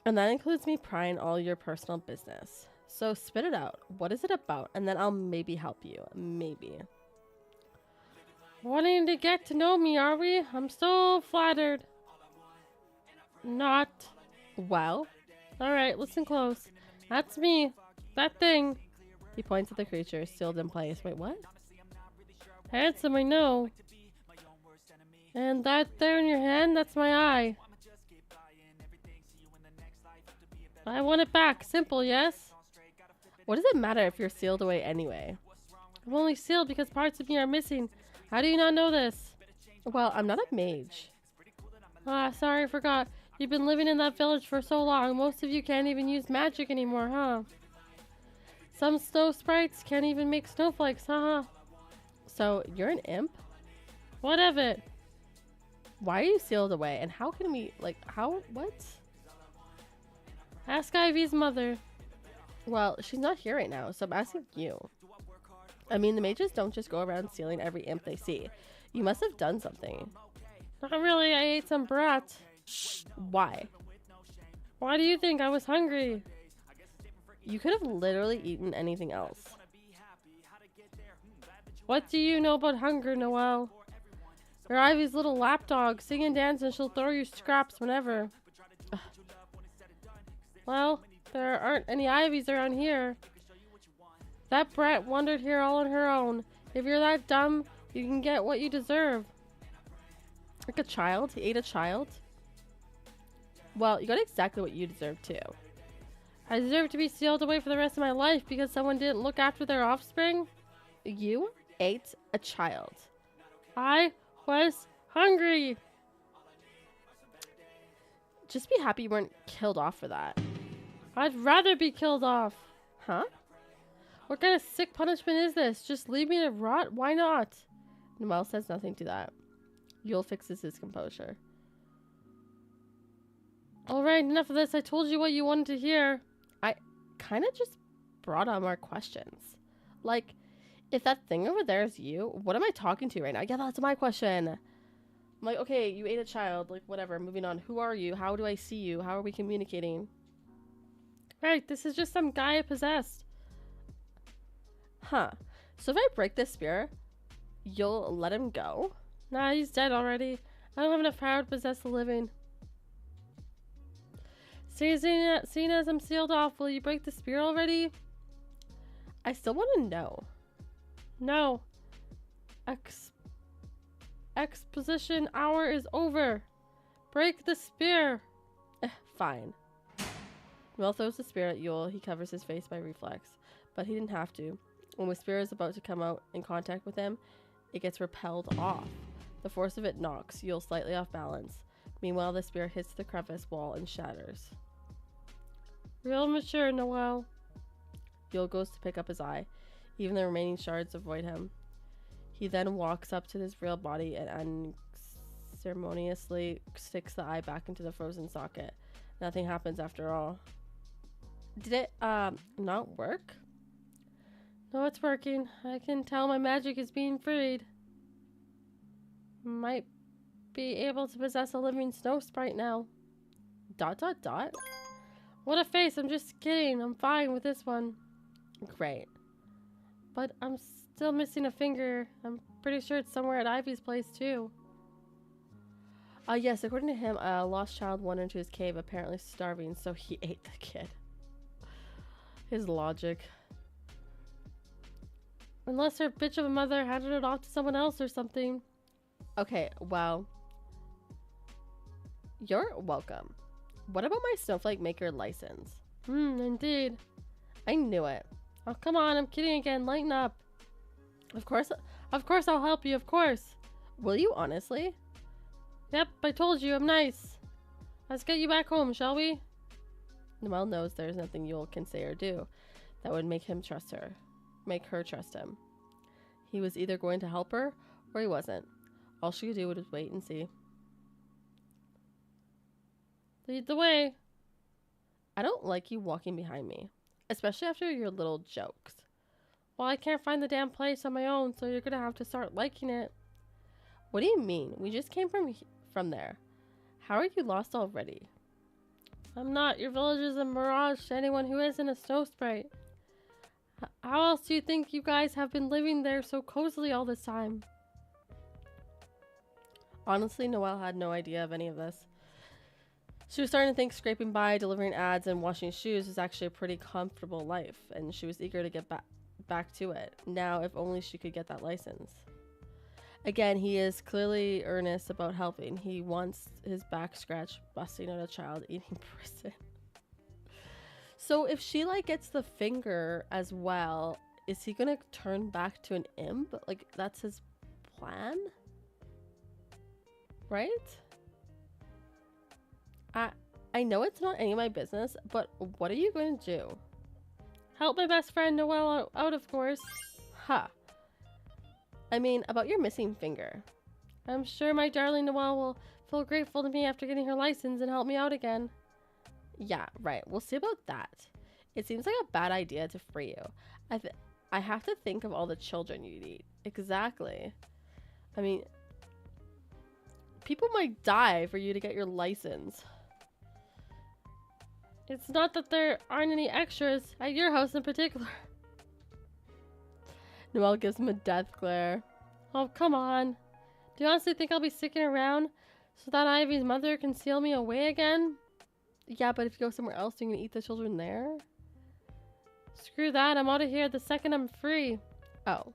And that includes me prying all your personal business. So spit it out. What is it about? And then I'll maybe help you. Maybe. Wanting to get to know me, are we? I'm so flattered. Not. Well? Alright, listen close. That's me. That thing. He points at the creature, sealed in place. Wait, what? Handsome, I know. And that there in your hand, that's my eye. I want it back. Simple, yes? What does it matter if you're sealed away anyway? I'm only sealed because parts of me are missing. How do you not know this? Well, I'm not a mage. Ah, sorry, I forgot. You've been living in that village for so long. Most of you can't even use magic anymore, huh? Some snow sprites can't even make snowflakes, haha. So, you're an imp? What of it? Why are you sealed away? And how can we, like, how, what? Ask Ivy's mother. Well, she's not here right now, so I'm asking you. I mean, the mages don't just go around sealing every imp they see. You must have done something. Not really, I ate some brat. Why? Why do you think I was hungry? You could have literally eaten anything else. What do you know about hunger, Noelle? You're Ivy's little lapdog. Sing and dance and she'll throw you scraps whenever. Ugh. Well, there aren't any Ivies around here. That brat wandered here all on her own. If you're that dumb, you can get what you deserve. Like a child? He ate a child? Well, you got exactly what you deserve too. I deserve to be sealed away for the rest of my life because someone didn't look after their offspring? You ate a child. I was hungry. Just be happy you weren't killed off for that. I'd rather be killed off. Huh? What kind of sick punishment is this? Just leave me to rot? Why not? Noelle says nothing to that. Yule fixes his composure. Alright, enough of this. I told you what you wanted to hear. I kind of just brought on more questions. Like, if that thing over there is you, what am I talking to right now? Yeah, that's my question. I'm like, okay, you ate a child. Like, whatever. Moving on. Who are you? How do I see you? How are we communicating? Right, this is just some guy I possessed. Huh. So if I break this spear, you'll let him go? Nah, he's dead already. I don't have enough power to possess the living. Seeing as I'm sealed off, will you break the spear already? I still want to know. No. Exposition hour is over. Break the spear. Fine. Noelle throws the spear at Yule. He covers his face by reflex. But he didn't have to. When the spear is about to come out in contact with him, it gets repelled off. The force of it knocks Yule slightly off balance. Meanwhile, the spear hits the crevice wall and shatters. Real mature, Noelle. Yule goes to pick up his eye. Even the remaining shards avoid him. He then walks up to his real body and unceremoniously sticks the eye back into the frozen socket. Nothing happens after all. Did it, not work? No, it's working. I can tell my magic is being freed. Might be able to possess a living snow sprite now. ... What a face, I'm just kidding. I'm fine with this one. Great. But I'm still missing a finger. I'm pretty sure it's somewhere at Ivy's place too. Yes, according to him, a lost child wandered into his cave, apparently starving, so he ate the kid. His logic. Unless her bitch of a mother handed it off to someone else or something. Okay, well. You're welcome. What about my snowflake maker license? Indeed. I knew it. Oh, come on, I'm kidding again. Lighten up. Of course I'll help you, of course. Will you honestly? Yep, I told you, I'm nice. Let's get you back home, shall we? Noelle knows there's nothing Yule can say or do that would make him trust her. Make her trust him. He was either going to help her or he wasn't. All she could do was wait and see. Lead the way. I don't like you walking behind me, especially after your little jokes. Well, I can't find the damn place on my own, so you're gonna have to start liking it. What do you mean? We just came from there. How are you lost already? I'm not. Your village is a mirage to anyone who isn't a snow sprite. How else do you think you guys have been living there so cozily all this time? Honestly, Noelle had no idea of any of this. She was starting to think scraping by, delivering ads, and washing shoes was actually a pretty comfortable life, and she was eager to get back to it. Now, if only she could get that license. Again, he is clearly earnest about helping. He wants his back scratched, busting out a child eating prison. So if she like gets the finger as well, is he gonna turn back to an imp? Like, that's his plan? Right? I know it's not any of my business, but what are you going to do? Help my best friend Noelle out, of course. Ha. I mean, about your missing finger. I'm sure my darling Noelle will feel grateful to me after getting her license and help me out again. Yeah, right. We'll see about that. It seems like a bad idea to free you. I have to think of all the children you'd eat. Exactly. I mean, people might die for you to get your license. It's not that there aren't any extras, at your house in particular. Noelle gives him a death glare. Oh, come on. Do you honestly think I'll be sticking around so that Ivy's mother can seal me away again? Yeah, but if you go somewhere else, you're gonna eat the children there? Screw that, I'm out of here the second I'm free. Oh.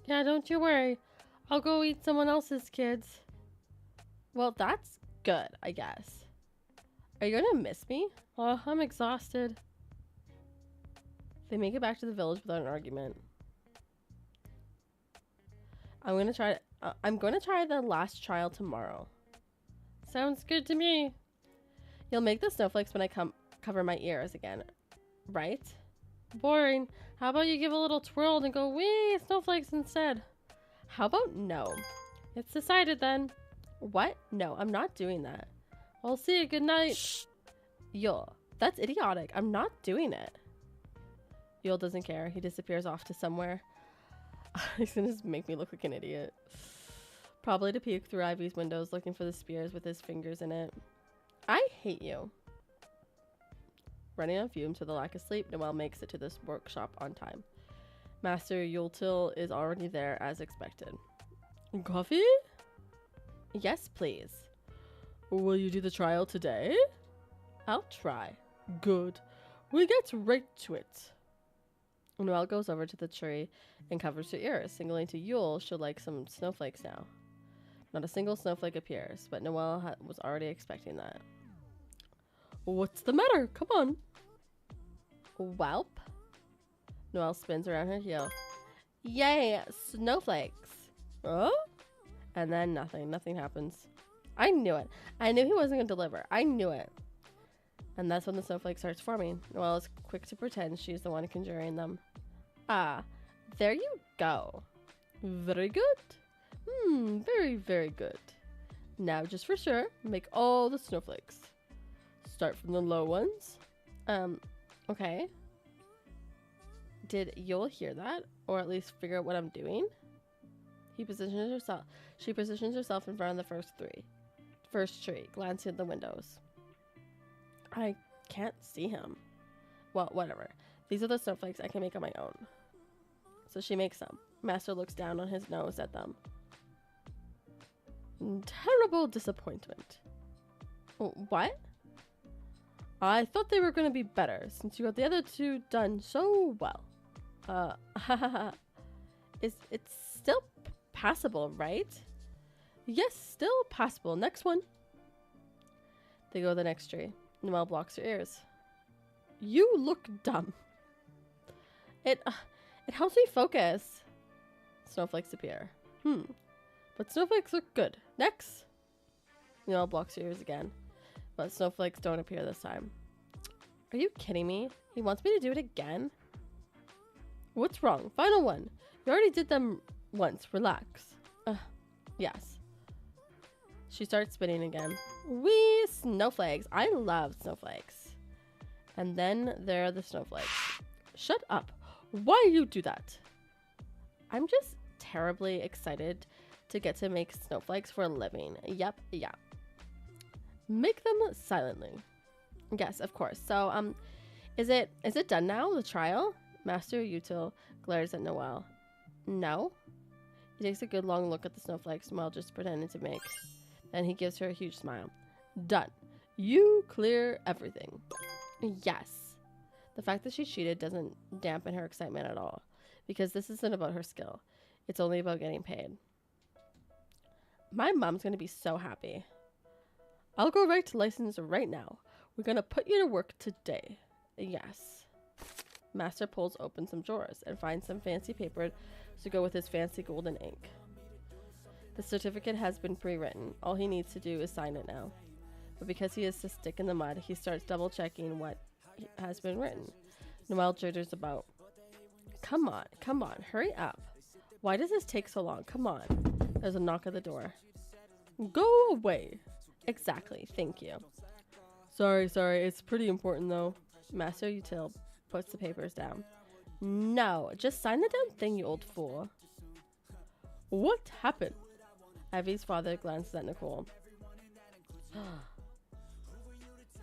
Yeah, don't you worry. I'll go eat someone else's kids. Well, that's good, I guess. Are you gonna miss me? Oh, I'm exhausted. They make it back to the village without an argument. I'm gonna try the last trial tomorrow. Sounds good to me. You'll make the snowflakes when I cover my ears again, right? Boring. How about you give a little twirl and go, wee, snowflakes instead? How about no? It's decided then. What? No, I'm not doing that. I'll see you. Good night. Shh. Yule, that's idiotic. I'm not doing it. Yule doesn't care. He disappears off to somewhere. He's gonna just make me look like an idiot. Probably to peek through Ivy's windows looking for the spears with his fingers in it. I hate you. Running on fumes with a lack of sleep, Noelle makes it to this workshop on time. Master Yultil is already there as expected. Coffee? Yes, please. Will you do the trial today? I'll try. Good. We'll get right to it. Noelle goes over to the tree and covers her ears, signaling to Yule she'll like some snowflakes now. Not a single snowflake appears, but Noelle was already expecting that. What's the matter? Come on. Welp. Noelle spins around her heel. Yay, snowflakes. Huh? And then nothing. Nothing happens. I knew it. I knew he wasn't going to deliver. I knew it. And that's when the snowflake starts forming. Noelle is quick to pretend she's the one conjuring them. Ah, there you go. Very good. Very, very good. Now, just for sure, make all the snowflakes. Start from the low ones. Okay. Did Yule hear that? Or at least figure out what I'm doing? She positions herself in front of the first tree, glancing at the windows. I can't see him. Well, whatever. These are the snowflakes I can make on my own. So she makes some. Master looks down on his nose at them. Terrible disappointment. What? I thought they were gonna be better since you got the other two done so well. It's still passable, right? Yes, still passable. Next one. They go to the next tree. Noelle blocks her ears. You look dumb. It helps me focus. Snowflakes appear. But snowflakes look good. Next. Noelle blocks her ears again. But snowflakes don't appear this time. Are you kidding me? He wants me to do it again? What's wrong? Final one. You already did them once. Relax. Yes. She starts spinning again. Wee! Snowflakes. I love snowflakes. And then there are the snowflakes. Shut up. Why you do that? I'm just terribly excited to get to make snowflakes for a living. Yep, yeah. Make them silently. Yes, of course. So, is it done now, the trial? Master Util glares at Noelle. No? He takes a good long look at the snowflakes Noelle just pretending to make. Then he gives her a huge smile. Done. You clear everything. Yes. The fact that she cheated doesn't dampen her excitement at all. Because this isn't about her skill. It's only about getting paid. My mom's gonna be so happy. I'll go write to license right now. We're gonna put you to work today. Yes. Master pulls open some drawers and finds some fancy paper to go with his fancy golden ink. The certificate has been pre-written. All he needs to do is sign it now. But because he is to stick in the mud, he starts double-checking what has been written. Noelle jitters about. Come on, hurry up. Why does this take so long? Come on. There's a knock at the door. Go away. Exactly, thank you. Sorry, it's pretty important though. Master Util puts the papers down. No, just sign the damn thing, you old fool. What happened? Ivy's father glances at Nicole.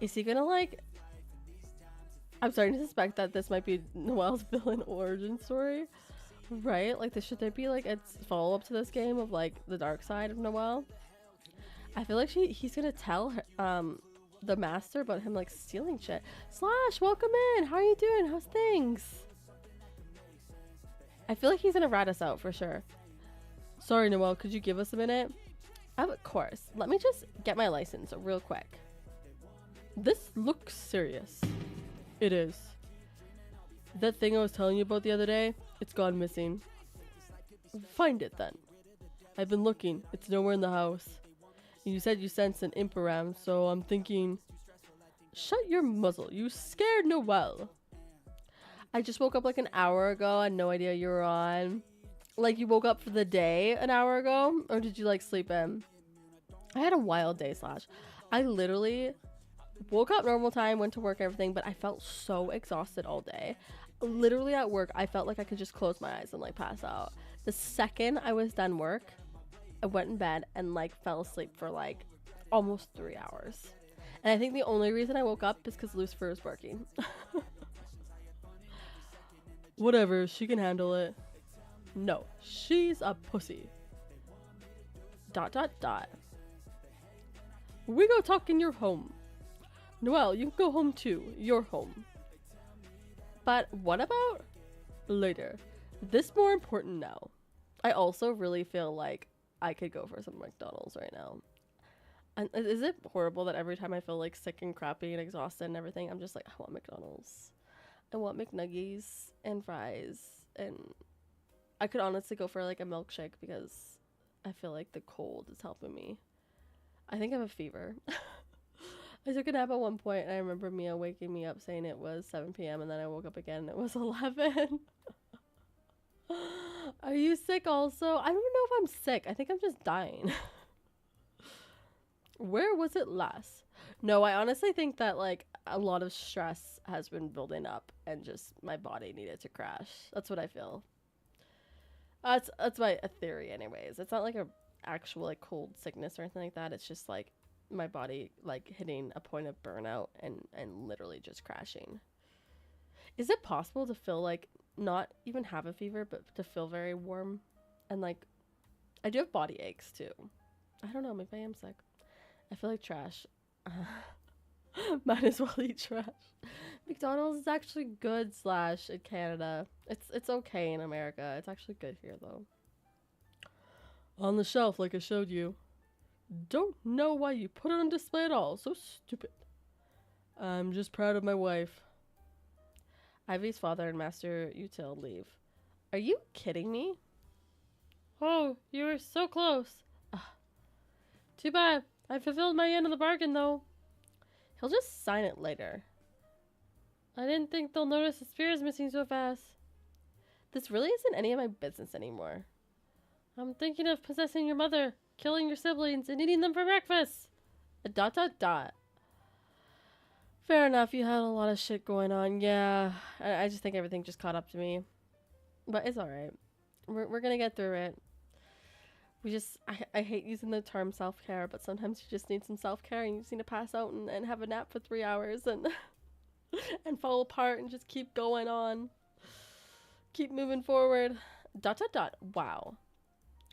Is he gonna like... I'm starting to suspect that this might be Noelle's villain origin story. Right? Like, should there be like a follow-up to this game of like the dark side of Noelle? I feel like he's gonna tell her, the master about him like stealing shit. Slash, welcome in. How are you doing? How's things? I feel like he's gonna rat us out for sure. Sorry, Noelle, could you give us a minute? Of course. Let me just get my license real quick. This looks serious. It is. That thing I was telling you about the other day, it's gone missing. Find it then. I've been looking. It's nowhere in the house. You said you sensed an imp around, so I'm thinking... Shut your muzzle. You scared Noelle. I just woke up like an hour ago. I had no idea you were on. Like, you woke up for the day an hour ago? Or did you, like, sleep in? I had a wild day, Slash. I literally woke up normal time, went to work, everything, but I felt so exhausted all day. Literally at work, I felt like I could just close my eyes and, like, pass out. The second I was done work, I went in bed and, like, fell asleep for, like, almost 3 hours. And I think the only reason I woke up is because Lucifer was working. Whatever, she can handle it. No, she's a pussy. ... We go talk in your home. Noelle, you can go home too. Your home. But what about later? This more important now. I also really feel like I could go for some McDonald's right now. And is it horrible that every time I feel like sick and crappy and exhausted and everything, I'm just like, I want McDonald's. I want McNuggies and fries. And I could honestly go for like a milkshake because I feel like the cold is helping me. I think I have a fever. I took a nap at one point and I remember Mia waking me up saying it was 7 p.m. and then I woke up again and it was 11. Are you sick also? I don't know if I'm sick. I think I'm just dying. Where was it last? No, I honestly think that like a lot of stress has been building up and just my body needed to crash. That's what I feel. That's my theory anyways. It's not like a actual like cold sickness or anything like that. It's just like my body like hitting a point of burnout and literally just crashing. Is it possible to feel like not even have a fever but to feel very warm? And like I do have body aches too. I don't know, maybe I am sick. I feel like trash. Might as well eat trash. McDonald's is actually good / in Canada. It's okay in America. It's actually good here though. On the shelf like I showed you. Don't know why you put it on display at all. So stupid. I'm just proud of my wife. Ivy's father and Master Util leave. Are you kidding me? Oh, you were so close. Ugh. Too bad. I fulfilled my end of the bargain, though. He'll just sign it later. I didn't think they'll notice the spear's missing so fast. This really isn't any of my business anymore. I'm thinking of possessing your mother, killing your siblings, and eating them for breakfast. ... Fair enough, you had a lot of shit going on. Yeah, I just think everything just caught up to me. But it's alright. We're gonna get through it. I hate using the term self-care, but sometimes you just need some self-care and you just need to pass out and have a nap for 3 hours and and fall apart and just keep going on. Keep moving forward. ... Wow.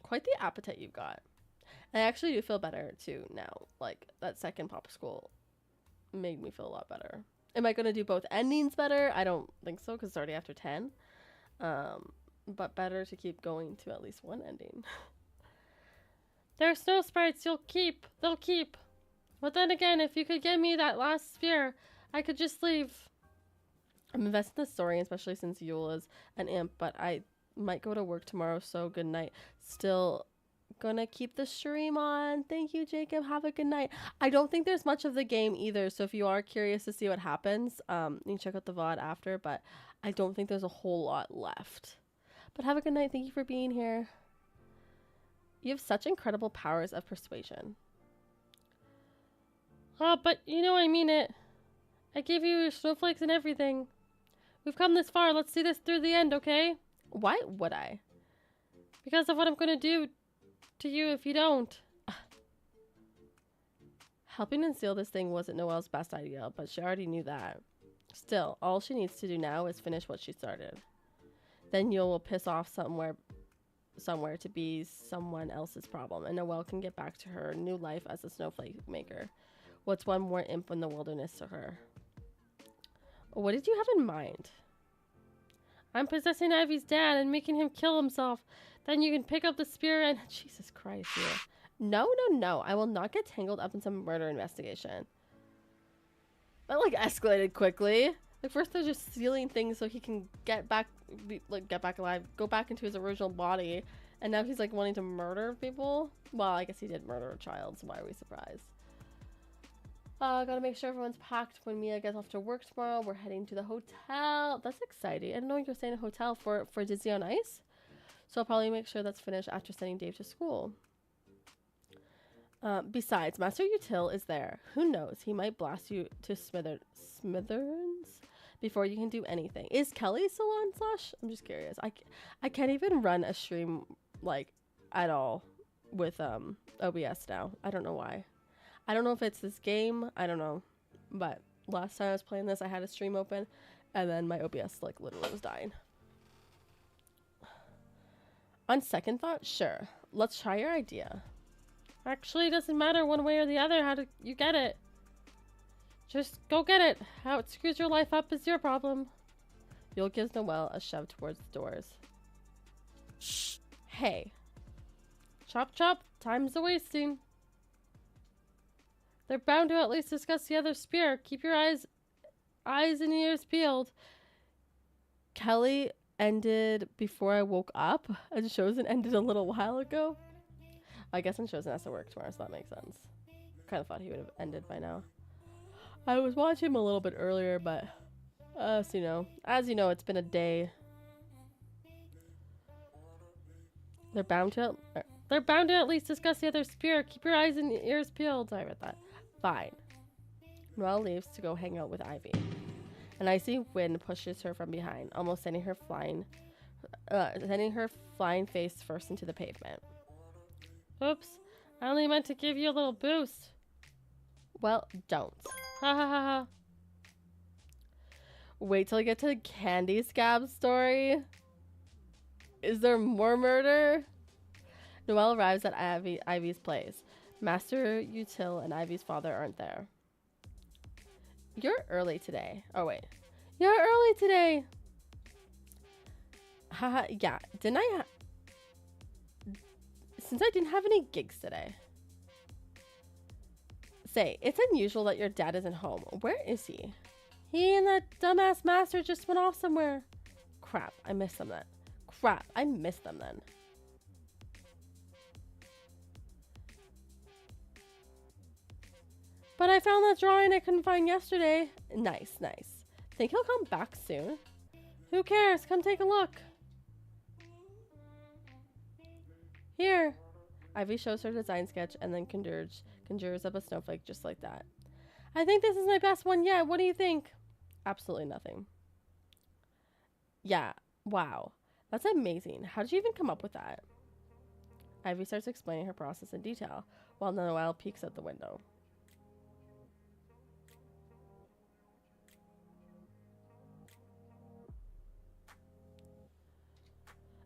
Quite the appetite you've got. I actually do feel better too now. Like, that second popsicle made me feel a lot better. Am I going to do both endings better? I don't think so because it's already after 10. But better to keep going to at least one ending. They're snow sprites they'll keep. But then again, if you could get me that last sphere, I could just leave. I'm invested in the story, especially since Yule is an imp, but I might go to work tomorrow, so good night. Still gonna keep the stream on. Thank you, Jacob. Have a good night. I don't think there's much of the game either, so if you are curious to see what happens, you can check out the VOD after, but I don't think there's a whole lot left. But have a good night. Thank you for being here. You have such incredible powers of persuasion. Oh, but you know I mean it. I gave you your snowflakes and everything. We've come this far. Let's see this through the end, okay? Why would I? Because of what I'm going to do to you if you don't. Helping unseal this thing wasn't Noelle's best idea, but she already knew that. Still, all she needs to do now is finish what she started. Then Yule will piss off somewhere to be someone else's problem, and Noelle can get back to her new life as a snowflake maker. What's one more imp in the wilderness to her? What did you have in mind? I'm possessing Ivy's dad and making him kill himself. Then you can pick up the spear and... Jesus Christ, yeah. No. I will not get tangled up in some murder investigation. That, like, escalated quickly. Like, first they're just stealing things so he can get back alive, go back into his original body. And now he's, like, wanting to murder people. Well, I guess he did murder a child, so why are we surprised? Gotta make sure everyone's packed when Mia gets off to work tomorrow. We're heading to the hotel. That's exciting. I didn't know you were staying in a hotel for Disney on Ice. So I'll probably make sure that's finished after sending Dave to school. Besides, Master Util is there. Who knows? He might blast you to smithereens before you can do anything. Is Kelly still on Slash? I'm just curious. I can't even run a stream, like, at all with OBS now. I don't know why. I don't know if it's this game. I don't know. But last time I was playing this, I had a stream open, and then my OBS, like, literally was dying. On second thought, sure. Let's try your idea. Actually, it doesn't matter one way or the other how you get it. Just go get it. How it screws your life up is your problem. Yule gives Noelle a shove towards the doors. Shh. Hey. Chop chop. Time's a wasting. They're bound to at least discuss the other spear. Keep your eyes and ears peeled. Kelly ended before I woke up, and Chosen ended a little while ago. I guess Chosen has to work tomorrow, so that makes sense. Kind of thought he would have ended by now. I was watching him a little bit earlier, but as you know, it's been a day. They're bound to at least discuss the other spear. Keep your eyes and ears peeled. Sorry about that. Fine. Noelle leaves to go hang out with Ivy. An icy wind pushes her from behind, almost sending her flying face first into the pavement. Oops. I only meant to give you a little boost. Well, don't. Ha ha ha ha. Wait till I get to the Candy Scab story. Is there more murder? Noelle arrives at Ivy's place. Master Util and Ivy's father aren't there. You're early today. Oh, wait. You're early today. Haha, yeah. Didn't I? Since I didn't have any gigs today. Say, it's unusual that your dad isn't home. Where is he? He and that dumbass master just went off somewhere. Crap, I missed them then. Crap, I missed them then. But I found that drawing I couldn't find yesterday. Nice, nice. Think he'll come back soon? Who cares? Come take a look. Here. Ivy shows her design sketch and then conjures up a snowflake just like that. I think this is my best one yet. What do you think? Absolutely nothing. Yeah. Wow. That's amazing. How did you even come up with that? Ivy starts explaining her process in detail while Noelle peeks at the window.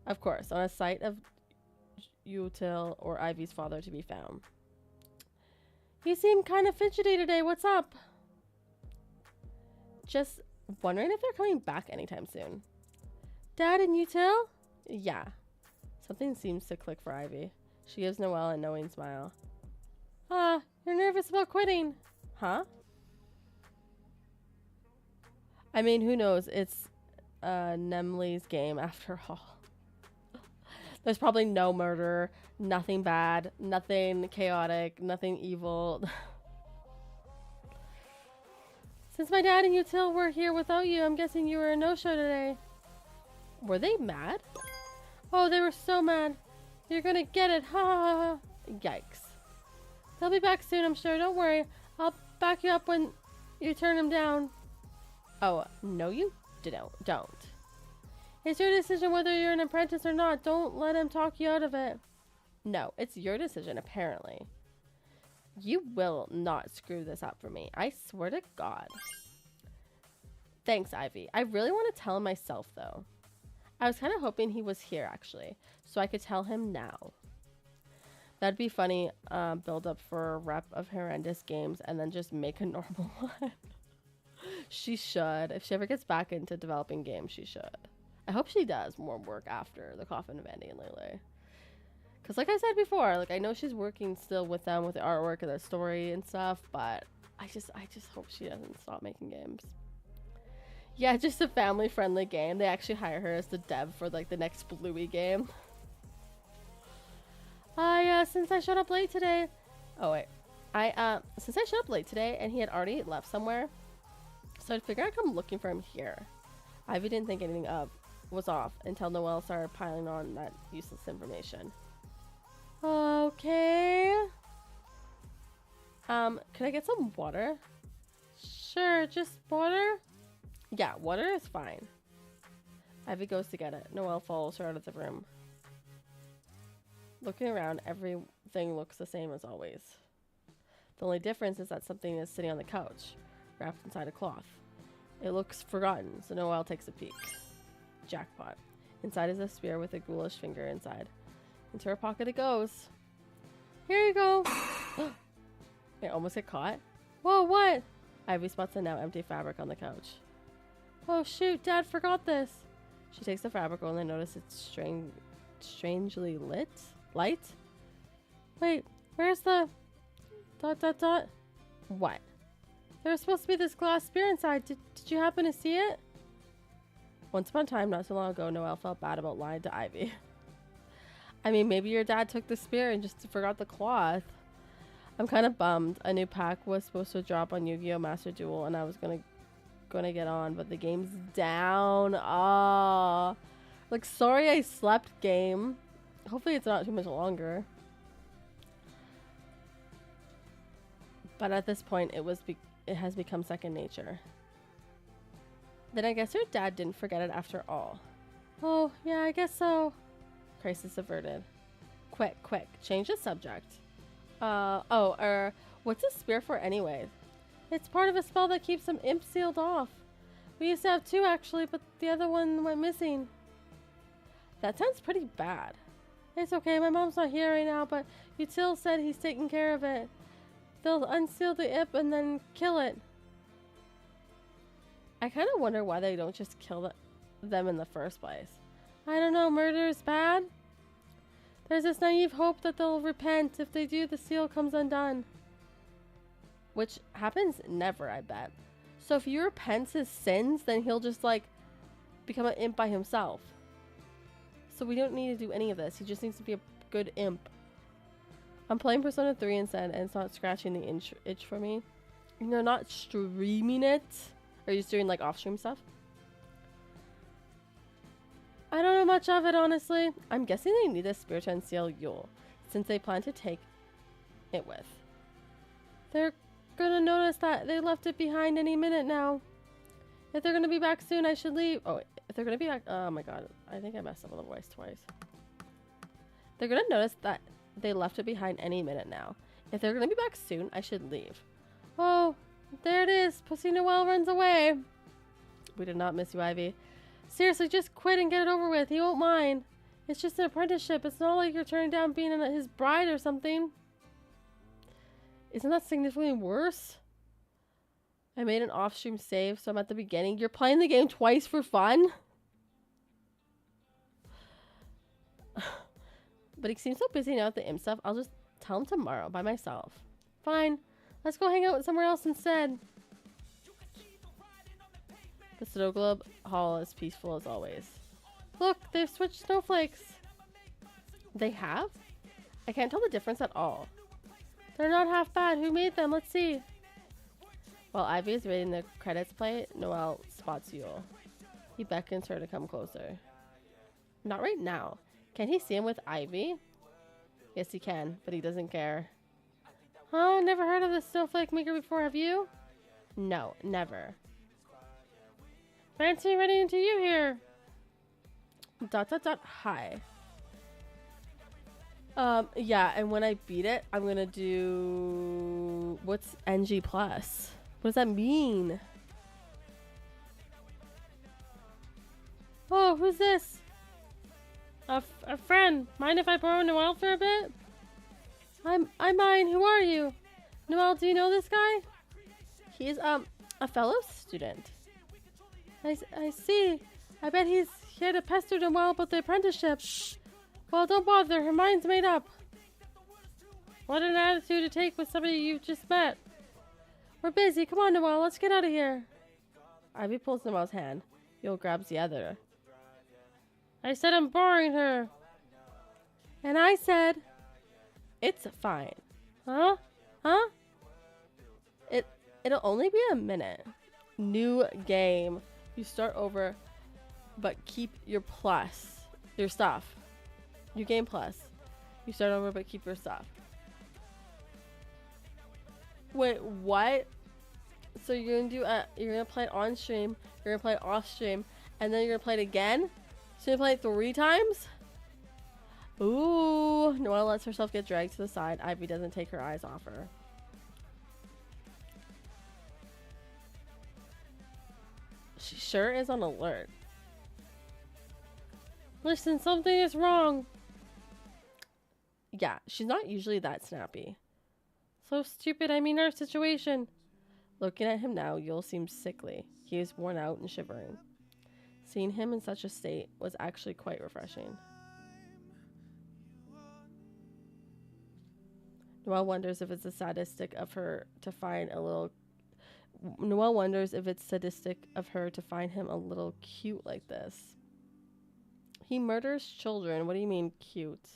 Of course, on a site of Util or Ivy's father to be found. You seem kind of fidgety today. What's up? Just wondering if they're coming back anytime soon. Dad and Util? Yeah. Something seems to click for Ivy. She gives Noelle a knowing smile. Ah, you're nervous about quitting. Huh? I mean, who knows? It's Nemley's game after all. There's probably no murder, nothing bad, nothing chaotic, nothing evil. Since my dad and Util were here without you, I'm guessing you were a no-show today. Were they mad? Oh, they were so mad. You're gonna get it. Ha ha ha. Yikes. They'll be back soon, I'm sure. Don't worry. I'll back you up when you turn them down. Oh, no you don't. It's your decision whether you're an apprentice or not. Don't let him talk you out of it. No, it's your decision, apparently. You will not screw this up for me. I swear to God. Thanks, Ivy. I really want to tell him myself, though. I was kind of hoping he was here, actually, so I could tell him now. That'd be funny, build up for a rep of horrendous games and then just make a normal one. She should. If she ever gets back into developing games, she should. I hope she does more work after the Coffin of Andy and Leyley. Because like I said before, like I know she's working still with them with the artwork and the story and stuff, but I just hope she doesn't stop making games. Yeah, just a family-friendly game. They actually hire her as the dev for like the next Bluey game. Yeah, since I showed up late today. Oh wait. Since I showed up late today and he had already left somewhere, so I figured I'd come looking for him here. Ivy didn't think anything was off until Noelle started piling on that useless information. Okay. Can I get some water? Sure, just water? Yeah, water is fine. Ivy goes to get it. Noelle follows her out of the room. Looking around, everything looks the same as always. The only difference is that something is sitting on the couch, wrapped inside a cloth. It looks forgotten, so Noelle takes a peek. Jackpot. Inside is a spear with a ghoulish finger inside. Into her pocket it goes. Here you go. I almost get caught. Whoa, what? Ivy spots a now empty fabric on the couch. Oh shoot, Dad forgot this. She takes the fabric roll and I notice it's strangely light? Wait, where's the... ... What? There was supposed to be this glass spear inside. Did you happen to see it? Once upon a time, not so long ago, Noelle felt bad about lying to Ivy. I mean, maybe your dad took the spear and just forgot the cloth. I'm kind of bummed. A new pack was supposed to drop on Yu-Gi-Oh! Master Duel, and I was gonna get on, but the game's down. Ah, like sorry I slept game. Hopefully it's not too much longer. But at this point, it has become second nature. Then I guess your dad didn't forget it after all. Oh, yeah, I guess so. Crisis averted. Quick, change the subject. What's a spear for anyway? It's part of a spell that keeps some imps sealed off. We used to have two actually, but the other one went missing. That sounds pretty bad. It's okay, my mom's not here right now, but Util said he's taking care of it. They'll unseal the imp and then kill it. I kind of wonder why they don't just kill them in the first place. I don't know, murder is bad? There's this naive hope that they'll repent. If they do, the seal comes undone. Which happens never, I bet. So if he repents his sins, then he'll just, like, become an imp by himself. So we don't need to do any of this. He just needs to be a good imp. I'm playing Persona 3 instead, and it's not scratching the itch for me. You're not streaming it? Are you just doing, like, off-stream stuff? I don't know much of it, honestly. I'm guessing they need a Spirit to unseal Yule, since they plan to take it with. They're gonna notice that they left it behind any minute now. If they're gonna be back soon, I should leave. Oh, if they're gonna be back... Oh my god, I think I messed up with the voice twice. They're gonna notice that they left it behind any minute now. If they're gonna be back soon, I should leave. Oh, there it is. Pussy Noelle runs away. We did not miss you, Ivy. Seriously, just quit and get it over with. He won't mind. It's just an apprenticeship. It's not like you're turning down being his bride or something. Isn't that significantly worse? I made an off-stream save, so I'm at the beginning. You're playing the game twice for fun? But he seems so busy now with the imp stuff. I'll just tell him tomorrow by myself. Fine. Let's go hang out somewhere else instead. The snow globe hall is peaceful as always. Look, they've switched snowflakes. They have? I can't tell the difference at all. They're not half bad. Who made them? Let's see. While Ivy is reading the credits play, Noelle spots Yule. He beckons her to come closer. Not right now. Can he see him with Ivy? Yes, he can, but he doesn't care. Huh? Never heard of this snowflake maker before, have you? No, never. Fancy running into you here. ... Hi. Yeah, and when I beat it, I'm gonna do... What's NG+? What does that mean? Oh, who's this? A friend. Mind if I borrow Noelle for a bit? I mind. Who are you? Noelle, do you know this guy? He's, a fellow student. I see. I bet he's here to pester Noelle about the apprenticeship. Shh. Well, don't bother. Her mind's made up. What an attitude to take with somebody you've just met. We're busy. Come on, Noelle. Let's get out of here. Ivy pulls Noelle's hand. Yule grabs the other. I said I'm borrowing her. And I said... It's fine. Huh? Huh? It'll only be a minute. New game. You start over, but keep your stuff. New game plus. You start over, but keep your stuff. Wait, what? So you're gonna play it on stream, you're gonna play it off stream, and then you're gonna play it again? So you're gonna play it 3 times? Ooh, Noelle lets herself get dragged to the side. Ivy doesn't take her eyes off her. She sure is on alert. Listen, something is wrong. Yeah, she's not usually that snappy. So stupid, I mean our situation. Looking at him now, Yule seems sickly. He is worn out and shivering. Seeing him in such a state was actually quite refreshing. Noelle wonders if it's sadistic of her to find him a little cute like this. He murders children. What do you mean cute?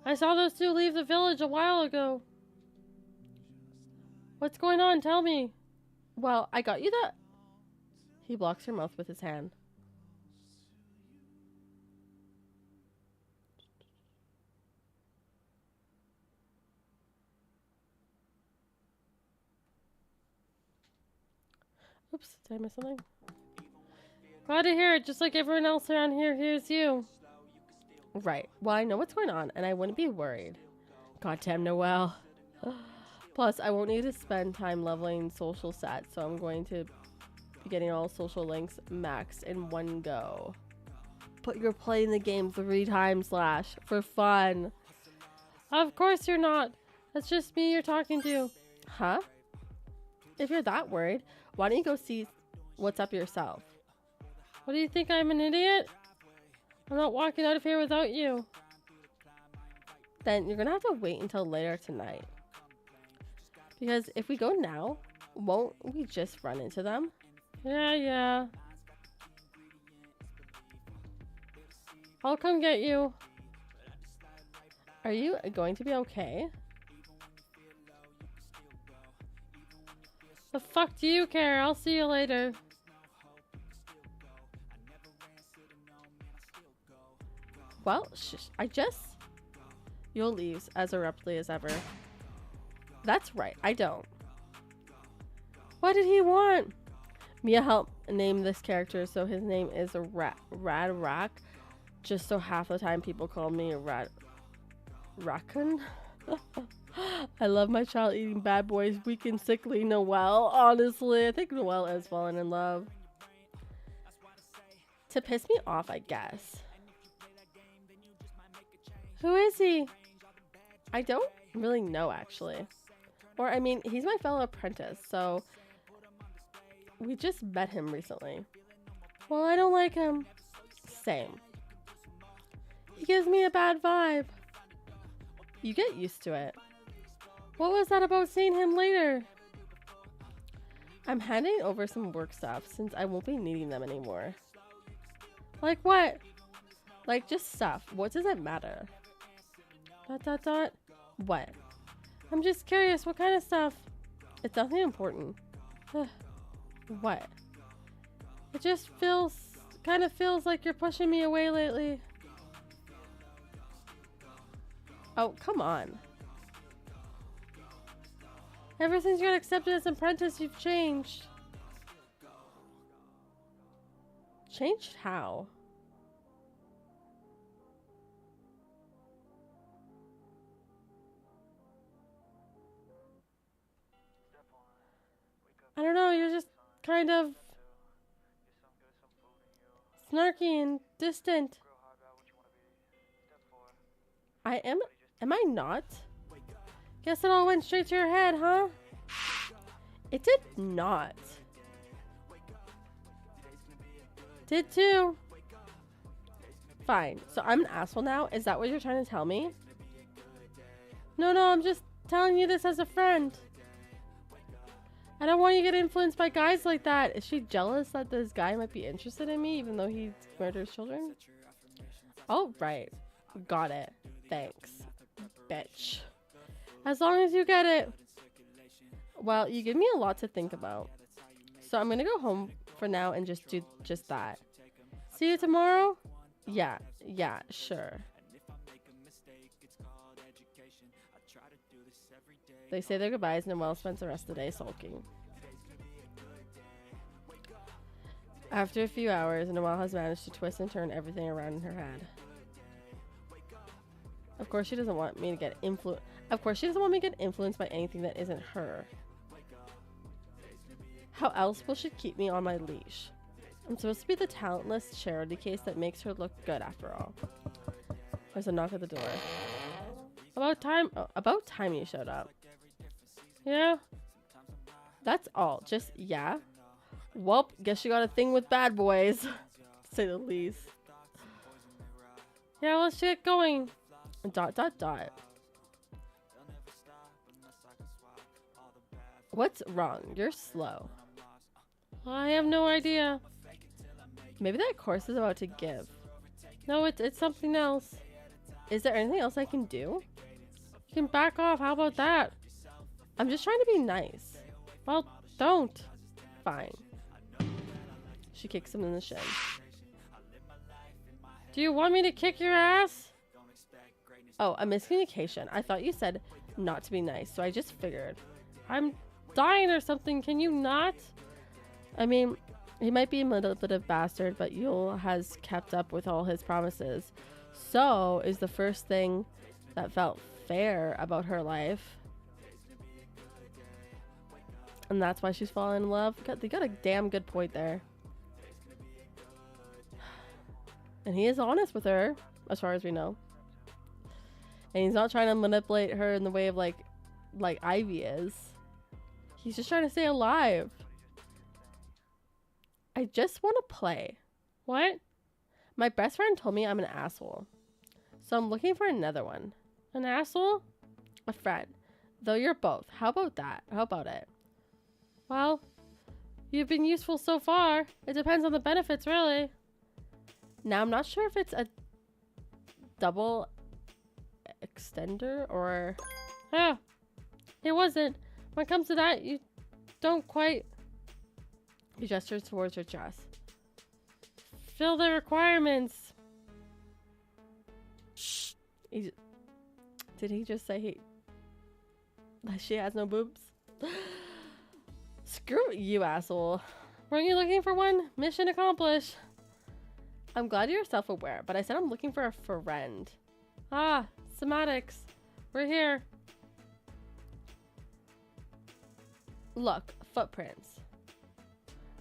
I saw those 2 leave the village a while ago. What's going on? Tell me. Well, I got you that. He blocks her mouth with his hand. Oops, did I miss something? Glad to hear it, just like everyone else around here hears you. Right. Well, I know what's going on, and I wouldn't be worried. Goddamn Noelle. Plus, I won't need to spend time leveling social stats, so I'm going to be getting all social links maxed in one go. but you're playing the game 3 times, Slash, for fun. Of course you're not. That's just me you're talking to. Huh? If you're that worried, why don't you go see what's up yourself? What do you think, I'm an idiot? I'm not walking out of here without you. Then you're gonna have to wait until later tonight. Because if we go now, won't we just run into them? Yeah. I'll come get you. Are you going to be okay? The fuck do you care? I'll see you later. Well, Yule leaves as abruptly as ever. That's right, I don't. What did he want? Mia helped name this character, so his name is a Radrak. Just so half the time people call me a Raccoon. I love my child eating bad boys, weak and sickly Noelle. Honestly, I think Noelle has fallen in love. To piss me off, I guess. Who is he? I don't really know, actually. Or, I mean, he's my fellow apprentice, so we just met him recently. Well, I don't like him. Same. He gives me a bad vibe. You get used to it. What was that about seeing him later? I'm handing over some work stuff since I won't be needing them anymore. Like what? Like just stuff. What does it matter? ... What? I'm just curious, what kind of stuff? It's nothing important. What? It just kind of feels like you're pushing me away lately. Oh, come on. Ever since you got accepted as an apprentice, you've changed. Changed how? I don't know, you're just kind of snarky and distant. Am I not? Guess it all went straight to your head, huh? It did not. Did too. Fine. So I'm an asshole now? Is that what you're trying to tell me? No, I'm just telling you this as a friend. I don't want you to get influenced by guys like that. Is she jealous that this guy might be interested in me even though he murders children? Oh, right. Got it. Thanks, bitch. As long as you get it. Well, you give me a lot to think about. So I'm gonna go home for now and just do just that. See you tomorrow? Yeah, sure. They say their goodbyes and Noelle spends the rest of the day sulking. After a few hours, Noelle has managed to twist and turn everything around in her head. Of course, she doesn't want me to get influenced by anything that isn't her. How else will she keep me on my leash? I'm supposed to be the talentless charity case that makes her look good after all. There's a knock at the door. About time. Oh, about time you showed up. Yeah? That's all. Just, yeah? Welp, guess you got a thing with bad boys. To say the least. Yeah, let's get going. ... What's wrong? You're slow. I have no idea. Maybe that course is about to give. No, it's something else. Is there anything else I can do? You can back off. How about that? I'm just trying to be nice. Well, don't. Fine. She kicks him in the shin. Do you want me to kick your ass? Oh, a miscommunication. I thought you said not to be nice, so I just figured. I'm dying or something. Can you not? I mean, he might be a little bit of bastard, but Yule has kept up with all his promises. So is the first thing that felt fair about her life. And that's why she's fallen in love. They got a damn good point there. And he is honest with her, as far as we know. And he's not trying to manipulate her in the way of like Ivy is. He's just trying to stay alive. I just want to play. What? My best friend told me I'm an asshole. So I'm looking for another one. An asshole? A friend. Though you're both. How about that? How about it? Well, you've been useful so far. It depends on the benefits, really. Now, I'm not sure if it's a double extender or... Yeah, it wasn't. When it comes to that, you don't quite... He gestures towards her chest. Fill the requirements. Did he just say that she has no boobs? Screw you, asshole. Weren't you looking for one? Mission accomplished. I'm glad you're self-aware, but I said I'm looking for a friend. Ah, somatics. We're here. Look, footprints.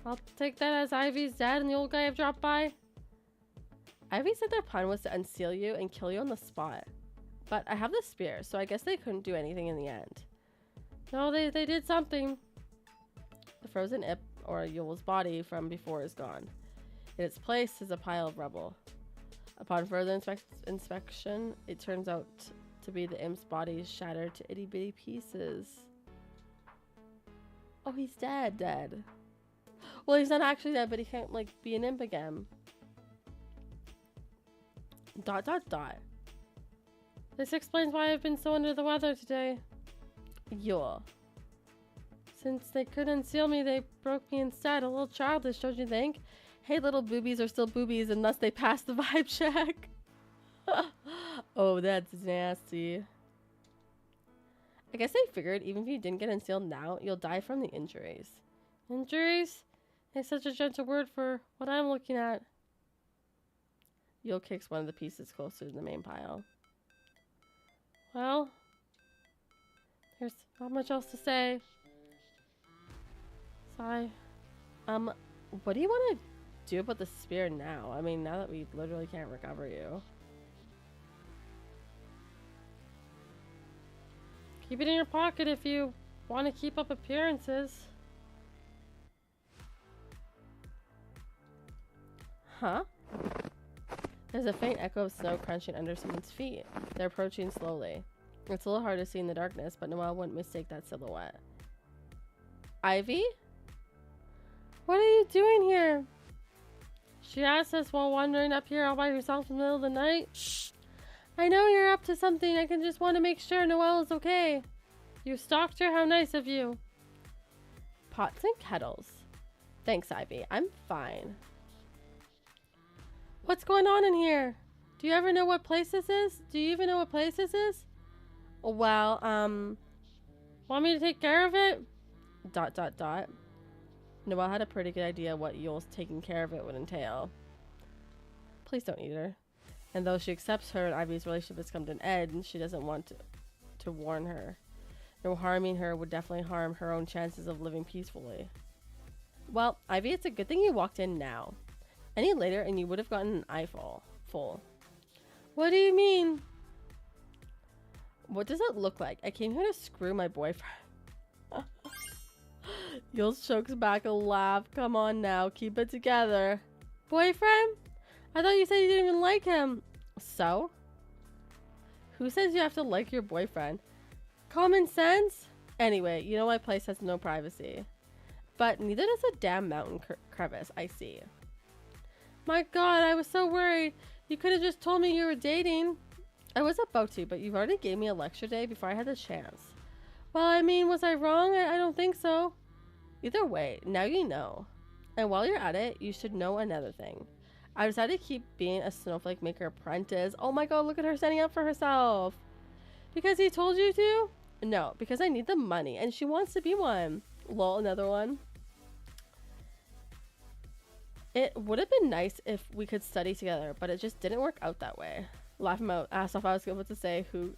I'll take that as Ivy's dad and the old guy have dropped by. Ivy said their plan was to unseal you and kill you on the spot. But I have the spear, so I guess they couldn't do anything in the end. No, they did something. The frozen Ip, or Yule's body from before, is gone. In its place is a pile of rubble. Upon further inspection, it turns out to be the imp's body shattered to itty-bitty pieces. Oh, he's dead. Well, he's not actually dead, but he can't, like, be an imp again. ... This explains why I've been so under the weather today. Yule. Since they couldn't seal me, they broke me instead. A little childish, don't you think? Hey, little boobies are still boobies, and thus they pass the vibe check. Oh, that's nasty. I guess they figured even if you didn't get unsealed now, you'll die from the injuries. Injuries? It's such a gentle word for what I'm looking at. Yule kicks one of the pieces closer to the main pile. Well, there's not much else to say. Sigh. What do you want to do about the spear now? I mean, now that we literally can't recover you. Keep it in your pocket if you want to keep up appearances. Huh? There's a faint echo of snow crunching under someone's feet. They're approaching slowly. It's a little hard to see in the darkness, but Noelle wouldn't mistake that silhouette. Ivy? What are you doing here? She asked us while wandering up here all by herself in the middle of the night. Shh! I know you're up to something. I can just want to make sure Noelle is okay. You stalked her? How nice of you. Pots and kettles. Thanks, Ivy. I'm fine. What's going on in here? Do you ever know what place this is? Do you even know what place this is? Well, Want me to take care of it? ... Noelle had a pretty good idea what Yule's taking care of it would entail. Please don't eat her. And though she accepts her and Ivy's relationship has come to an end, she doesn't want to warn her. No, harming her would definitely harm her own chances of living peacefully. Well, Ivy, it's a good thing you walked in now. Any later and you would have gotten an eyeful full. What do you mean? What does it look like? I came here to screw my boyfriend. Yule chokes back a laugh. Come on now, keep it together. Boyfriend? I thought you said you didn't even like him. So? Who says you have to like your boyfriend? Common sense? Anyway, you know my place has no privacy. But neither does a damn mountain crevice, I see. My god, I was so worried. You could have just told me you were dating. I was about to, but you've already gave me a lecture day before I had the chance. Well, I mean, was I wrong? I don't think so. Either way, now you know. And while you're at it, you should know another thing. I decided to keep being a snowflake maker apprentice. Oh my god, look at her standing up for herself. Because he told you to? No, because I need the money, and she wants to be one. Lol, another one. It would have been nice if we could study together, but it just didn't work out that way. Laughing my ass off, I was about to say, who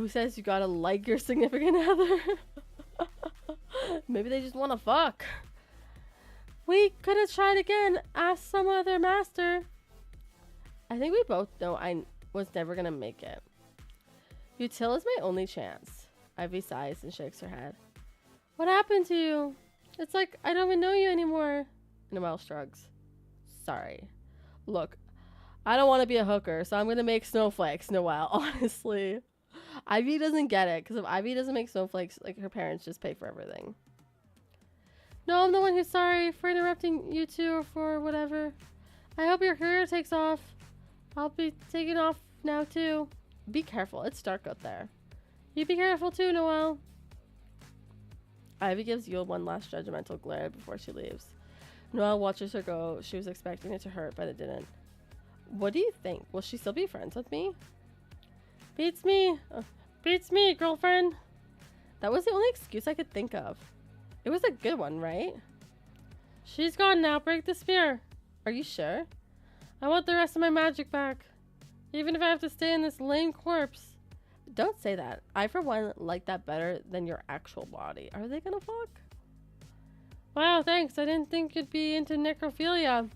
says you gotta like your significant other? Maybe they just want to fuck. We could have tried again. Ask some other master. I think we both know I was never gonna make it. Util is my only chance. Ivy sighs and shakes her head. What happened to you? It's like I don't even know you anymore. Noelle shrugs. Sorry. Look, I don't want to be a hooker, so I'm gonna make snowflakes, Noelle, honestly. Ivy doesn't get it, because if Ivy doesn't make snowflakes, like, her parents just pay for everything. No, I'm the one who's sorry for interrupting you two or for whatever. I hope your career takes off. I'll be taking off now too. Be careful, it's dark out there. You be careful too, Noelle. Ivy gives Yule one last judgmental glare before she leaves. Noelle watches her go. She was expecting it to hurt, but it didn't. What do you think? Will she still be friends with me? Beats me. Beats me, girlfriend. That was the only excuse I could think of. It was a good one, right? She's gone now. Break the spear. Are you sure? I want the rest of my magic back. Even if I have to stay in this lame corpse. Don't say that. I, for one, like that better than your actual body. Are they gonna fuck? Wow, thanks. I didn't think you'd be into necrophilia.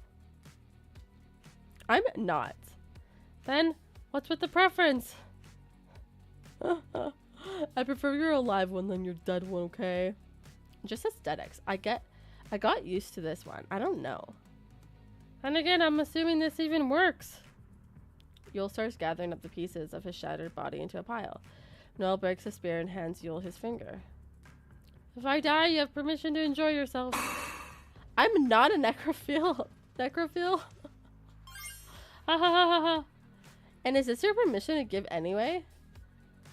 I'm not. Then, what's with the preference? I prefer your alive one than your dead one, okay? Just aesthetics. I got used to this one. I don't know. And again, I'm assuming this even works. Yule starts gathering up the pieces of his shattered body into a pile. Noelle breaks a spear and hands Yule his finger. If I die, you have permission to enjoy yourself. I'm not a necrophile. Necrophile? Ha ha ha ha ha. And is this your permission to give anyway?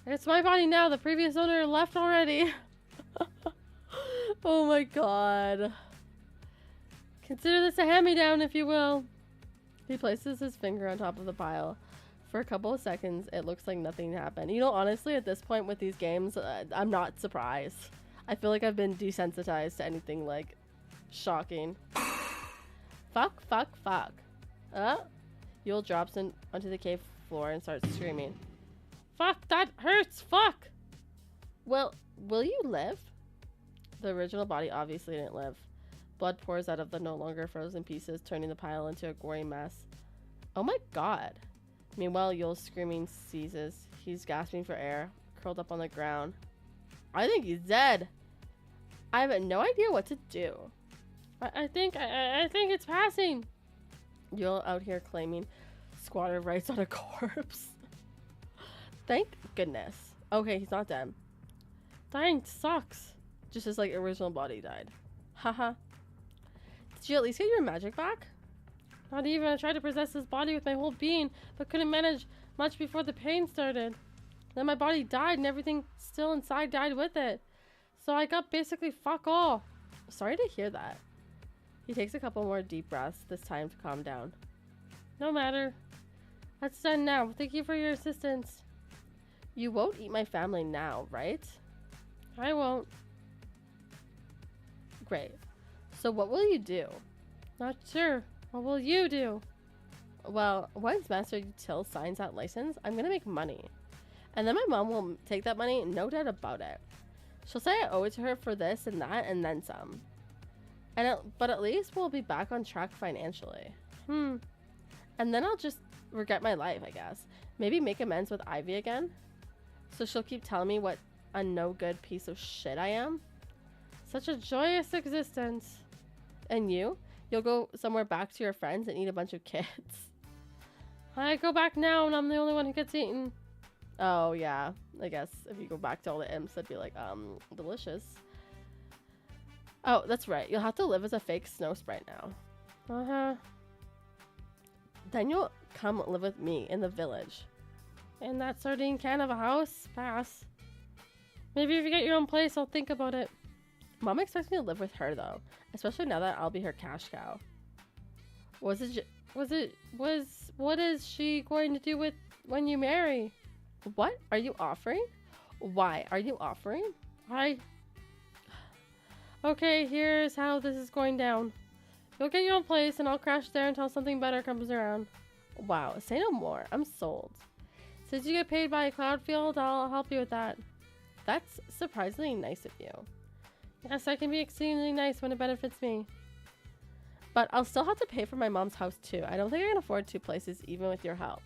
It's my body now. The previous owner left already. Oh my god. Consider this a hand-me-down, if you will. He places his finger on top of the pile. For a couple of seconds, it looks like nothing happened. You know, honestly, at this point with these games, I'm not surprised. I feel like I've been desensitized to anything, like, shocking. Fuck, fuck, fuck. Yule drops onto the cave floor and starts screaming. Fuck, that hurts, fuck! Well, will you live? The original body obviously didn't live. Blood pours out of the no longer frozen pieces, turning the pile into a gory mess. Oh my god. Meanwhile, Yule's screaming ceases. He's gasping for air, curled up on the ground. I think he's dead. I have no idea what to do. I think it's passing. Yule out here claiming squatter rights on a corpse. Thank goodness. Okay, he's not dead. Dying sucks. Just as like original body died. Haha. Did you at least get your magic back? Not even. I tried to possess his body with my whole being, but couldn't manage much before the pain started. Then my body died and everything still inside died with it. So I got basically fuck all. Sorry to hear that. He takes a couple more deep breaths, this time to calm down. No matter. That's done now. Thank you for your assistance. You won't eat my family now, right? I won't. Great. So what will you do? Not sure. What will you do? Well, once Master Util signs that license, I'm gonna make money. And then my mom will take that money, no doubt about it. She'll say I owe it to her for this and that and then some. But at least we'll be back on track financially. And then I'll just regret my life, I guess. Maybe make amends with Ivy again. So she'll keep telling me what a no good piece of shit I am. Such a joyous existence. And you? You'll go somewhere back to your friends and eat a bunch of kids. I go back now and I'm the only one who gets eaten. Oh, yeah. I guess if you go back to all the imps, that'd be like, delicious. Oh, that's right. You'll have to live as a fake snow sprite now. Uh-huh. Then you'll come live with me in the village. In that sardine can of a house? Pass. Maybe if you get your own place, I'll think about it. Mom expects me to live with her, though. Especially now that I'll be her cash cow. What is she going to do with when you marry? What are you offering? Why are you offering? Okay, here's how this is going down. You'll get your own place and I'll crash there until something better comes around. Wow, say no more. I'm sold. Since you get paid by a cloud field, I'll help you with that. That's surprisingly nice of you. Yes, I can be exceedingly nice when it benefits me. But I'll still have to pay for my mom's house too. I don't think I can afford 2 places even with your help.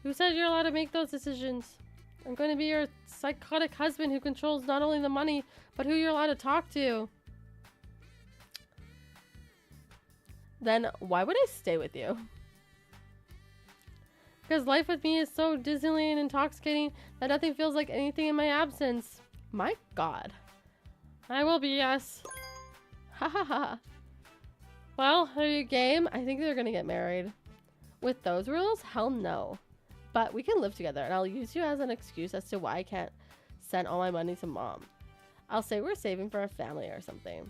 Who said you're allowed to make those decisions? I'm going to be your psychotic husband who controls not only the money, but who you're allowed to talk to. Then why would I stay with you? Because life with me is so Disneyland intoxicating that nothing feels like anything in my absence. My god. I will be, yes. Ha ha ha. Well, are you game? I think they're gonna get married. With those rules? Hell no. But we can live together, and I'll use you as an excuse as to why I can't send all my money to mom. I'll say we're saving for a family or something.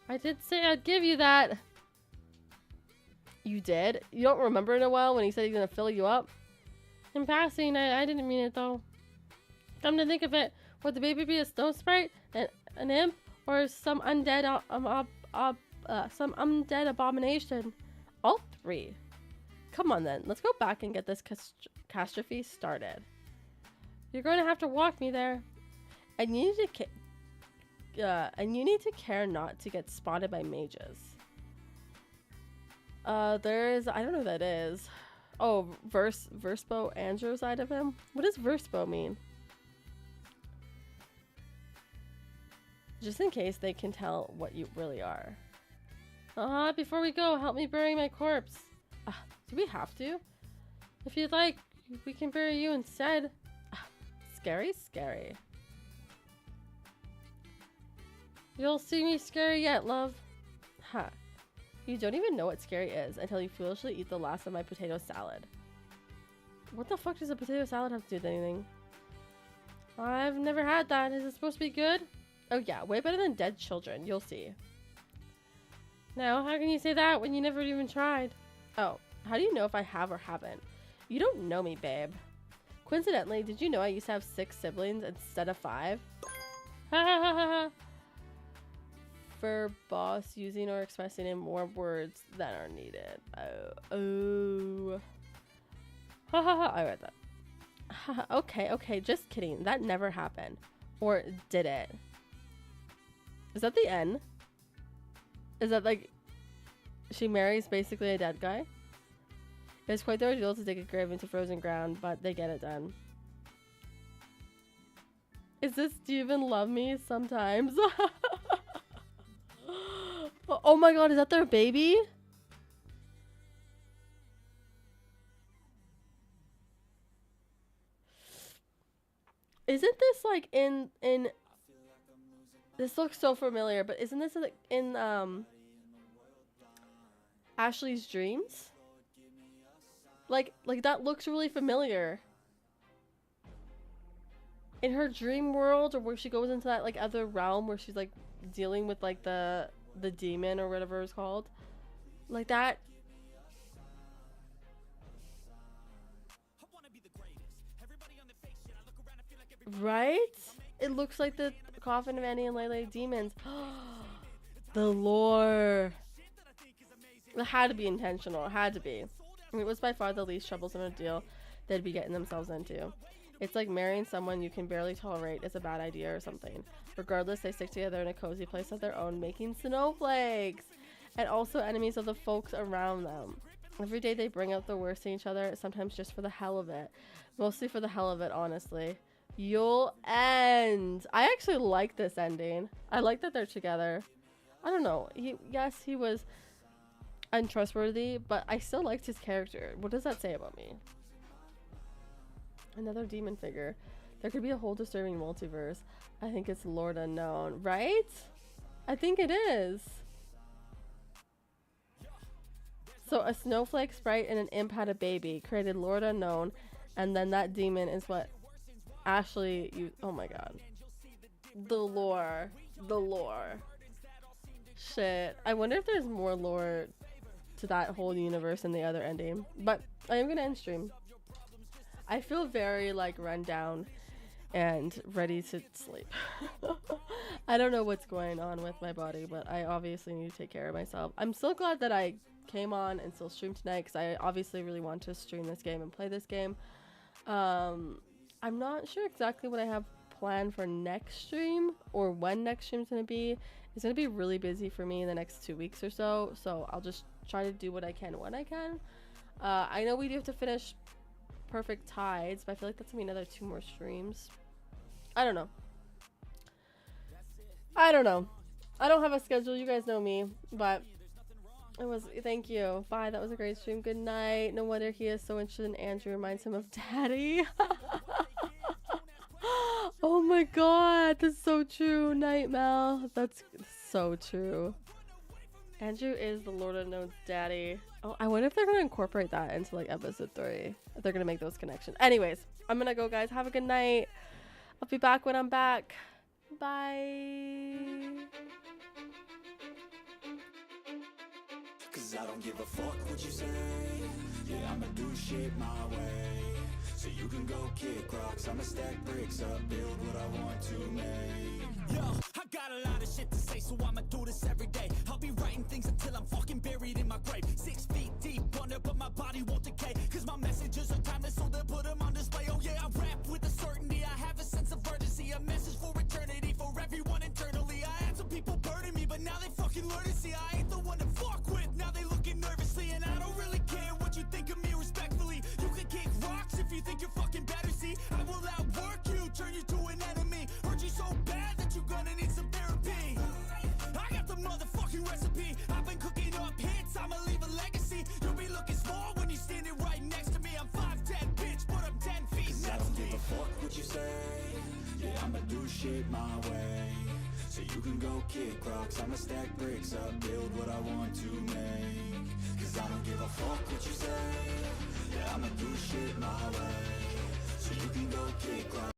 I did say I'd give you that. You did? You don't remember Noelle when he said he's gonna fill you up? In passing, I didn't mean it though. Come to think of it, would the baby be a snow sprite, an imp, or some undead abomination? All 3. Come on then, let's go back and get this catastrophe started. You're going to have to walk me there. And you need to care not to get spotted by mages. There's, I don't know who that is. Oh, Verspo Andrew side of him? What does Verspo mean? Just in case they can tell what you really are. Before we go, help me bury my corpse. Do we have to? If you'd like, we can bury you instead. Scary, scary. You'll see me scary yet, love. Huh. You don't even know what scary is until you foolishly eat the last of my potato salad. What the fuck does a potato salad have to do with anything? I've never had that. Is it supposed to be good? Oh yeah, way better than dead children. You'll see. Now, how can you say that when you never even tried? Oh, how do you know if I have or haven't? You don't know me, babe. Coincidentally, did you know I used to have 6 siblings instead of 5? Ha ha ha ha. For boss using or expressing in more words than are needed. Oh. Ha ha ha. I read that. Okay, just kidding. That never happened. Or did it? Is that the end? Is that like she marries basically a dead guy? It's quite the ordeal to dig a grave into frozen ground, but they get it done. Is this do you even love me sometimes? Oh my god, is that their baby? Isn't this like in this looks so familiar, but isn't this like in Ashley's dreams? Like that looks really familiar. In her dream world, or where she goes into that like other realm where she's like dealing with like the demon or whatever it's called. Like that. Right? It looks like the coffin of Annie and Leyley demons. The lore. It had to be intentional. It had to be. I mean, it was by far the least troublesome ordeal they'd be getting themselves into. It's like marrying someone you can barely tolerate is a bad idea or something. Regardless, they stick together in a cozy place of their own, making snowflakes, and also enemies of the folks around them. Every day they bring out the worst in each other, sometimes just for the hell of it. Mostly for the hell of it, honestly. Yule End. I actually like this ending. I like that they're together. I don't know. Yes, he was untrustworthy, but I still liked his character. What does that say about me? Another demon figure. There could be a whole disturbing multiverse. I think it's Lord Unknown, right? I think it is. So a snowflake sprite and an imp had a baby, created Lord Unknown, and then that demon is what Ashley you oh my god. The lore. The lore. Shit. I wonder if there's more lore to that whole universe in the other ending. But I am gonna end stream. I feel very like run down and ready to sleep. I don't know what's going on with my body, but I obviously need to take care of myself. I'm so glad that I came on and still stream tonight because I obviously really want to stream this game and play this game. I'm not sure exactly what I have plan for next stream or when next stream's gonna be. It's gonna be really busy for me in the next 2 weeks or so. So I'll just try to do what I can when I can. I know we do have to finish Perfect Tides, but I feel like that's gonna be another 2 more streams. I don't know. I don't have a schedule. You guys know me, but it was. Thank you. Bye. That was a great stream. Good night. No wonder he is so interested in Andrew. Reminds him of Daddy. Oh my God, that's so true. Night Mel. That's so true. Andrew is the Lord of Nodes daddy. Oh, I wonder if they're gonna incorporate that into like episode 3. If they're gonna make those connections. Anyways, I'm gonna go, guys. Have a good night. I'll be back when I'm back. Bye. Cause I don't give a fuck what you say. Yeah, I'ma do shit my way. So you can go kick rocks, I'ma stack bricks up, build what I want to make. Yo, I got a lot of shit to say, so I'ma do this every day. I'll be writing things until I'm fucking buried in my grave. 6 feet deep under, but my body won't decay. Cause my messages are timeless, so they'll put them on display. Oh yeah, I rap with a certainty, I have a sense of urgency. A message for eternity, for everyone internally. I had some people burning me, but now they fucking learn to see I ain't the one to fuck with. Now they looking nervously, and I don't really care what you think of me respectfully. You can kick rocks if you think you're fucking better, see. I will outwork you, turn you to an enemy. Hurt you so bad that you're gonna need some therapy. I got the motherfucking recipe. I've been cooking up hits, I'ma leave a legacy. You'll be looking small when you're standing right next to me. I'm 5'10", bitch, but I'm 10 feet next to me. I don't give a fuck what you say. Yeah, I'ma do shit my way. So you can go kick rocks, I'ma stack bricks up, build what I want to make. Cause I don't give a fuck what you say. Yeah, I'ma do shit my way. So you can go kick rocks.